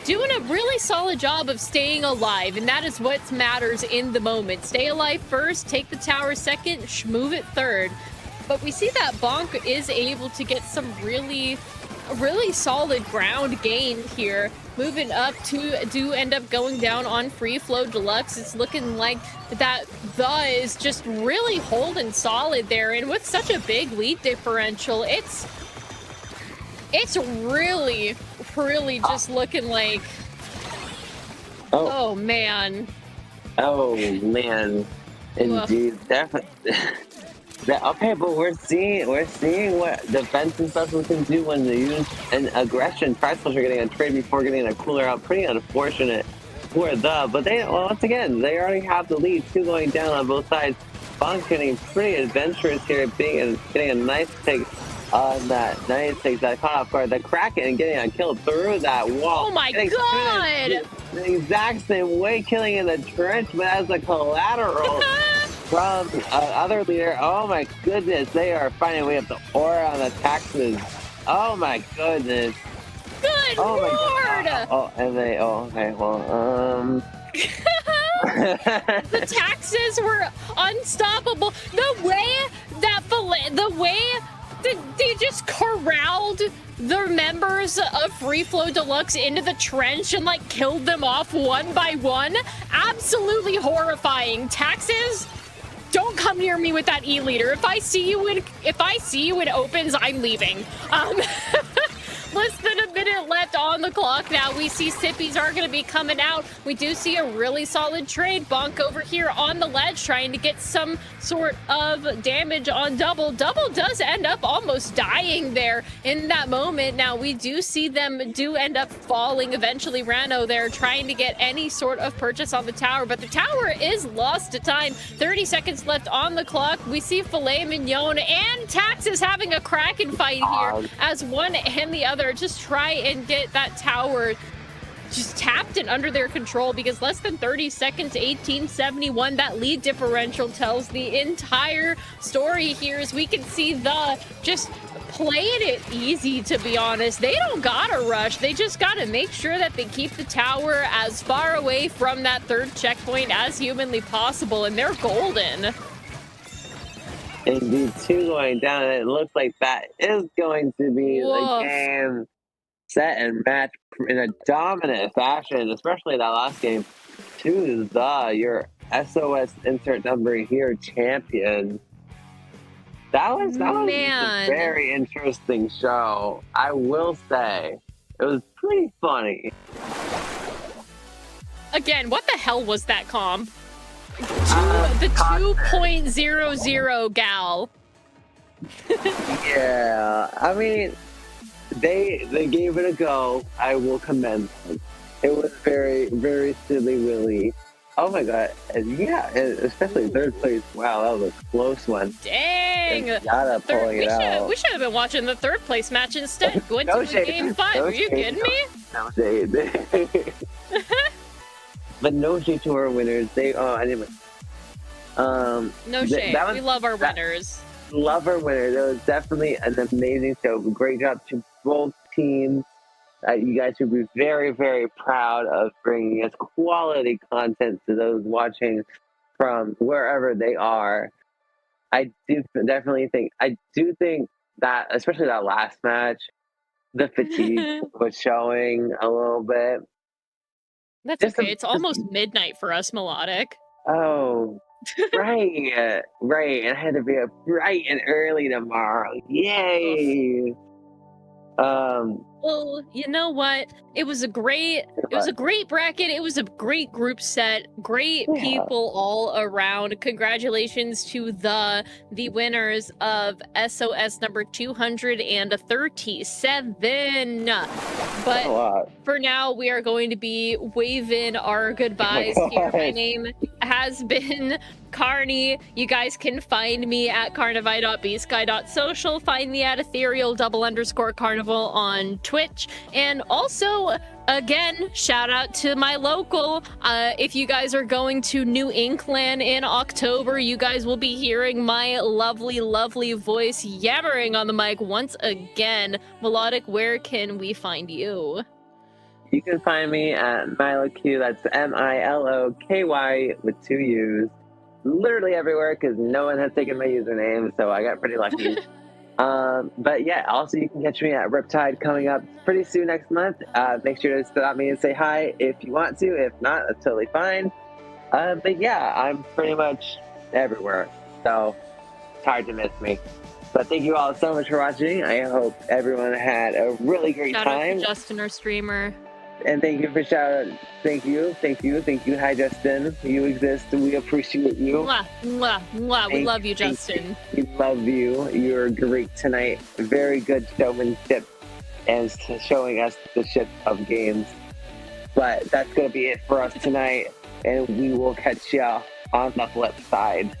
doing a really solid job of staying alive, and that is what matters in the moment. Stay alive first, take the tower second, move it third. But we see that Bonk is able to get some really solid ground gain here. Moving up to end up going down on FreeFlow Deluxe. It's looking like that The is just really holding solid there. And with such a big lead differential, it's really just looking like... Oh, man. Oh, man. Indeed. Definitely. Okay, but we're seeing what defense and stuff we can do when they use an aggression. Priceless are getting a trade before getting a cooler out. Pretty unfortunate for but once again, they already have the lead. 2 going down on both sides. Bonk getting pretty adventurous here, getting a nice take on that. Nice take that caught off guard. The Kraken getting a kill through that wall. Oh my god! The exact same way, killing in the trench, but as a collateral. From other leader, oh my goodness, they are finding a way up the aura on the Taxes. Oh my goodness. Good oh lord! The Taxes were unstoppable. The way they just corralled the members of FreeFlow Deluxe into the trench and like killed them off one by one. Absolutely horrifying. Taxes, don't come near me with that E-leader. If I see you in opens, I'm leaving. Less than a minute left on the clock now. We see Sippies are going to be coming out. We do see a really solid trade. Bonk over here on the ledge trying to get some sort of damage on Double. Double does end up almost dying there in that moment. Now, we do see them end up falling eventually. Rano there trying to get any sort of purchase on the tower, but the tower is lost to time. 30 seconds left on the clock. We see Filet Mignon and Taxes having a Kraken fight here as one and the other just try and get that tower just tapped and under their control, because less than 30 seconds, 1871, that lead differential tells the entire story here. As we can see the just playing it easy, to be honest. They don't gotta rush. They just gotta make sure that they keep the tower as far away from that third checkpoint as humanly possible, and they're golden. Indeed, 2 going down, and it looks like that is going to be the game set and match in a dominant fashion, especially that last game, to your SOS insert number here champion. That was a very interesting show, I will say. It was pretty funny. Again, what the hell was that comp? The 2.00 gal. Yeah, I mean, they gave it a go. I will commend them. It was very, very silly, Willy. Oh my god, and yeah, especially third place. Wow, that was a close one. Dang! Yada pulling it out. We should have been watching the third place match instead. Went to game 5. Are you kidding me? No shade. But no shade to our winners. Anyway. No shame. We love our winners. Love our winners. It was definitely an amazing show. Great job to both teams. You guys should be very, very proud of bringing us quality content to those watching from wherever they are. I do think that, especially that last match, the fatigue was showing a little bit. That's okay. It's almost midnight for us, Melodic. Oh, right, right. And I had to be up bright and early tomorrow. Yay! Well, you know what? It was a great bracket. It was a great group set. Great people all around. Congratulations to the winners of SOS number 237. But for now, we are going to be waving our goodbyes here. My name has been Carney. You guys can find me at carnivai.bsky.social. Find me at ethereal_carnival on Twitch. And also, again, shout out to my local. If you guys are going to New Inkland in October, you guys will be hearing my lovely, lovely voice yammering on the mic once again. Melodic, where can we find you? You can find me at MiloQ. That's MILOKY with 2 U's. Literally everywhere because no one has taken my username, so I got pretty lucky. But yeah, also you can catch me at Riptide coming up pretty soon next month. Make sure to stop me and say hi if you want to. If not, that's totally fine. But yeah, I'm pretty much everywhere, so it's hard to miss me. But thank you all so much for watching. I hope everyone had a really great time. Shout out to Justin, our streamer. And thank you for thank you. Hi, Justin. You exist. We appreciate you. Mwah, mwah, mwah. We love you, Justin. We love you. You're great tonight. Very good showmanship and showing us the shit of games. But that's going to be it for us tonight. And we will catch ya on the flip side.